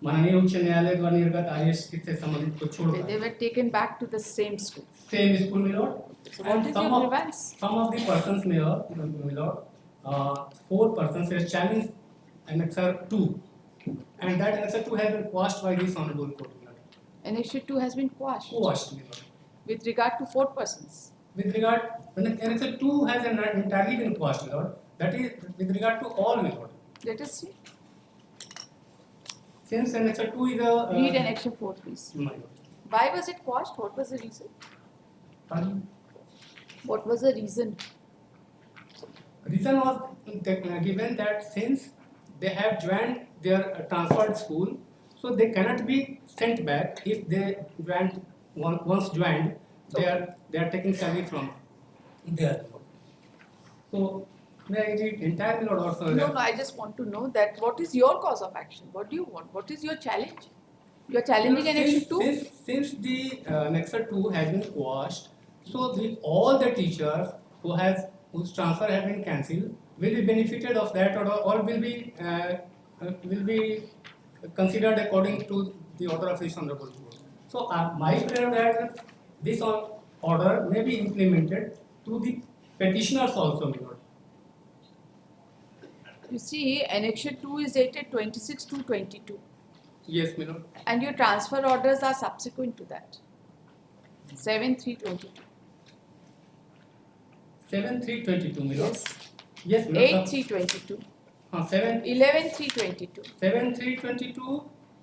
[SPEAKER 21] माननीय उच्च न्यायालय द्वारा निर्गत आदेश से संबंधित को छोड़कर
[SPEAKER 2] They were taken back to the same school.
[SPEAKER 21] Same school, my lord.
[SPEAKER 2] So what is your grievance?
[SPEAKER 21] Some of the persons, my lord, 4 persons were challenged Annexure 2, and that Annexure 2 has been quashed by this honorable court.
[SPEAKER 2] Annexure 2 has been quashed.
[SPEAKER 21] Quashed, my lord.
[SPEAKER 2] With regard to 4 persons.
[SPEAKER 21] With regard, Annexure 2 has entirely been quashed, my lord. That is with regard to all, my lord.
[SPEAKER 2] Let us see.
[SPEAKER 21] Since Annexure 2 is a
[SPEAKER 2] read Annexure 4, please.
[SPEAKER 21] My lord.
[SPEAKER 2] Why was it quashed? What was the reason?
[SPEAKER 21] Pardon?
[SPEAKER 2] What was the reason?
[SPEAKER 21] Reason was given that since they have joined their transferred school, so they cannot be sent back. If they joined once joined, they are taking salary from there. So may I read entire lord also?
[SPEAKER 2] No, I just want to know that what is your cause of action? What do you want? What is your challenge? You are challenging Annexure 2?
[SPEAKER 21] Since the Annexure 2 has been quashed, so all the teachers whose transfer has been cancelled will be benefited of that, or all will be considered according to the order of this honorable court. So my prayer that this order may be implemented to the petitioners also, my lord.
[SPEAKER 2] You see, Annexure 2 is dated 26/2/22.
[SPEAKER 21] Yes, my lord.
[SPEAKER 2] And your transfer orders are subsequent to that. 7/3/22.
[SPEAKER 21] 7/3/22, my lord. Yes,
[SPEAKER 2] 8/3/22. 11/3/22.
[SPEAKER 21] 7/3/22.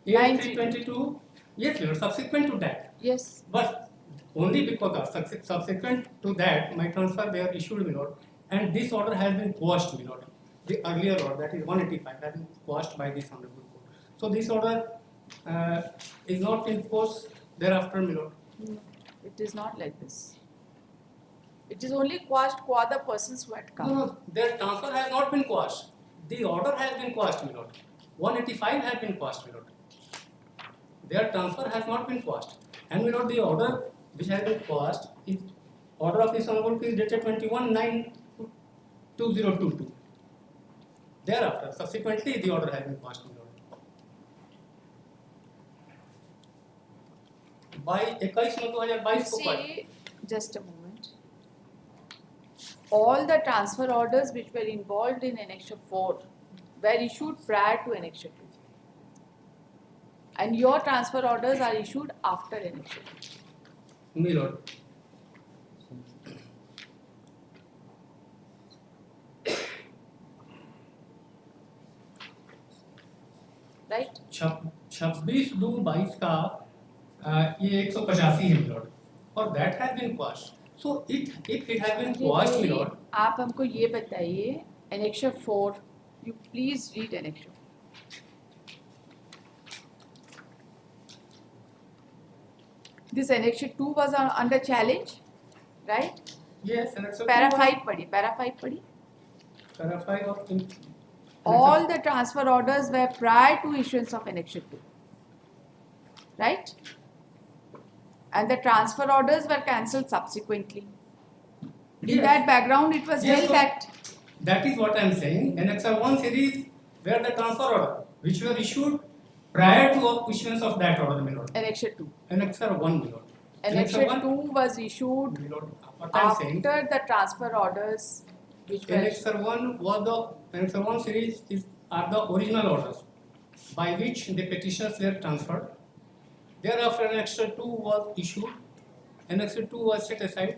[SPEAKER 21] 8/3/22. Yes, my lord. Subsequent to that.
[SPEAKER 2] Yes.
[SPEAKER 21] But only because of subsequent to that, my transfer were issued, my lord, and this order has been quashed, my lord. The earlier order, that is 185, has been quashed by this honorable court. So this order is not in force thereafter, my lord.
[SPEAKER 2] No, it is not like this. It is only quashed for the persons who had come.
[SPEAKER 21] No, their transfer has not been quashed. The order has been quashed, my lord. 185 has been quashed, my lord. Their transfer has not been quashed. And my lord, the order which has been quashed is order of this honorable is dated 21/9/2022. Thereafter, subsequently, the order has been passed, my lord. By 21/9/2022 को
[SPEAKER 2] See, just a moment. All the transfer orders which were involved in Annexure 4 were issued prior to Annexure 2. And your transfer orders are issued after Annexure 2.
[SPEAKER 21] my lord.
[SPEAKER 2] Right?
[SPEAKER 21] 26/2/22 का ये 185 है milord और that has been passed. So if it has been passed milord,
[SPEAKER 2] आप हमको ये बताइए Annexure 4, you please read Annexure 4. This Annexure 2 was under challenge, right?
[SPEAKER 21] yes, Annexure
[SPEAKER 2] Para
[SPEAKER 21] 2
[SPEAKER 2] 5 पढ़ी, Para 5 पढ़ी.
[SPEAKER 21] Para 5 of
[SPEAKER 2] All the transfer orders were prior to issuance of Annexure 2, right? And the transfer orders were cancelled subsequently. In that background, it was
[SPEAKER 21] Yes,
[SPEAKER 2] held
[SPEAKER 21] so
[SPEAKER 2] that
[SPEAKER 21] that is what I am saying. Annexure 1 series were the transfer order which were issued prior to issuance of that order, my lord.
[SPEAKER 2] Annexure 2.
[SPEAKER 21] Annexure 1, my lord.
[SPEAKER 2] Annexure 2 was issued
[SPEAKER 21] What I am saying,
[SPEAKER 2] after the transfer orders which were
[SPEAKER 21] Annexure 1 was the Annexure 1 series are the original orders by which the petitions were transferred. Thereafter, Annexure 2 was issued. Annexure 2 was set aside.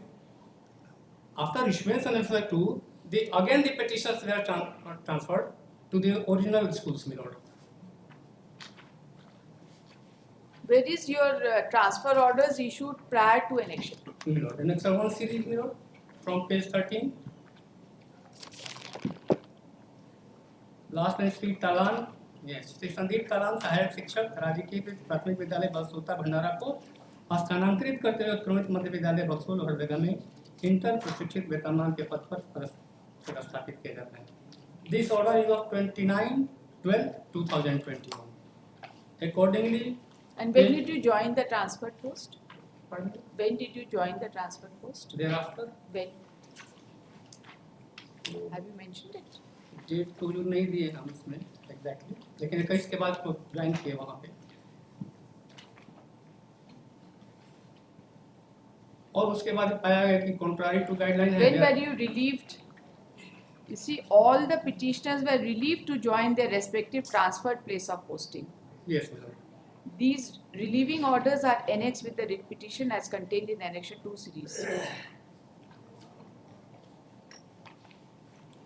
[SPEAKER 21] After issuance of Annexure 2, the petitions were transferred to the original schools, my lord.
[SPEAKER 2] Where is your transfer orders issued prior to Annexure 2?
[SPEAKER 21] My lord, Annexure 1 series, my lord, from page 13. Last name Sri Talan, yes, Sri Sandeep Talan, सहायक शिक्षक राजकीय प्राथमिक विद्यालय बलसोता भंडारा को स्थानांतरित करते हुए उत्क्रमित मध्य विद्यालय बक्सोल और बेगा में इंटर प्रशिक्षित वेतनमान के पद पर स्थापित किया जाता है. This order is of 29/12/2021. Accordingly,
[SPEAKER 2] And when did you join the transfer post?
[SPEAKER 21] Pardon?
[SPEAKER 2] When did you join the transfer post?
[SPEAKER 21] Thereafter,
[SPEAKER 2] When? Have you mentioned it?
[SPEAKER 21] Date तो जो नहीं दिए हम इसमें एग्जैक्टली, लेकिन 21 के बाद तो ज्वाइन किए वहाँ पे. और उसके बाद पाया गया कि contrary to guideline है.
[SPEAKER 2] When were you relieved? You see, all the petitioners were relieved to join their respective transferred place of posting.
[SPEAKER 21] Yes, my lord.
[SPEAKER 2] These relieving orders are annexed with the writ petition as contained in Annexure 2 series.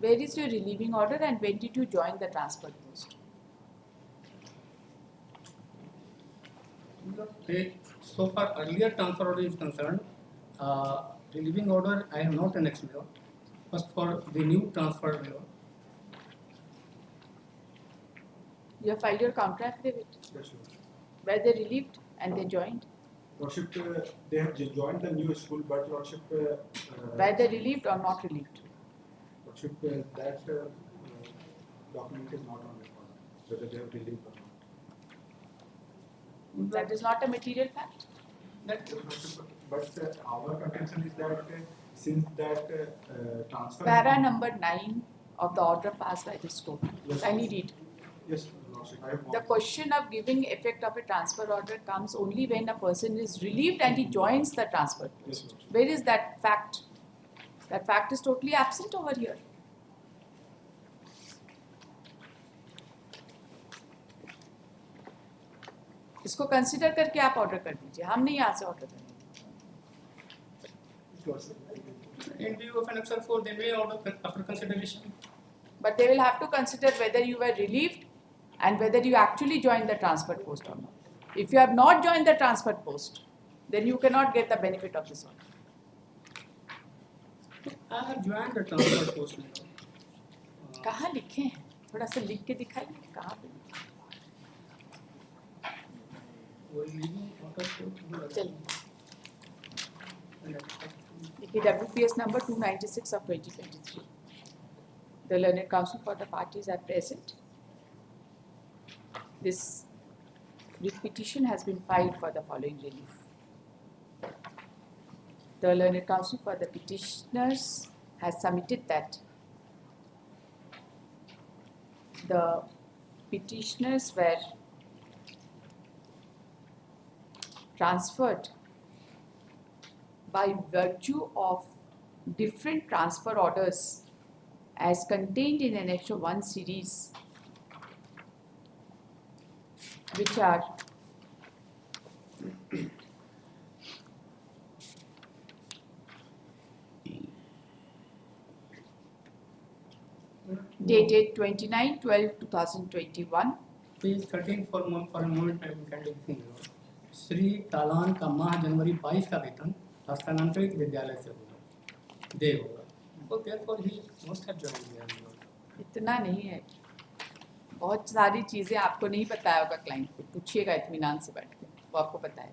[SPEAKER 2] Where is your relieving order and when did you join the transfer post?
[SPEAKER 21] So far earlier transfer order is concerned, relieving order I have not annexed, my lord. First for the new transfer, my lord.
[SPEAKER 2] You have filed your counter affidavit.
[SPEAKER 1] Yes, sir.
[SPEAKER 2] Were they relieved and they joined?
[SPEAKER 1] Lordship, they have joined the new school, but Lordship.
[SPEAKER 2] Were they relieved or not relieved?
[SPEAKER 1] Lordship, that document is not on record, whether they have relieved or not.
[SPEAKER 2] That is not a material fact.
[SPEAKER 1] But our contention is that since that transfer.
[SPEAKER 2] Para number 9 of the order passed by this court.
[SPEAKER 1] Yes,
[SPEAKER 2] I need it.
[SPEAKER 1] Yes, Lordship, I have.
[SPEAKER 2] The question of giving effect of a transfer order comes only when a person is relieved and he joins the transfer post.
[SPEAKER 1] Yes, Lordship.
[SPEAKER 2] Where is that fact? That fact is totally absent over here. इसको consider करके आप order कर दीजिए, हम नहीं यहाँ से order करेंगे.
[SPEAKER 21] In view of Annexure 4, they may order after consideration.
[SPEAKER 2] But they will have to consider whether you were relieved and whether you actually joined the transfer post or not. If you have not joined the transfer post, then you cannot get the benefit of this order.
[SPEAKER 21] I have joined the transfer post.
[SPEAKER 2] कहाँ लिखे हैं? थोड़ा सा लिख के दिखाइए कहाँ पे. चलिए. देखिए WPS number 296 of 2023. The learned counsel for the parties are present. This writ petition has been filed for the following relief. The learned counsel for the petitioners has submitted that the petitioners were transferred by virtue of different transfer orders as contained in Annexure 1 series, which are dated 29/12/2021.
[SPEAKER 21] Page 13 for a moment I can take thing. Shri तालान का माह जनवरी 22 का वेतन हस्तांतरित विद्यालय से होगा, दे होगा। So therefore he must have joined here.
[SPEAKER 2] इतना नहीं है, बहुत सारी चीजें आपको नहीं पता होगा, क्लाइंट को पूछिएगा इत्मीनान से बैठ के, वो आपको पता है।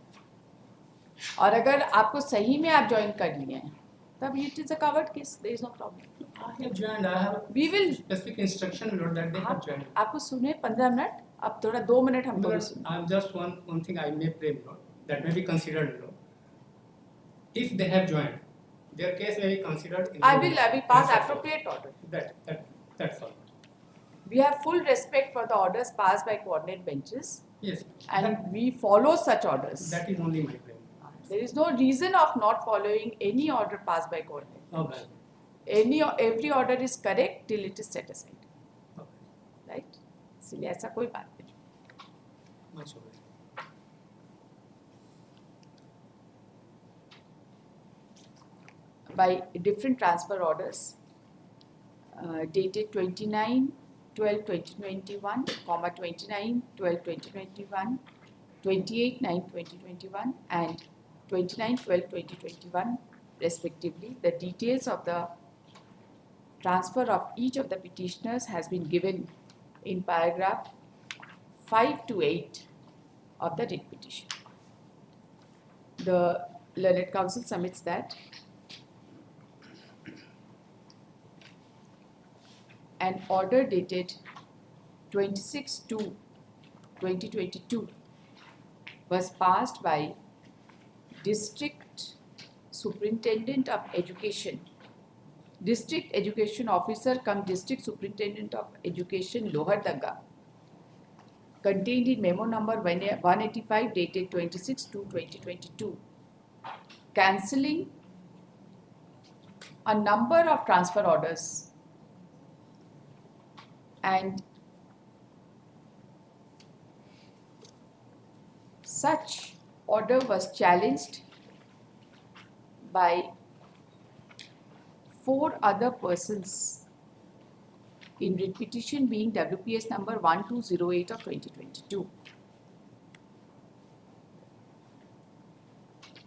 [SPEAKER 2] और अगर आपको सही में आप ज्वाइन कर लिए हैं तब it is a covered case, there is no problem.
[SPEAKER 21] I have joined. I have
[SPEAKER 2] we will
[SPEAKER 21] specific instruction that they have joined.
[SPEAKER 2] आपको सुने 15 मिनट, अब थोड़ा 2 मिनट हमको भी सुनो।
[SPEAKER 21] I am just one thing I may pray, that may be considered. If they have joined, their case may be considered.
[SPEAKER 2] I will pass appropriate order.
[SPEAKER 21] That's all.
[SPEAKER 2] We have full respect for the orders passed by coordinate benches.
[SPEAKER 21] Yes.
[SPEAKER 2] And we follow such orders.
[SPEAKER 21] That is only my claim.
[SPEAKER 2] There is no reason of not following any order passed by coordinate.
[SPEAKER 21] Okay.
[SPEAKER 2] Every order is correct till it is set aside.
[SPEAKER 21] Okay.
[SPEAKER 2] Right? इसलिए ऐसा कोई बात नहीं।
[SPEAKER 21] Much obliged.
[SPEAKER 2] By different transfer orders dated 29/12/2021, 29/12/2021, 28/9/2021 and 29/12/2021 respectively. The details of the transfer of each of the petitioners has been given in paragraph 5 to 8 of the writ petition. The learned counsel submits that an order dated 26/2/2022 was passed by District Superintendent of Education, District Education Officer cum District Superintendent of Education Lohardaga, contained in memo number 185 dated 26/2/2022, cancelling a number of transfer orders and such order was challenged by 4 other persons in writ petition being WPS number 1208 of 2022.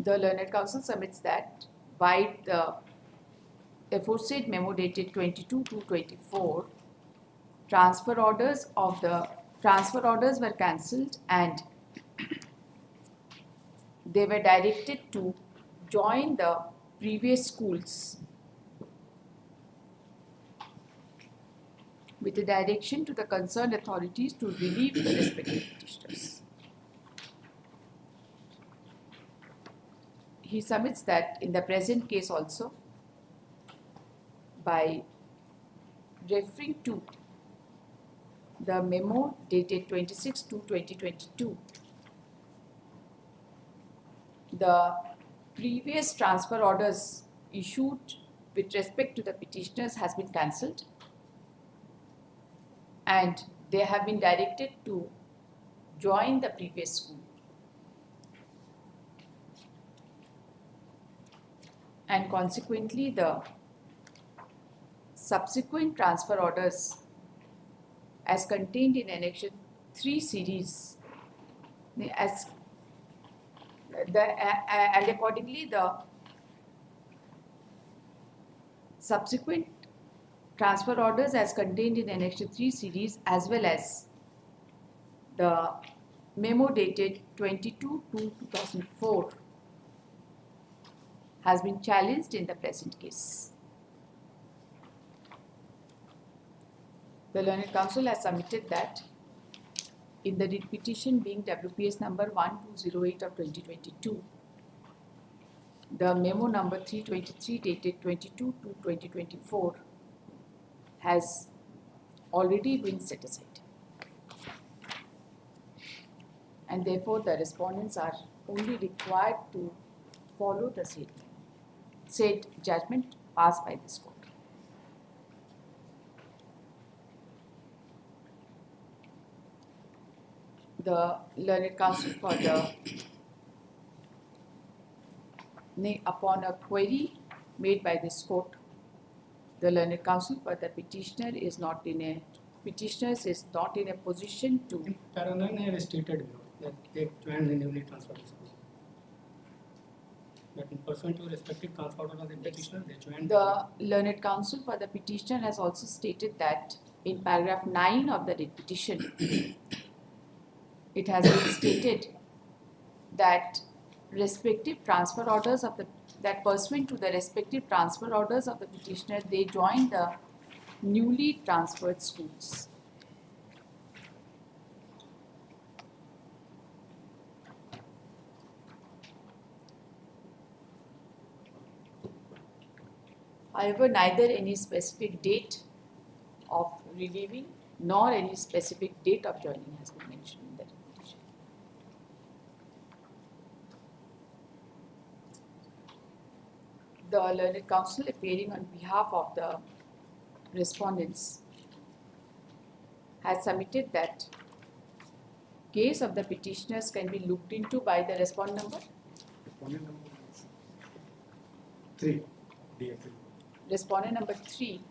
[SPEAKER 2] The learned counsel submits that by the aforesaid memo dated 22/2/24, transfer orders were cancelled and they were directed to join the previous schools with a direction to the concerned authorities to relieve the respective petitioners. He submits that in the present case also, by referring to the memo dated 26/2/2022, the previous transfer orders issued with respect to the petitioners has been cancelled and they have been directed to join the previous school. And consequently, the subsequent transfer orders as contained in Annexure 3 series and accordingly the subsequent transfer orders as contained in Annexure 3 series as well as the memo dated 22/2/2004 has been challenged in the present case. The learned counsel has submitted that in the writ petition being WPS number 1208 of 2022, the memo number 323 dated 22/2/2024 has already been set aside. And therefore the respondents are only required to follow the said judgment passed by this court. The learned counsel for upon a query made by this court, the learned counsel for the petitioners is not in a position to.
[SPEAKER 21] Para 9 have stated that they joined the newly transferred school. That in pursuant to respective transfer order of the petitioner, they joined.
[SPEAKER 2] The learned counsel for the petitioner has also stated that in paragraph 9 of the writ petition, it has been stated that respective transfer orders of that pursuant to the respective transfer orders of the petitioner, they joined the newly transferred schools. However, neither any specific date of relieving nor any specific date of joining has been mentioned in the petition. The learned counsel appearing on behalf of the respondents has submitted that case of the petitioners can be looked into by the respondent number.
[SPEAKER 1] Respondent number 3, DFL.
[SPEAKER 2] Respondent number 3,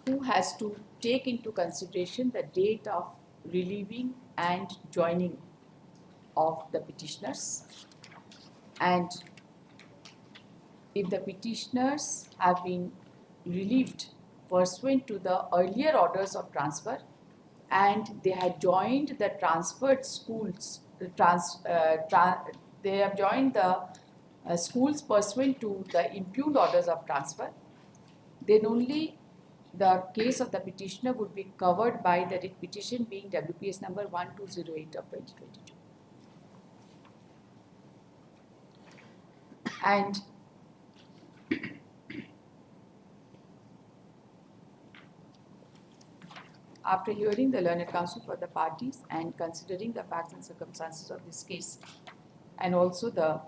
[SPEAKER 2] who has to take into consideration the date of relieving and joining of the petitioners, and if the petitioners have been relieved pursuant to the earlier orders of transfer and they had joined the transferred schools, they have joined the schools pursuant to the impugned orders of transfer, then only the case of the petitioner would be covered by the writ petition being WPS number 1208 of 2022. And after hearing the learned counsel for the parties and considering the facts and circumstances of this case, and also the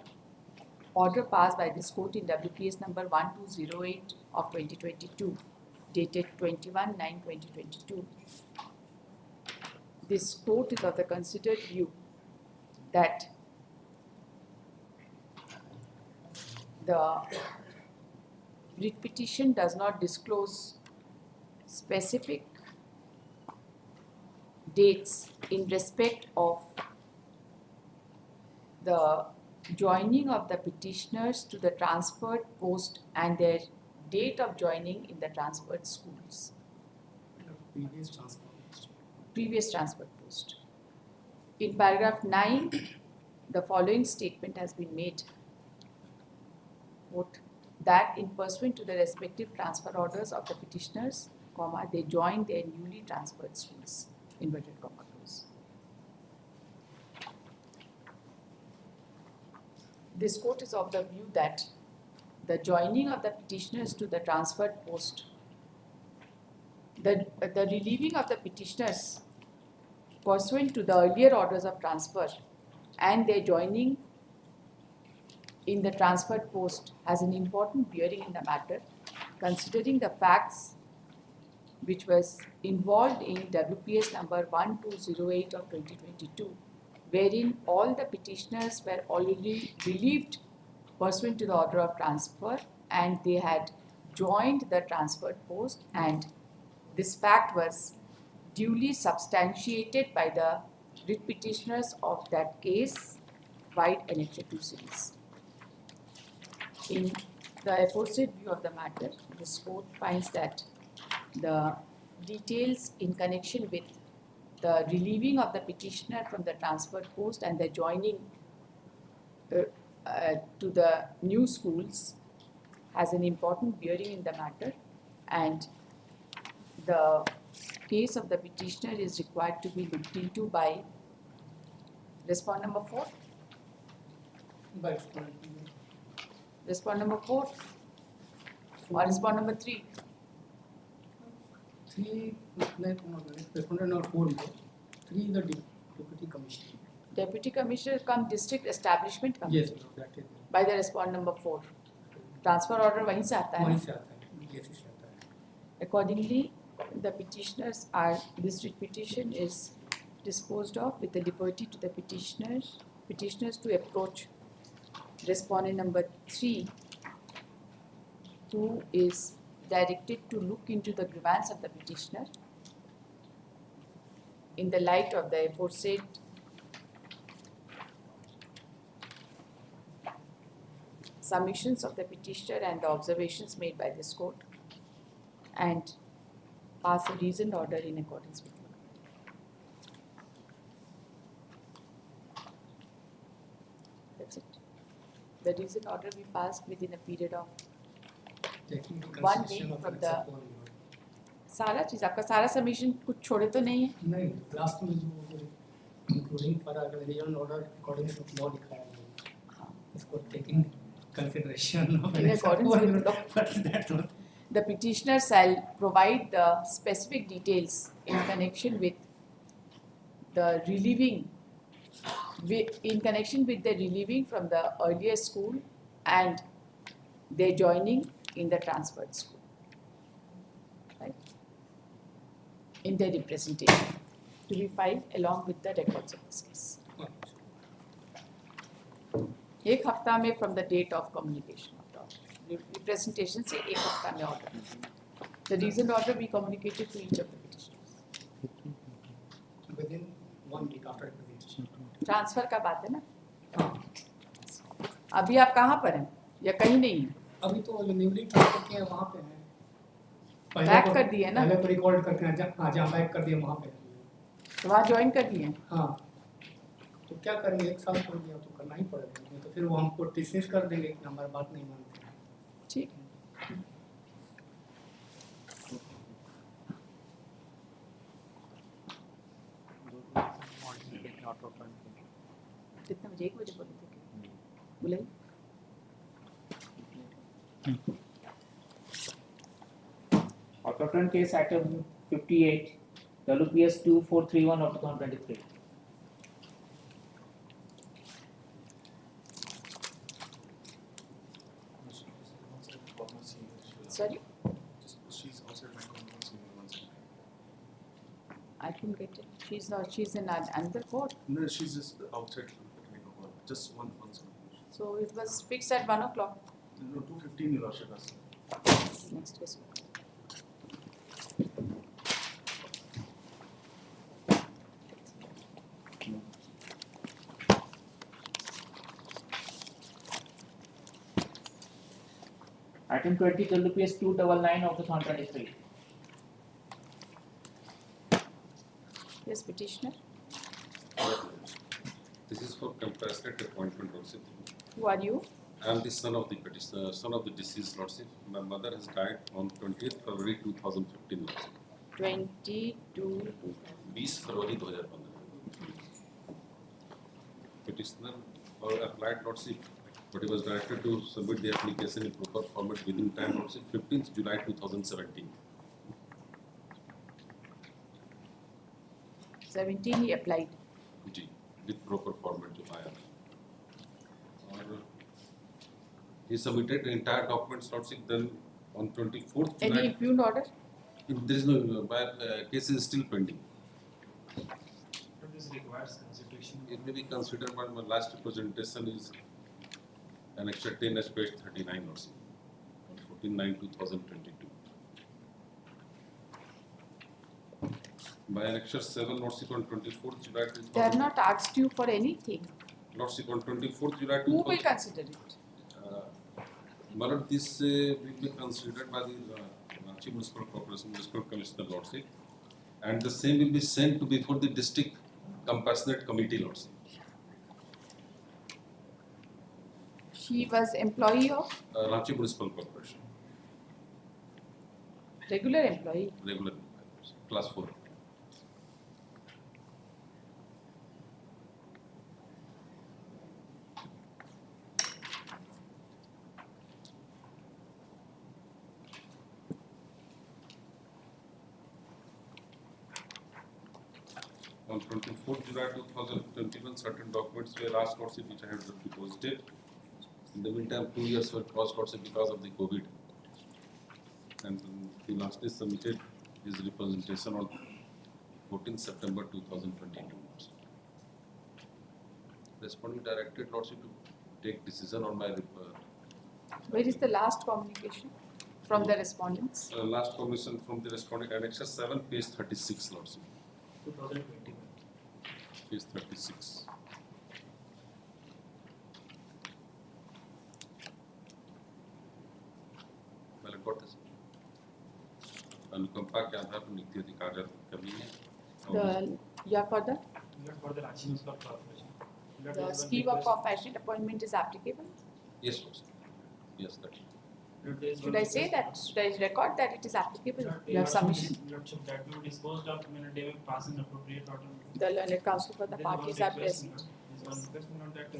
[SPEAKER 2] order passed by this court in WPS number 1208 of 2022, dated 21/9/2022, this court is of the considered view that the writ petition does not disclose specific dates in respect of the joining of the petitioners to the transferred post and their date of joining in the transferred schools. Previous transferred post. In paragraph 9, the following statement has been made. Quote, that in pursuant to the respective transfer orders of the petitioners, they joined their newly transferred schools. Inverted comma close. This court is of the view that the joining of the petitioners to the transferred post, the relieving of the petitioners pursuant to the earlier orders of transfer and their joining in the transferred post has an important bearing in the matter, considering the facts which was involved in WPS number 1208 of 2022, wherein all the petitioners were already relieved pursuant to the order of transfer and they had joined the transferred post, and this fact was duly substantiated by the writ petitioners of that case, White Annexure 2 series. In the aforesaid view of the matter, this court finds that the details in connection with the relieving of the petitioner from the transferred post and the joining to the new schools has an important bearing in the matter, and the case of the petitioner is required to be looked into by respondent number 4.
[SPEAKER 21] by respondent.
[SPEAKER 2] Respondent number 4 or respondent number 3?
[SPEAKER 21] 3, respondent number 4 is 3 is the deputy commissioner.
[SPEAKER 2] Deputy Commissioner come district establishment committee.
[SPEAKER 21] Yes, that is.
[SPEAKER 2] By the respondent number 4. Transfer order वहीं से आता है.
[SPEAKER 21] वहीं से आता है, DSC से आता है.
[SPEAKER 2] Accordingly, the petitioners are, this petition is disposed of with the liberty to the petitioners to approach respondent number 3, who is directed to look into the grievance of the petitioner in the light of the aforesaid submissions of the petitioner and the observations made by this court, and pass a reasoned order in accordance with law. That's it. The reasoned order we passed within a period of
[SPEAKER 21] Taking the
[SPEAKER 2] 1
[SPEAKER 21] consideration
[SPEAKER 2] week
[SPEAKER 21] of
[SPEAKER 2] from
[SPEAKER 21] an
[SPEAKER 2] the
[SPEAKER 21] exception.
[SPEAKER 2] सारा चीज आपका सारा submission कुछ छोड़े तो नहीं है?
[SPEAKER 21] नहीं, लास्ट में जो including reason order according to law लिखा है, इसको taking consideration of
[SPEAKER 2] In accordance with law.
[SPEAKER 21] that was
[SPEAKER 2] The petitioner shall provide the specific details in connection with the relieving, in connection with the relieving from the earlier school and their joining in the transferred school, right? In their representation to be filed along with the records of this case. एक हफ्ता में from the date of communication of the order. Representation से एक हफ्ता में order. The reasoned order we communicated to each of the petitioners.
[SPEAKER 21] within 1 week after representation.
[SPEAKER 2] Transfer का बात है ना? अभी आप कहाँ पर हैं या कहीं नहीं हैं?
[SPEAKER 21] अभी तो जो न्यूली ट्रांसफर किए हैं वहाँ पे हैं.
[SPEAKER 2] बैक कर दिए ना?
[SPEAKER 21] पहले तो रिकॉर्ड करके हाँ जहाँ बैक कर दिए वहाँ पे.
[SPEAKER 2] तो वहाँ ज्वाइन कर दिए हैं?
[SPEAKER 21] हाँ. तो क्या करेंगे, 1 साल कर दिया तो करना ही पड़ेगा, नहीं तो फिर वो हमको डिसमिस कर देंगे कि हमारी बात नहीं मानते.
[SPEAKER 2] ठीक. कितना बजे? 1 बजे बोले थे कि बुलाई.
[SPEAKER 3] Order case item 58, WPS 2431 of 2023.
[SPEAKER 2] Sorry?
[SPEAKER 5] She's outside my conference room once.
[SPEAKER 2] I couldn't get it. She's not. She's in another court.
[SPEAKER 5] No, she's just outside attending a call. Just one second.
[SPEAKER 2] So it was fixed at 1 o'clock.
[SPEAKER 5] No, 2:15 Your Lordship has.
[SPEAKER 2] Next case.
[SPEAKER 3] Item 20, WPS 299 of 2023.
[SPEAKER 2] Yes, petitioner.
[SPEAKER 7] This is for compassionate appointment, Lordship.
[SPEAKER 2] Who are you?
[SPEAKER 7] I am the son of the petitioner, son of the deceased, Lordship. My mother has died on 20th February 2015, Lordship.
[SPEAKER 2] 22.
[SPEAKER 7] 20 February 2015. Petitioner applied, Lordship, but he was directed to submit the application in proper format within time, Lordship. 15th July 2017.
[SPEAKER 2] 17 he applied.
[SPEAKER 7] Ji, with proper format जो आया. और he submitted the entire documents, Lordship. Then on 24th July.
[SPEAKER 2] Any impugned order?
[SPEAKER 7] There is no. My case is still pending.
[SPEAKER 4] But this requires consideration.
[SPEAKER 7] It may be considered, but my last representation is Annexure 10 as page 39 or so, on 14/9/2022. By Annexure 7 Lordship on 24th July 2000.
[SPEAKER 2] They have not asked you for anything.
[SPEAKER 7] Lordship on 24th July 2000.
[SPEAKER 2] Who will consider it?
[SPEAKER 7] My lord, this will be considered by the Chief Municipal Corporation, Municipal Commissioner, Lordship, and the same will be sent to before the District Compassionate Committee, Lordship.
[SPEAKER 2] She was employee of?
[SPEAKER 7] Ranchi Municipal Corporation.
[SPEAKER 2] Regular employee?
[SPEAKER 7] Regular employee, class 4. On 24th July 2021, certain documents were asked Lordship which I had deposited. In the meantime, 2 years were crossed Lordship because of the COVID. And he lastly submitted his representation on 14th September 2022. Responding directed Lordship to take decision on my
[SPEAKER 2] Where is the last communication from the respondents?
[SPEAKER 7] last commission from the respondent annexure 7, page 36, Lordship.
[SPEAKER 15] 2021.
[SPEAKER 7] Page 36. Well, I got this. अनुकंपा के आधार पर नियुक्ति अधिकार कमी है.
[SPEAKER 2] Further?
[SPEAKER 17] For the Ranchi Municipal Corporation.
[SPEAKER 2] The scheme of compassionate appointment is applicable?
[SPEAKER 7] Yes, Lordship. Yes, that.
[SPEAKER 2] Should I say that? Should I record that it is applicable? Your submission?
[SPEAKER 17] Lordship, that will be disposed of when they will pass an appropriate order.
[SPEAKER 2] The learned counsel for the parties are present.
[SPEAKER 17] There is one request, my lord, that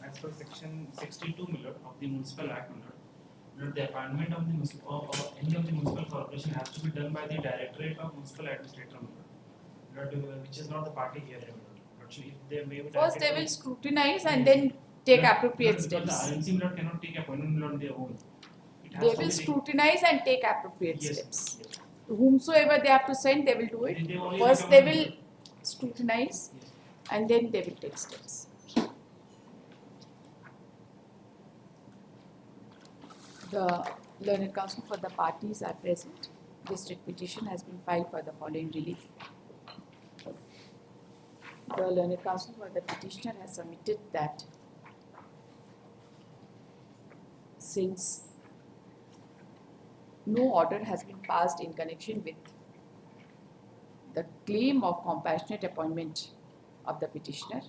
[SPEAKER 17] as per section 62, my lord, of the Municipal Act, my lord, the appointment of the municipal or any of the municipal corporation has to be done by the Directorate of Municipal Administrator, my lord, which is not the party here, my lord. Lordship, if they may be
[SPEAKER 2] First they will scrutinize and then take appropriate steps.
[SPEAKER 17] The RMC, my lord, cannot take appointment on their own.
[SPEAKER 2] They will scrutinize and take appropriate steps. Whomsoever they have to send, they will do it. First they will scrutinize and then they will take steps. The learned counsel for the parties are present. District petition has been filed for the following relief. The learned counsel for the petitioner has submitted that since no order has been passed in connection with the claim of compassionate appointment of the petitioner,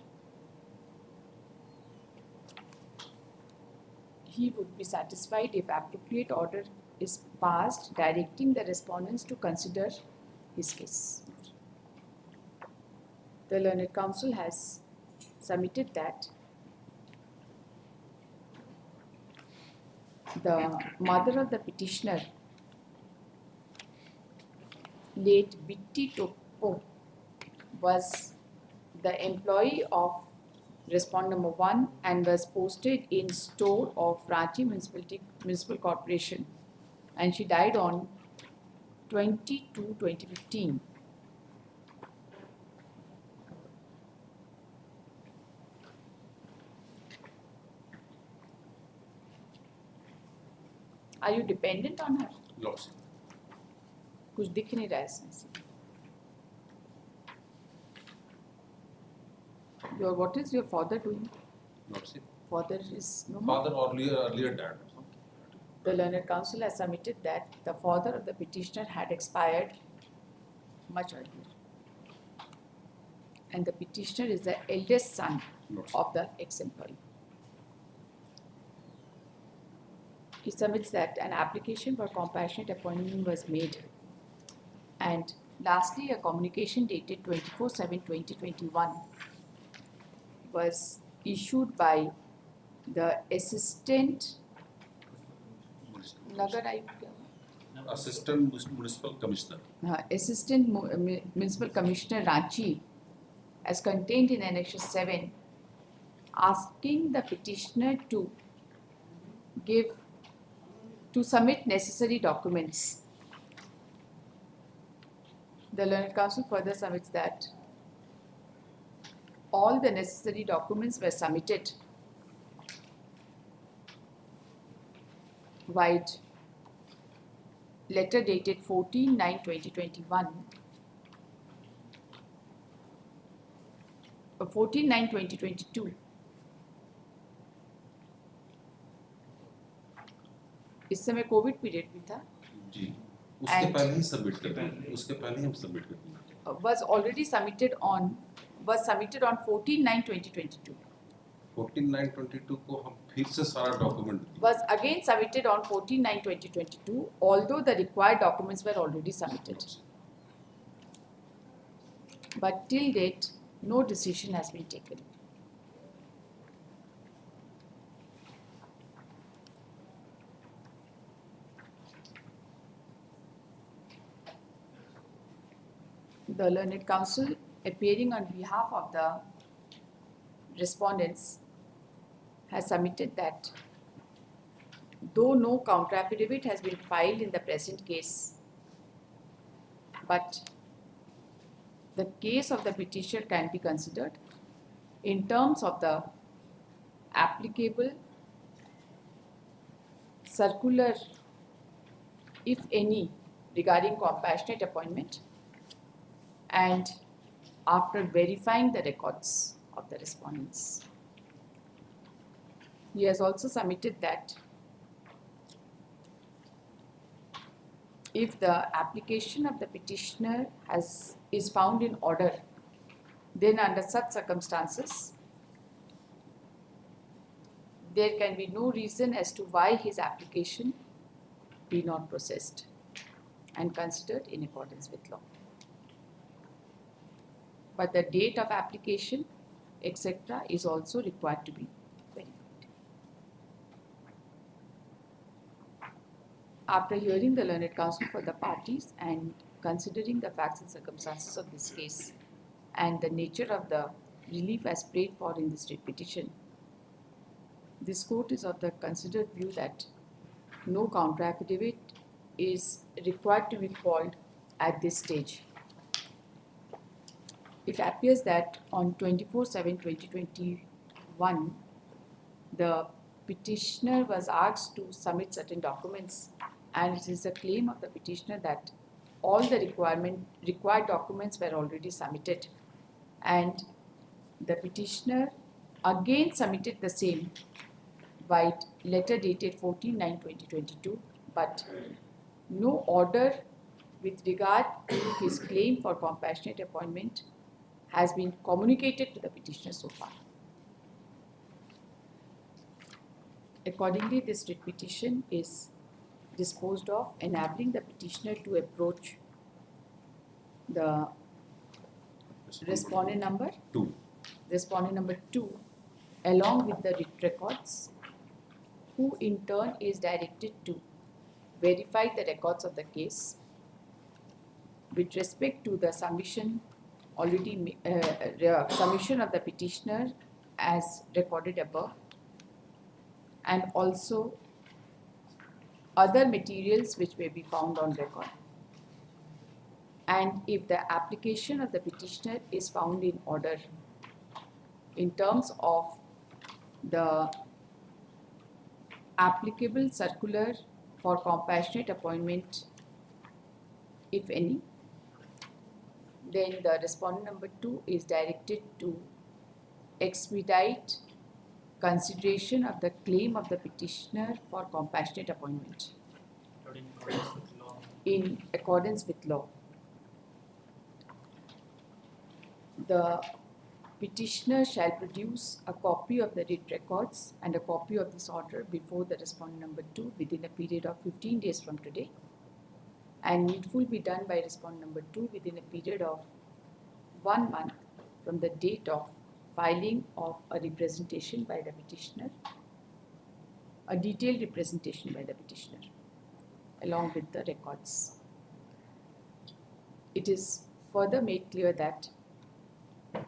[SPEAKER 2] he would be satisfied if appropriate order is passed directing the respondents to consider his case. The learned counsel has submitted that the mother of the petitioner, late Bitti Topo, was the employee of respondent number 1 and was posted in store of Ranchi Municipal Corporation, and she died on 20/2/2015. Are you dependent on her?
[SPEAKER 7] Lordship.
[SPEAKER 2] कुछ दिख नहीं रहा है इसमें से. What is your father doing?
[SPEAKER 7] Lordship.
[SPEAKER 2] Father is no more.
[SPEAKER 7] Father earlier died.
[SPEAKER 2] The learned counsel has submitted that the father of the petitioner had expired much earlier, and the petitioner is the eldest son of the ex-employee. He submits that an application for compassionate appointment was made, and lastly a communication dated 24/7/2021 was issued by the assistant
[SPEAKER 7] Municipal Commissioner.
[SPEAKER 2] Assistant Municipal Commissioner Ranchi, as contained in Annexure 7, asking the petitioner to submit necessary documents. The learned counsel further submits that all the necessary documents were submitted via letter dated 14/9/2021, 14/9/2022. इस समय Covid period भी था.
[SPEAKER 7] जी, उसके पहले ही submit कर देंगे. उसके पहले ही हम सबमिट कर देंगे.
[SPEAKER 2] Was submitted on 14/9/2022.
[SPEAKER 7] 14/9/22 को हम फिर से सारा document.
[SPEAKER 2] Was again submitted on 14/9/2022, although the required documents were already submitted. But till date, no decision has been taken. The learned counsel appearing on behalf of the respondents, has submitted that though no counter affidavit has been filed in the present case, but the case of the petitioner can be considered in terms of the applicable circular, if any, regarding compassionate appointment, and after verifying the records of the respondents. He has also submitted that if the application of the petitioner is found in order, then under such circumstances, there can be no reason as to why his application be not processed and considered in accordance with law. But the date of application, etc., is also required to be verified. After hearing the learned counsel for the parties and considering the facts and circumstances of this case and the nature of the relief as prayed for in this writ petition, this court is of the considered view that no counter affidavit is required to be called at this stage. It appears that on 24/7/2021, the petitioner was asked to submit certain documents, and it is a claim of the petitioner that all the required documents were already submitted, and the petitioner again submitted the same by letter dated 14/9/2022, but no order with regard to his claim for compassionate appointment has been communicated to the petitioner so far. Accordingly, this writ petition is disposed of, enabling the petitioner to approach the respondent number 2 along with the writ records, who in turn is directed to verify the records of the case with respect to the submission submission of the petitioner as recorded above, and also other materials which may be found on record. And if the application of the petitioner is found in order in terms of the applicable circular for compassionate appointment, if any, then the respondent number 2 is directed to expedite consideration of the claim of the petitioner for compassionate appointment in accordance with law. The petitioner shall produce a copy of the writ records and a copy of this order before the respondent number 2 within a period of 15 days from today, and needful be done by respondent number 2 within a period of 1 month from the date of filing of a representation by the petitioner, a detailed representation by the petitioner, along with the records. It is further made clear that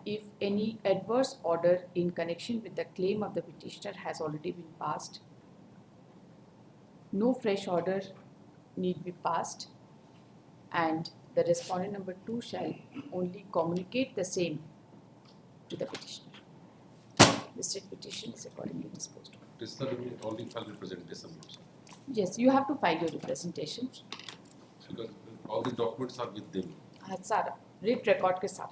[SPEAKER 2] if any adverse order in connection with the claim of the petitioner has already been passed, no fresh order need be passed, and the respondent number 2 shall only communicate the same to the petitioner. This writ petition is accordingly disposed of.
[SPEAKER 7] Petitioner will only file representation.
[SPEAKER 2] Yes, you have to file your representation.
[SPEAKER 7] Because all the documents are with them.
[SPEAKER 2] सारा writ record के साथ.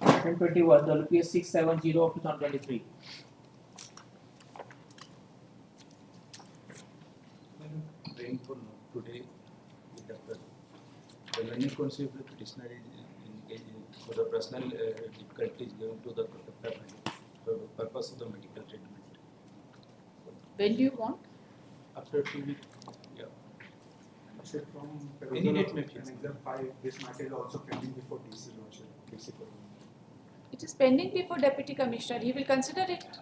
[SPEAKER 3] Item 21, WPS 670 of 2023.
[SPEAKER 1] Praying for today with the learning counsel of the petitioner is for the personal difficulties given to the family for the purpose of the medical treatment.
[SPEAKER 2] When do you want?
[SPEAKER 1] After 2 weeks, yeah.
[SPEAKER 12] Actually, from
[SPEAKER 1] Any date may be.
[SPEAKER 12] exam 5, this matter is also pending before DC launcher.
[SPEAKER 2] It is pending before Deputy Commissioner. He will consider it.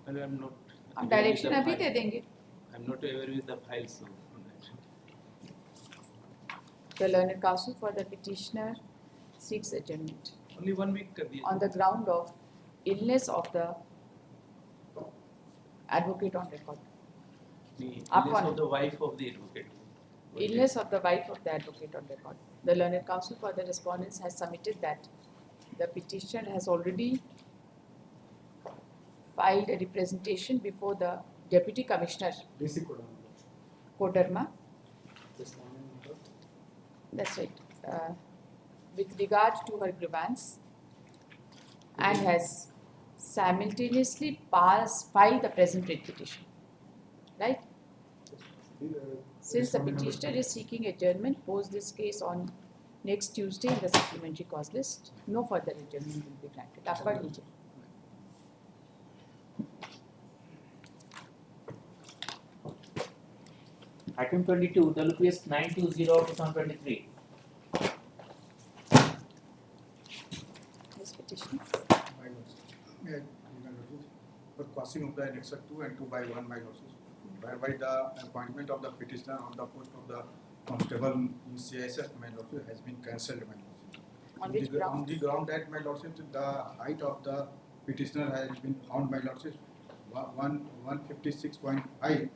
[SPEAKER 1] And I am not.
[SPEAKER 2] हम direction अभी दे देंगे.
[SPEAKER 1] I am not aware with the files. So
[SPEAKER 2] The learned counsel for the petitioner seeks adjournment
[SPEAKER 1] Only 1 week कर दिया.
[SPEAKER 2] on the ground of illness of the advocate on record.
[SPEAKER 1] Illness of the wife of the advocate.
[SPEAKER 2] Illness of the wife of the advocate on record. The learned counsel for the respondents has submitted that the petitioner has already filed a representation before the Deputy Commissioner
[SPEAKER 10] DC
[SPEAKER 2] Kodarma. That's right. With regard to her grievance and has simultaneously filed the present writ petition. Right? Since the petitioner is seeking adjournment, post this case on next Tuesday in the supplementary cause list, no further adjournment will be granted. आप पढ़ लीजिए.
[SPEAKER 3] Item 22, WPS 920/2023.
[SPEAKER 2] This petition.
[SPEAKER 9] For crossing of the annexer 2 and 2 by 1 by losses, whereby the appointment of the petitioner on the post of the constable in CISF, my lordship, has been cancelled, my lordship.
[SPEAKER 2] On which ground?
[SPEAKER 9] On the ground that, my lordship, the height of the petitioner has been found, my lordship, 156.5,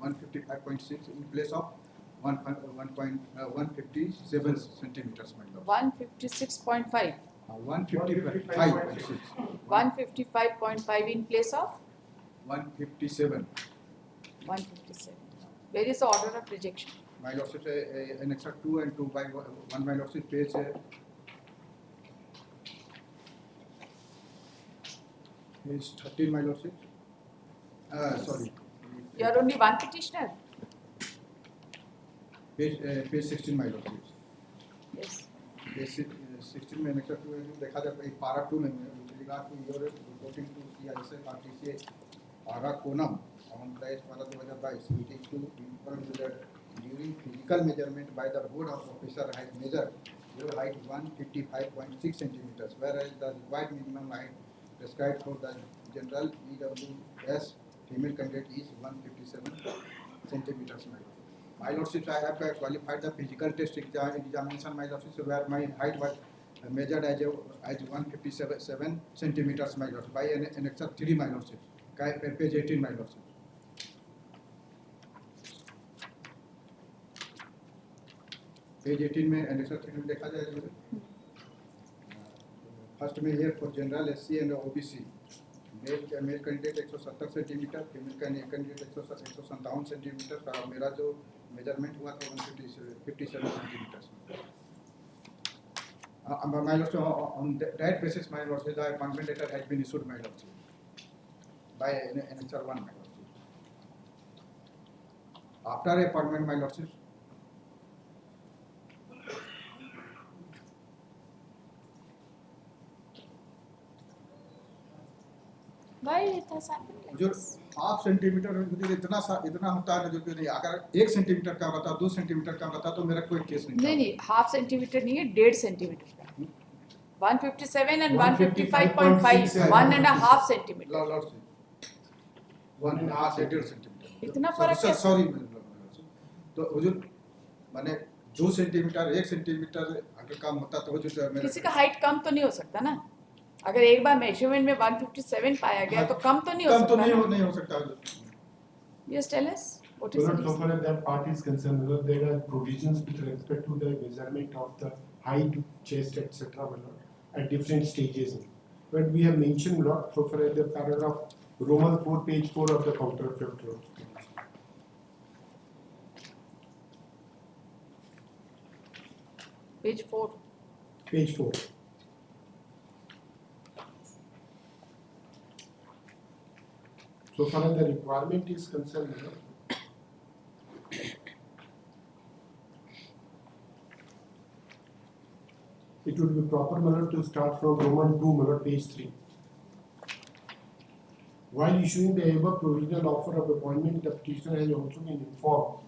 [SPEAKER 9] 155.6 in place of 157 centimeters, my lordship.
[SPEAKER 2] 156.5.
[SPEAKER 9] 155.6.
[SPEAKER 2] 155.5 in place of
[SPEAKER 9] 157.
[SPEAKER 2] 157. Where is the order of rejection?
[SPEAKER 9] My lordship, annexer 2 and 2 by 1, my lordship, page 13, my lordship. Sorry.
[SPEAKER 2] You are only one petitioner?
[SPEAKER 9] Page 16, my lordship.
[SPEAKER 2] Yes.
[SPEAKER 9] Page 16 में annexer 2 है, देखा जाए एक para 2 में with regard to your reporting to CISF RTCA para Konam on 23/2022 it is to inform you that during physical measurement by the board of officer has measured your height 155.6 centimeters, whereas the required minimum height prescribed for the general EWS female candidate is 157 centimeters. My lordship, I have qualified the physical test examination, my lordship, where my height was measured as 157 centimeters, my lordship, by annexer 3, my lordship, page 18, my lordship. Page 18 में annexer 3 में देखा जाए first में here for general SC and OBC male candidate 170 centimetre, female candidate 157 centimetre, और मेरा जो measurement हुआ था 157 centimetre. My lordship, on that basis, my lordship, the appointment letter has been issued, my lordship, by annexer 1, my lordship. After appointment, my lordship,
[SPEAKER 2] Why it has happened like
[SPEAKER 9] जो
[SPEAKER 2] this?
[SPEAKER 9] Half centimetre इतना होता है जो कि अगर 1 centimetre का होता 2 centimetre का होता तो मेरा कोई केस नहीं.
[SPEAKER 2] नहीं हाफ सेंटीमीटर नहीं है 1.5 सेंटीमीटर का. 157 and 155.5 1.5 सेंटीमीटर.
[SPEAKER 9] 1.5 से 1.5 सेंटीमीटर.
[SPEAKER 2] इतना फर्क है.
[SPEAKER 9] सॉरी तो हुजूर माने 2 सेंटीमीटर 1 सेंटीमीटर अगर कम होता तो हुजूर मेरा
[SPEAKER 2] किसी का हाइट कम तो नहीं हो सकता ना. अगर एक बार मेजरमेंट में 157 पाया गया तो कम तो नहीं हो सकता.
[SPEAKER 9] कम तो नहीं हो सकता.
[SPEAKER 2] Yes, tell us. What is
[SPEAKER 22] So
[SPEAKER 2] it?
[SPEAKER 22] far as that part is concerned, whether there are provisions with respect to the measurement of the height, chest, etc. at different stages. But we have mentioned lot so far as the paragraph Roman 4, page 4 of the counter filter.
[SPEAKER 2] Page 4.
[SPEAKER 22] Page 4. So far as the requirement is concerned, it would be proper to start from Roman 2, page 3. While issuing the above provisional offer of appointment, the petitioner has also been informed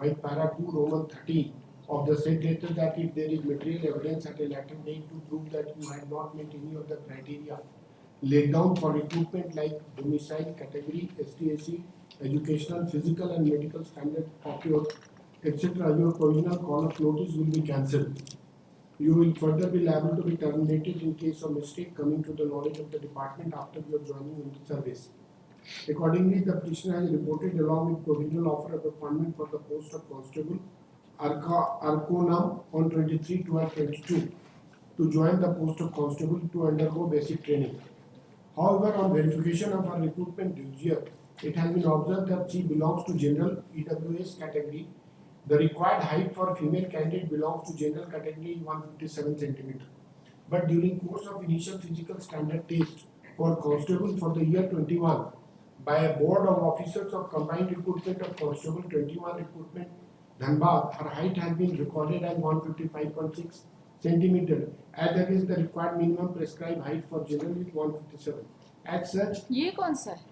[SPEAKER 22] by para 2, Roman 13 of the said letter that if there is material evidence at a later date to prove that you had not met any of the criteria laid down for recruitment like domicile, category, STAC, educational, physical and medical standard occurred etc., your provisional call of notice will be cancelled. You will further be liable to be terminated in case of mistake coming to the knowledge of the department after your joining into service. Accordingly, the petitioner has reported along with provisional offer of appointment for the post of constable Arkonam on 23/12/22 to join the post of constable to undergo basic training. However, on verification of her recruitment dossier, it has been observed that she belongs to general EWS category. The required height for female candidate belongs to general category 157 cm. But during course of initial physical standard test for constable for the year 21 by a board of officers of combined recruitment of constable 21 recruitment Dhanbad, her height has been recorded as 155.6 cm as against the required minimum prescribed height for general with 157. As such,
[SPEAKER 2] ये कौन सा है?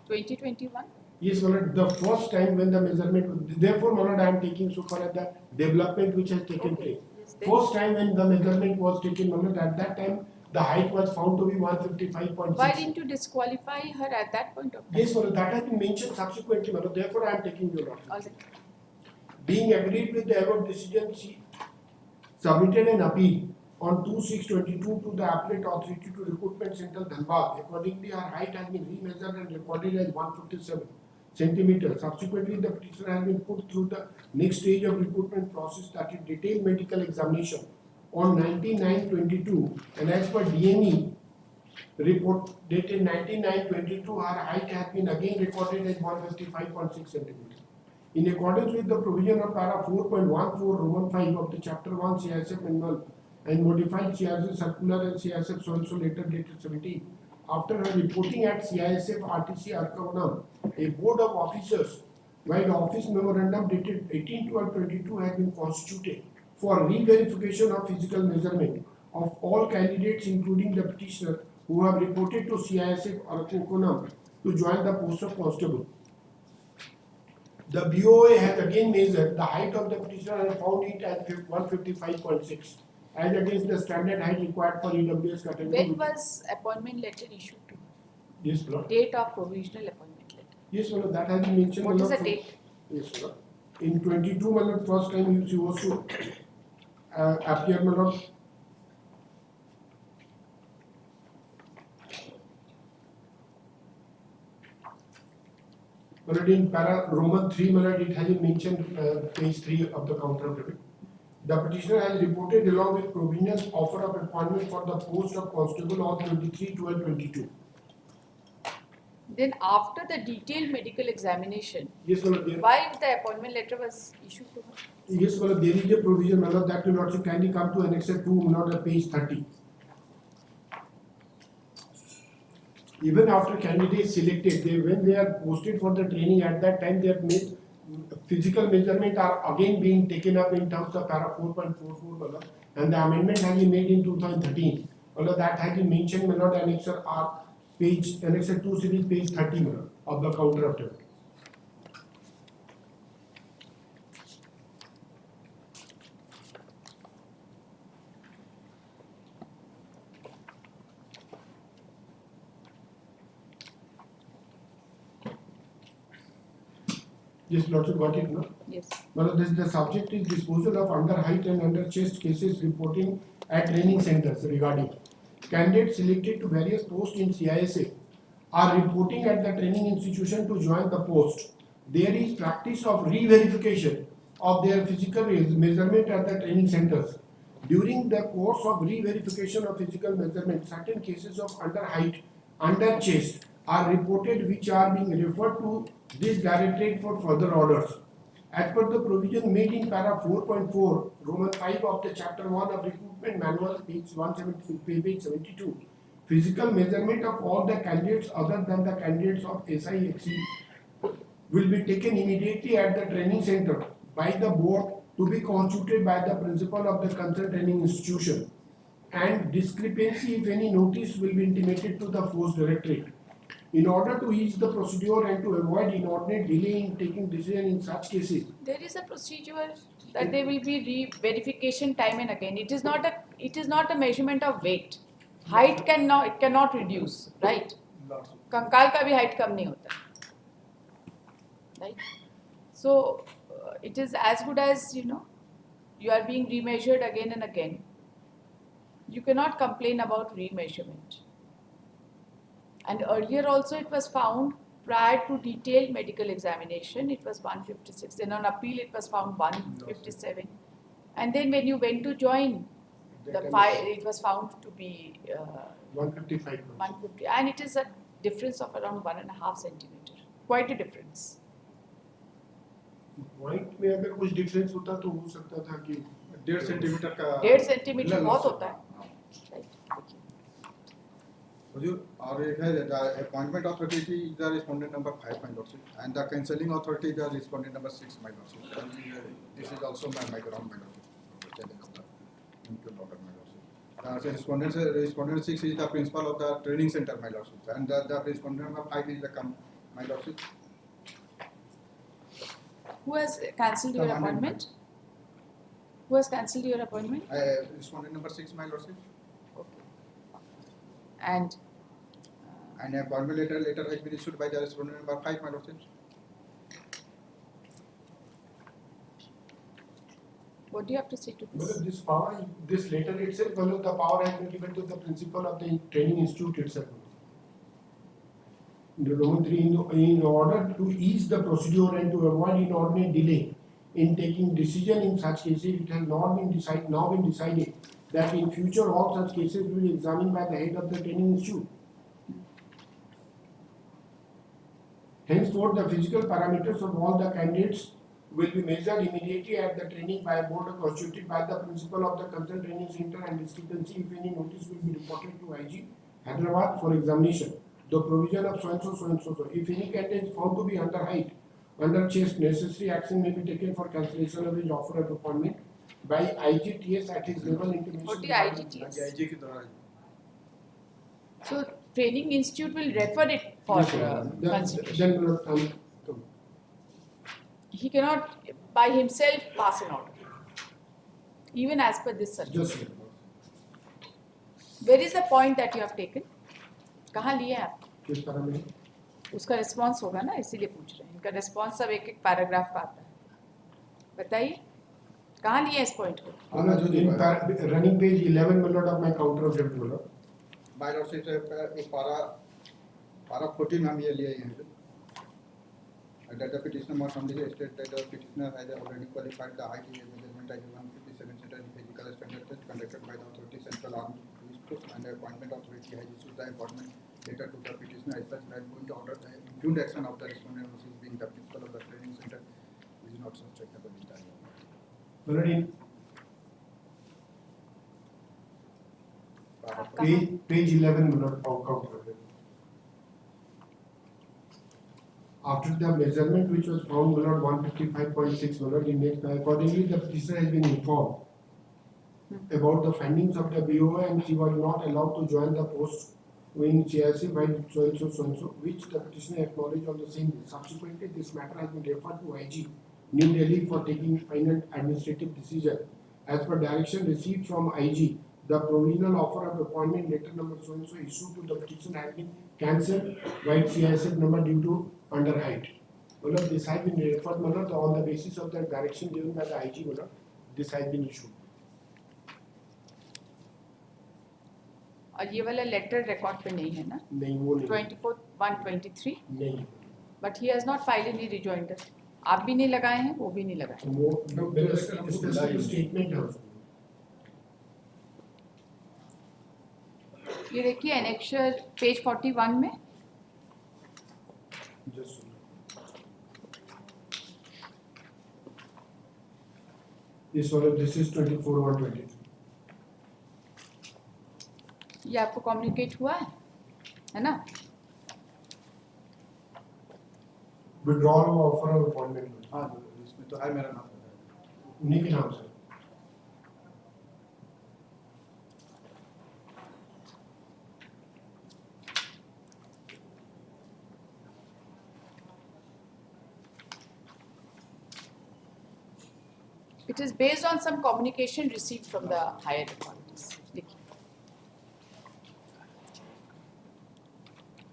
[SPEAKER 2] 2021?
[SPEAKER 22] yes, Malad, the first time when the measurement, therefore, Malad, I am taking so far as the development which has taken place.
[SPEAKER 2] Yes,
[SPEAKER 22] First time when the measurement was taken, Malad, at that time the height was found to be 155.6.
[SPEAKER 2] Why didn't you disqualify her at that point of time?
[SPEAKER 22] Yes, Malad, that has been mentioned subsequently, Malad, therefore I am taking your order.
[SPEAKER 2] All right.
[SPEAKER 22] Being agreed with the above decision, she submitted an appeal on 2/6/22 to the appellate authority to recruitment central Dhanbad. Accordingly, her height has been remeasured and recorded as 157 centimeters. Subsequently, the petitioner has been put through the next stage of recruitment process, that is detailed medical examination on 19/9/22, and as per DME report dated 19/9/22, her height has been again recorded as 155.6 centimeters. In accordance with the provision of para 4.14 Roman 5 of the chapter 1 CISF manual and modified CISF circular and CISF so later dated 17, after her reporting at CISF RTC Arkavanam, a board of officers by the office memorandum dated 18/12/22 has been constituted for re-verification of physical measurement of all candidates including the petitioner who have reported to CISF Arkavanam to join the post of constable. The BOA has again measured the height of the petitioner and found it at 155.6 as against the standard height required for EWS category.
[SPEAKER 2] When was appointment letter issued to her?
[SPEAKER 22] Yes, Lord.
[SPEAKER 2] Date of provisional appointment letter.
[SPEAKER 22] Yes, Lord, that has been mentioned.
[SPEAKER 2] What is the
[SPEAKER 22] Lord,
[SPEAKER 2] date?
[SPEAKER 22] Yes, Lord. In 22, Lord, first time she was to appear, Lord. But in para Roman 3, Malad, it has been mentioned page 3 of the counter of debit. The petitioner has reported along with provisional offer of appointment for the post of constable on 23/12/22.
[SPEAKER 2] Then after the detailed medical examination,
[SPEAKER 22] Yes, Malad,
[SPEAKER 2] why the appointment letter was issued to her?
[SPEAKER 22] yes, Malad, there is a provision, Malad, that will also kindly come to annex 2, Malad, page 30. Even after candidates selected, when they are posted for the training, at that time their physical measurement are again being taken up in terms of para 4.44, and the amendment has been made in 2013. That has been mentioned, annexer R, page annexer 2 series, page 30 of the counter of debit. Yes, Lord, you got it, no?
[SPEAKER 2] Yes.
[SPEAKER 22] Well, the subject is disposal of under height and under chest cases reporting at training centers regarding candidates selected to various posts in CISA are reporting at the training institution to join the post. There is practice of re-verification of their physical measurement at the training centers. During the course of re-verification of physical measurement, certain cases of under height, under chest are reported which are being referred to this directorate for further orders. As per the provision made in para 4.4 Roman 5 of the chapter 1 of recruitment manual, page 72, physical measurement of all the candidates other than the candidates of SIXC will be taken immediately at the training center by the board to be constituted by the principal of the concerned training institution, and discrepancy, if any, notice will be intimated to the force directorate. In order to ease the procedure and to avoid inordinate delay in taking decision in such cases,
[SPEAKER 2] there is a procedure that there will be re-verification time and again. It is not a measurement of weight. Height cannot reduce, right? कंकाल का भी height कम नहीं होता, right? So it is as good as, you are being remeasured again and again. You cannot complain about remeasurement. And earlier also it was found prior to detailed medical examination, it was 156. Then on appeal it was found 157. And then when you went to join the file, it was found to be
[SPEAKER 22] 155.
[SPEAKER 2] 150. And it is a difference of around 1.5 centimeter. Quite a difference.
[SPEAKER 22] Point में अगर कुछ difference होता तो हो सकता था कि 1.5 centimetre का
[SPEAKER 2] 1.5 सेंटीमीटर बहुत होता है.
[SPEAKER 9] और एक है appointment authority is the respondent number 5, my lordship, and the cancelling authority is the respondent number 6, my lordship. And this is also my ground, my lordship. The respondent 6 is the principal of the training center, my lordship, and the respondent number 5 is the my lordship.
[SPEAKER 2] Who has cancelled your appointment? Who has cancelled your appointment?
[SPEAKER 9] Respondent number 6, my lordship.
[SPEAKER 2] And
[SPEAKER 9] an appointment letter has been issued by the respondent number 5, my lordship.
[SPEAKER 2] What do you have to say to this?
[SPEAKER 22] This power, this letter itself, the power has been given to the principal of the training institute itself. The Roman 3, in order to ease the procedure and to avoid inordinate delay in taking decision in such cases, it has now been decided that in future all such cases will be examined by the head of the training institute. Henceforth, the physical parameters of all the candidates will be measured immediately at the training by a board constituted by the principal of the concerned training center, and discrepancy, if any, notice will be reported to IG Hyderabad for examination. The provision of so and so. If any candidate is found to be under height, under chest, necessary action may be taken for cancellation of his offer of appointment by IGTS at his level intimation.
[SPEAKER 2] What is IGTS? So training institute will refer it for consideration. He cannot by himself pass an order, even as per this circular. Where is the point that you have taken? कहाँ लिए आप?
[SPEAKER 22] किस parameter?
[SPEAKER 2] उसका response होगा ना, इसीलिए पूछ रहे हैं. इनका रिस्पॉन्स सब एक पैराग्राफ का आता है. बताइए कहाँ लिए इस पॉइंट को?
[SPEAKER 22] Running page 11 minute of my counter of debit minute.
[SPEAKER 9] My lordship एक para 14 हम ये लिए हैं. That the petitioner must only state that the petitioner has already qualified the height measurement as 157 cm physical standard conducted by the authority central armed police post, and the appointment authority has issued the appointment letter to the petitioner as such that going to order the impugn action of the respondent, which is being the principal of the training center, is not sustainable in time.
[SPEAKER 22] Page 11 minute of counter. After the measurement which was found below 155.6 minute index, accordingly the petitioner has been informed about the findings of the BOA, and she was not allowed to join the post in CIC by so and so, which the petitioner acknowledged on the same day. Subsequently, this matter has been referred to IG New Delhi for taking final administrative decision. As per direction received from IG, the provisional offer of appointment letter number so and so issued to the petition has been cancelled by CISF number due to under height. This has been referred on the basis of the direction given by the IG. This has been issued.
[SPEAKER 2] और ये वाला letter record पे नहीं है ना?
[SPEAKER 22] नहीं, वो नहीं.
[SPEAKER 2] 24/123
[SPEAKER 22] नहीं.
[SPEAKER 2] But he has not filed any rejoinder. आप भी नहीं लगाए हैं, वो भी नहीं लगाए.
[SPEAKER 22] वो स्टेटमेंट है.
[SPEAKER 2] ये देखिए एनेक्चर पेज 41 में.
[SPEAKER 22] This is 24/123.
[SPEAKER 2] ये आपको कम्युनिकेट हुआ है ना?
[SPEAKER 22] Withdrawal of offer of appointment.
[SPEAKER 9] हाँ, इसमें तो है मेरा नाम.
[SPEAKER 22] उन्हीं के नाम से.
[SPEAKER 2] It is based on some communication received from the higher authorities.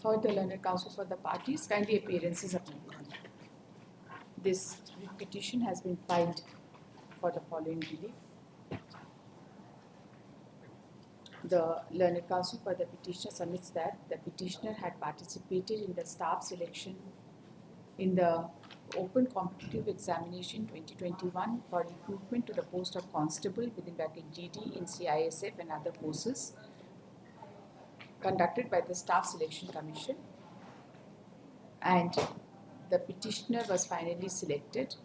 [SPEAKER 2] Third, the learned counsel for the parties, kindly appearances of This petition has been filed for the following relief. The learned counsel for the petitioner submits that the petitioner had participated in the staff selection in the open competitive examination 2021 for recruitment to the post of constable within bracket GD in CISF and other forces conducted by the Staff Selection Commission, and the petitioner was finally selected,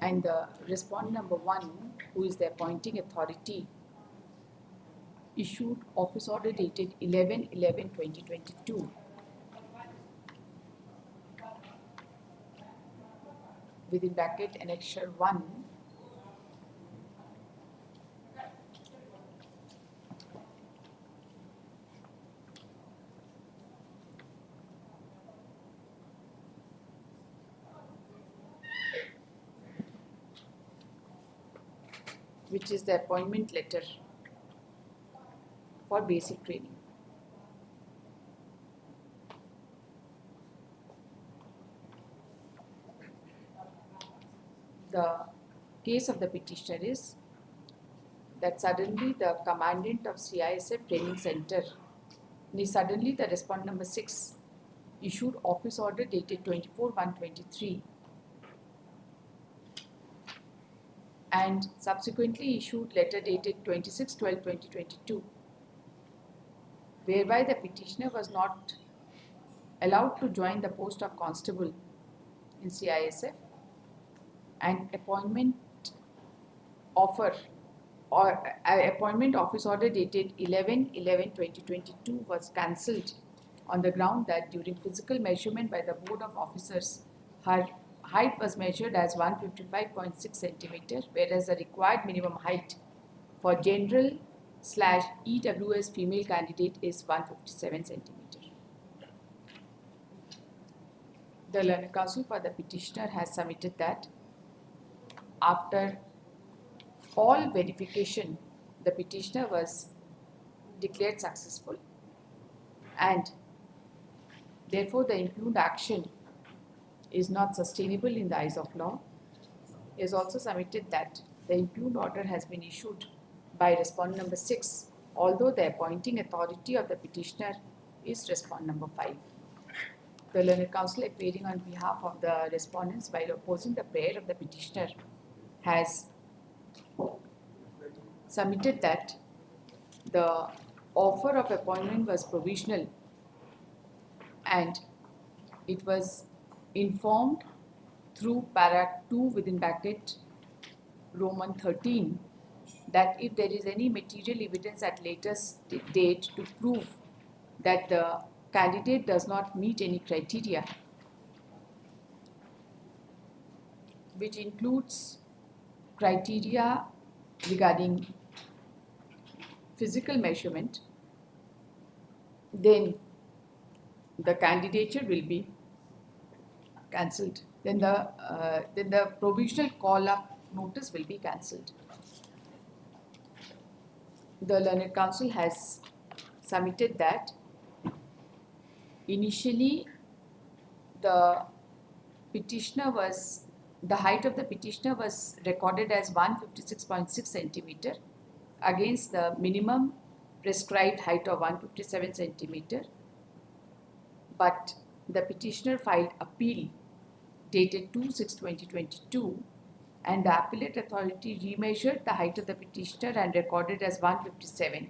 [SPEAKER 2] and the respondent number 1, who is the appointing authority, issued office order dated 11/11/2022 within bracket annexure 1 which is the appointment letter for basic training. The case of the petitioner is that suddenly the commandant of CISF training center, suddenly the respondent number 6 issued office order dated 24/1/23 and subsequently issued letter dated 26/12/2022, whereby the petitioner was not allowed to join the post of constable in CISF, and appointment office order dated 11/11/2022 was cancelled on the ground that during physical measurement by the board of officers, her height was measured as 155.6 centimeters, whereas the required minimum height for general/EWS female candidate is 157 centimeters. The learned counsel for the petitioner has submitted that after all verification, the petitioner was declared successful, and therefore the impugned action is not sustainable in the eyes of law. He has also submitted that the impugned order has been issued by respondent number 6, although the appointing authority of the petitioner is respondent number 5. The learned counsel, appearing on behalf of the respondents while opposing the prayer of the petitioner, has submitted that the offer of appointment was provisional and it was informed through para 2 within bracket Roman 13 that if there is any material evidence at later date to prove that the candidate does not meet any criteria, which includes criteria regarding physical measurement, then the candidature will be cancelled. Then the provisional call-up notice will be cancelled. The learned counsel has submitted that initially the height of the petitioner was recorded as 156.6 centimeter against the minimum prescribed height of 157 centimeter, but the petitioner filed appeal dated 2/6/2022 and the appellate authority remeasured the height of the petitioner and recorded as 157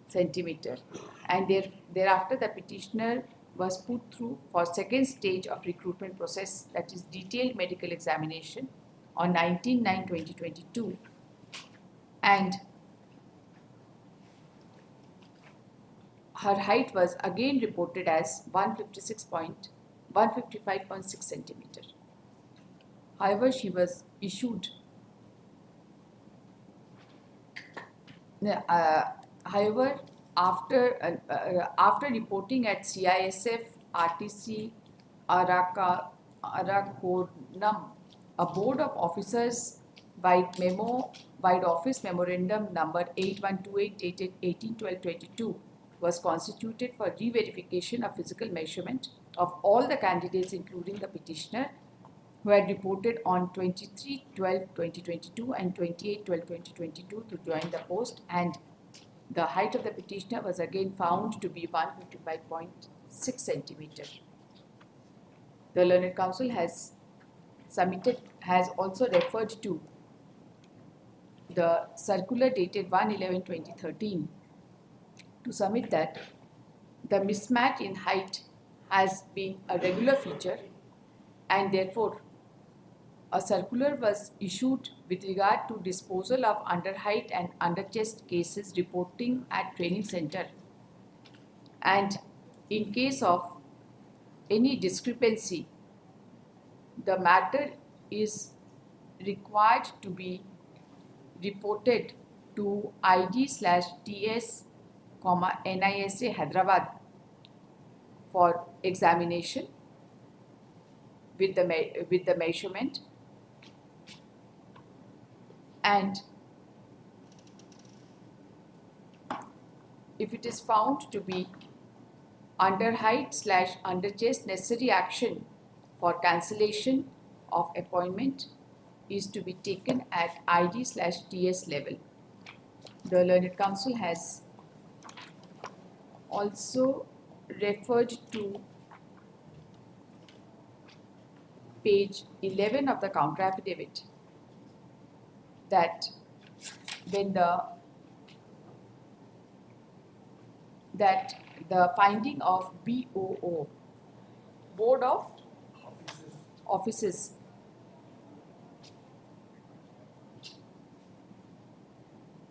[SPEAKER 2] centimeter, and thereafter the petitioner was put through for second stage of recruitment process, that is detailed medical examination, on 19/9/2022, and her height was again reported as 155.6 centimeter. However, she was issued after reporting at CISF RTC Arakonam, a board of officers wide office memorandum number 8128 dated 18/12/22 was constituted for re-verification of physical measurement of all the candidates, including the petitioner, who had reported on 23/12/2022 and 28/12/2022 to join the post, and the height of the petitioner was again found to be 155.6 centimeter. The Learned Counsel has also referred to the circular dated 1/11/2013 to submit that the mismatch in height has been a regular feature, and therefore a circular was issued with regard to disposal of underheight and underchest cases reporting at training center, and in case of any discrepancy, the matter is required to be reported to ID/TS, NISA Hyderabad for examination with the measurement, and if it is found to be underheight/underchest, necessary action for cancellation of appointment is to be taken at ID/TS level. The Learned Counsel has also referred to page 11 of the counter affidavit that when the finding of BOO, Board of Offices,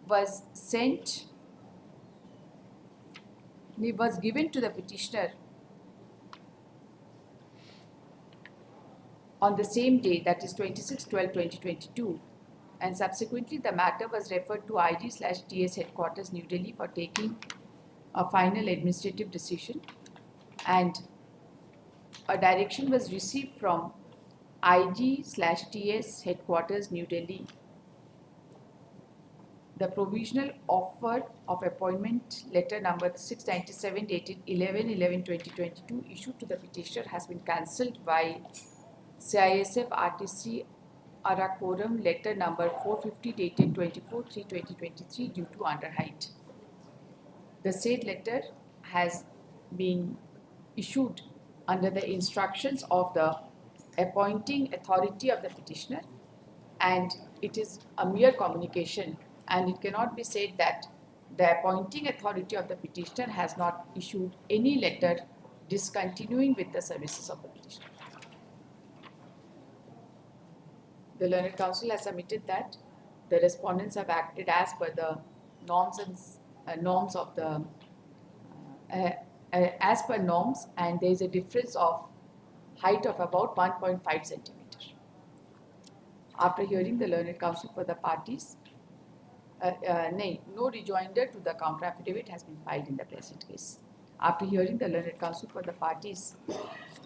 [SPEAKER 2] was given to the petitioner on the same day, that is 26/12/2022, and subsequently the matter was referred to ID/TS headquarters, New Delhi, for taking a final administrative decision, and a direction was received from IG/TS headquarters, New Delhi. The provisional offer of appointment letter number 697 dated 11/11/2022 issued to the petitioner has been cancelled by CISF RTC Arakoram letter number 450 dated 24/3/2023 due to underheight. The said letter has been issued under the instructions of the appointing authority of the petitioner, and it is a mere communication, and it cannot be said that the appointing authority of the petitioner has not issued any letter discontinuing with the services of the petitioner. The Learned Counsel has submitted that the respondents have acted as per the norms of the as per norms, and there is a difference of height of about 1.5 centimeter. After hearing the Learned Counsel for the parties, no rejoinder to the counter affidavit has been filed in the present case. After hearing the Learned Counsel for the parties,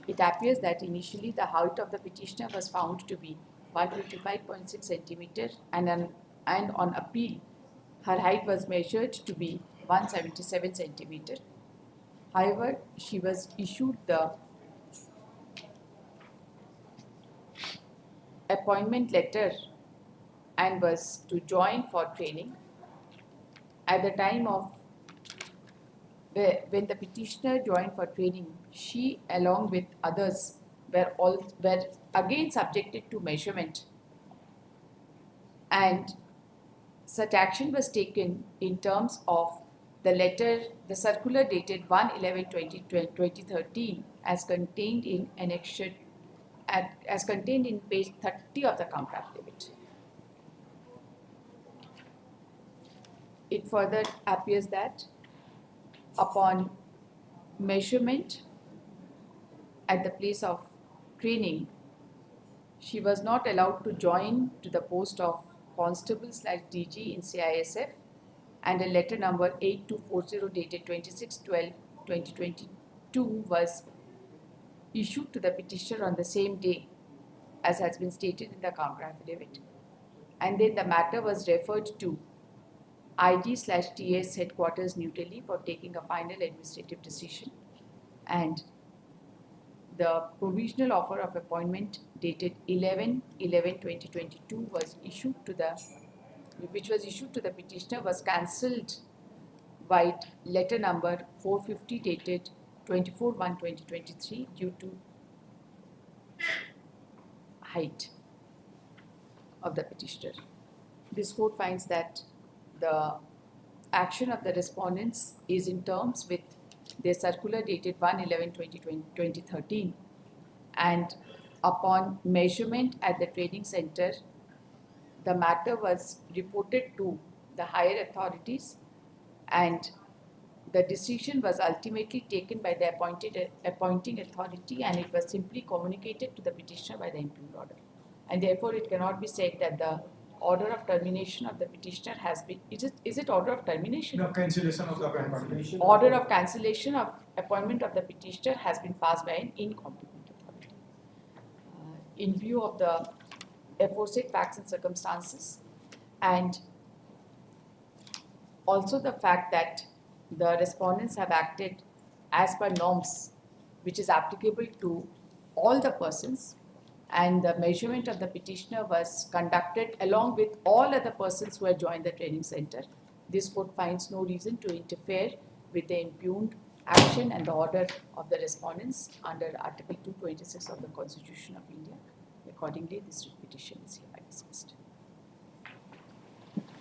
[SPEAKER 2] it appears that initially the height of the petitioner was found to be 155.6 centimeter, and on appeal, her height was measured to be 177 centimeter. However, she was issued the appointment letter and was to join for training. At the time of when the petitioner joined for training, she along with others were again subjected to measurement, and such action was taken in terms of the circular dated 1/11/2013 as contained in annexure as contained in page 30 of the counter affidavit. It further appears that upon measurement at the place of training, she was not allowed to join to the post of constable/DG in CISF, and a letter number 8240 dated 26/12/2022 was issued to the petitioner on the same day, as has been stated in the counter affidavit, and then the matter was referred to ID/TS headquarters New Delhi for taking a final administrative decision, and the provisional offer of appointment dated 11/11/2022 was issued to the petitioner was cancelled by letter number 450 dated 24/1/2023 due to height of the petitioner. This court finds that the action of the respondents is in terms with their circular dated 1/11/2013, and upon measurement at the training center, the matter was reported to the higher authorities, and the decision was ultimately taken by the appointing authority, and it was simply communicated to the petitioner by the impugned order. And therefore, it cannot be said that the order of termination of the petitioner has been. Is it order of termination?
[SPEAKER 12] No, cancellation of the appointment.
[SPEAKER 2] Order of cancellation of appointment of the petitioner has been passed by an incompetent authority. In view of the aforesaid facts and circumstances, and also the fact that the respondents have acted as per norms which is applicable to all the persons, and the measurement of the petitioner was conducted along with all other persons who had joined the training center, this court finds no reason to interfere with the impugned action and the order of the respondents under Article 226 of the Constitution of India. Accordingly, this petition is hereby dismissed.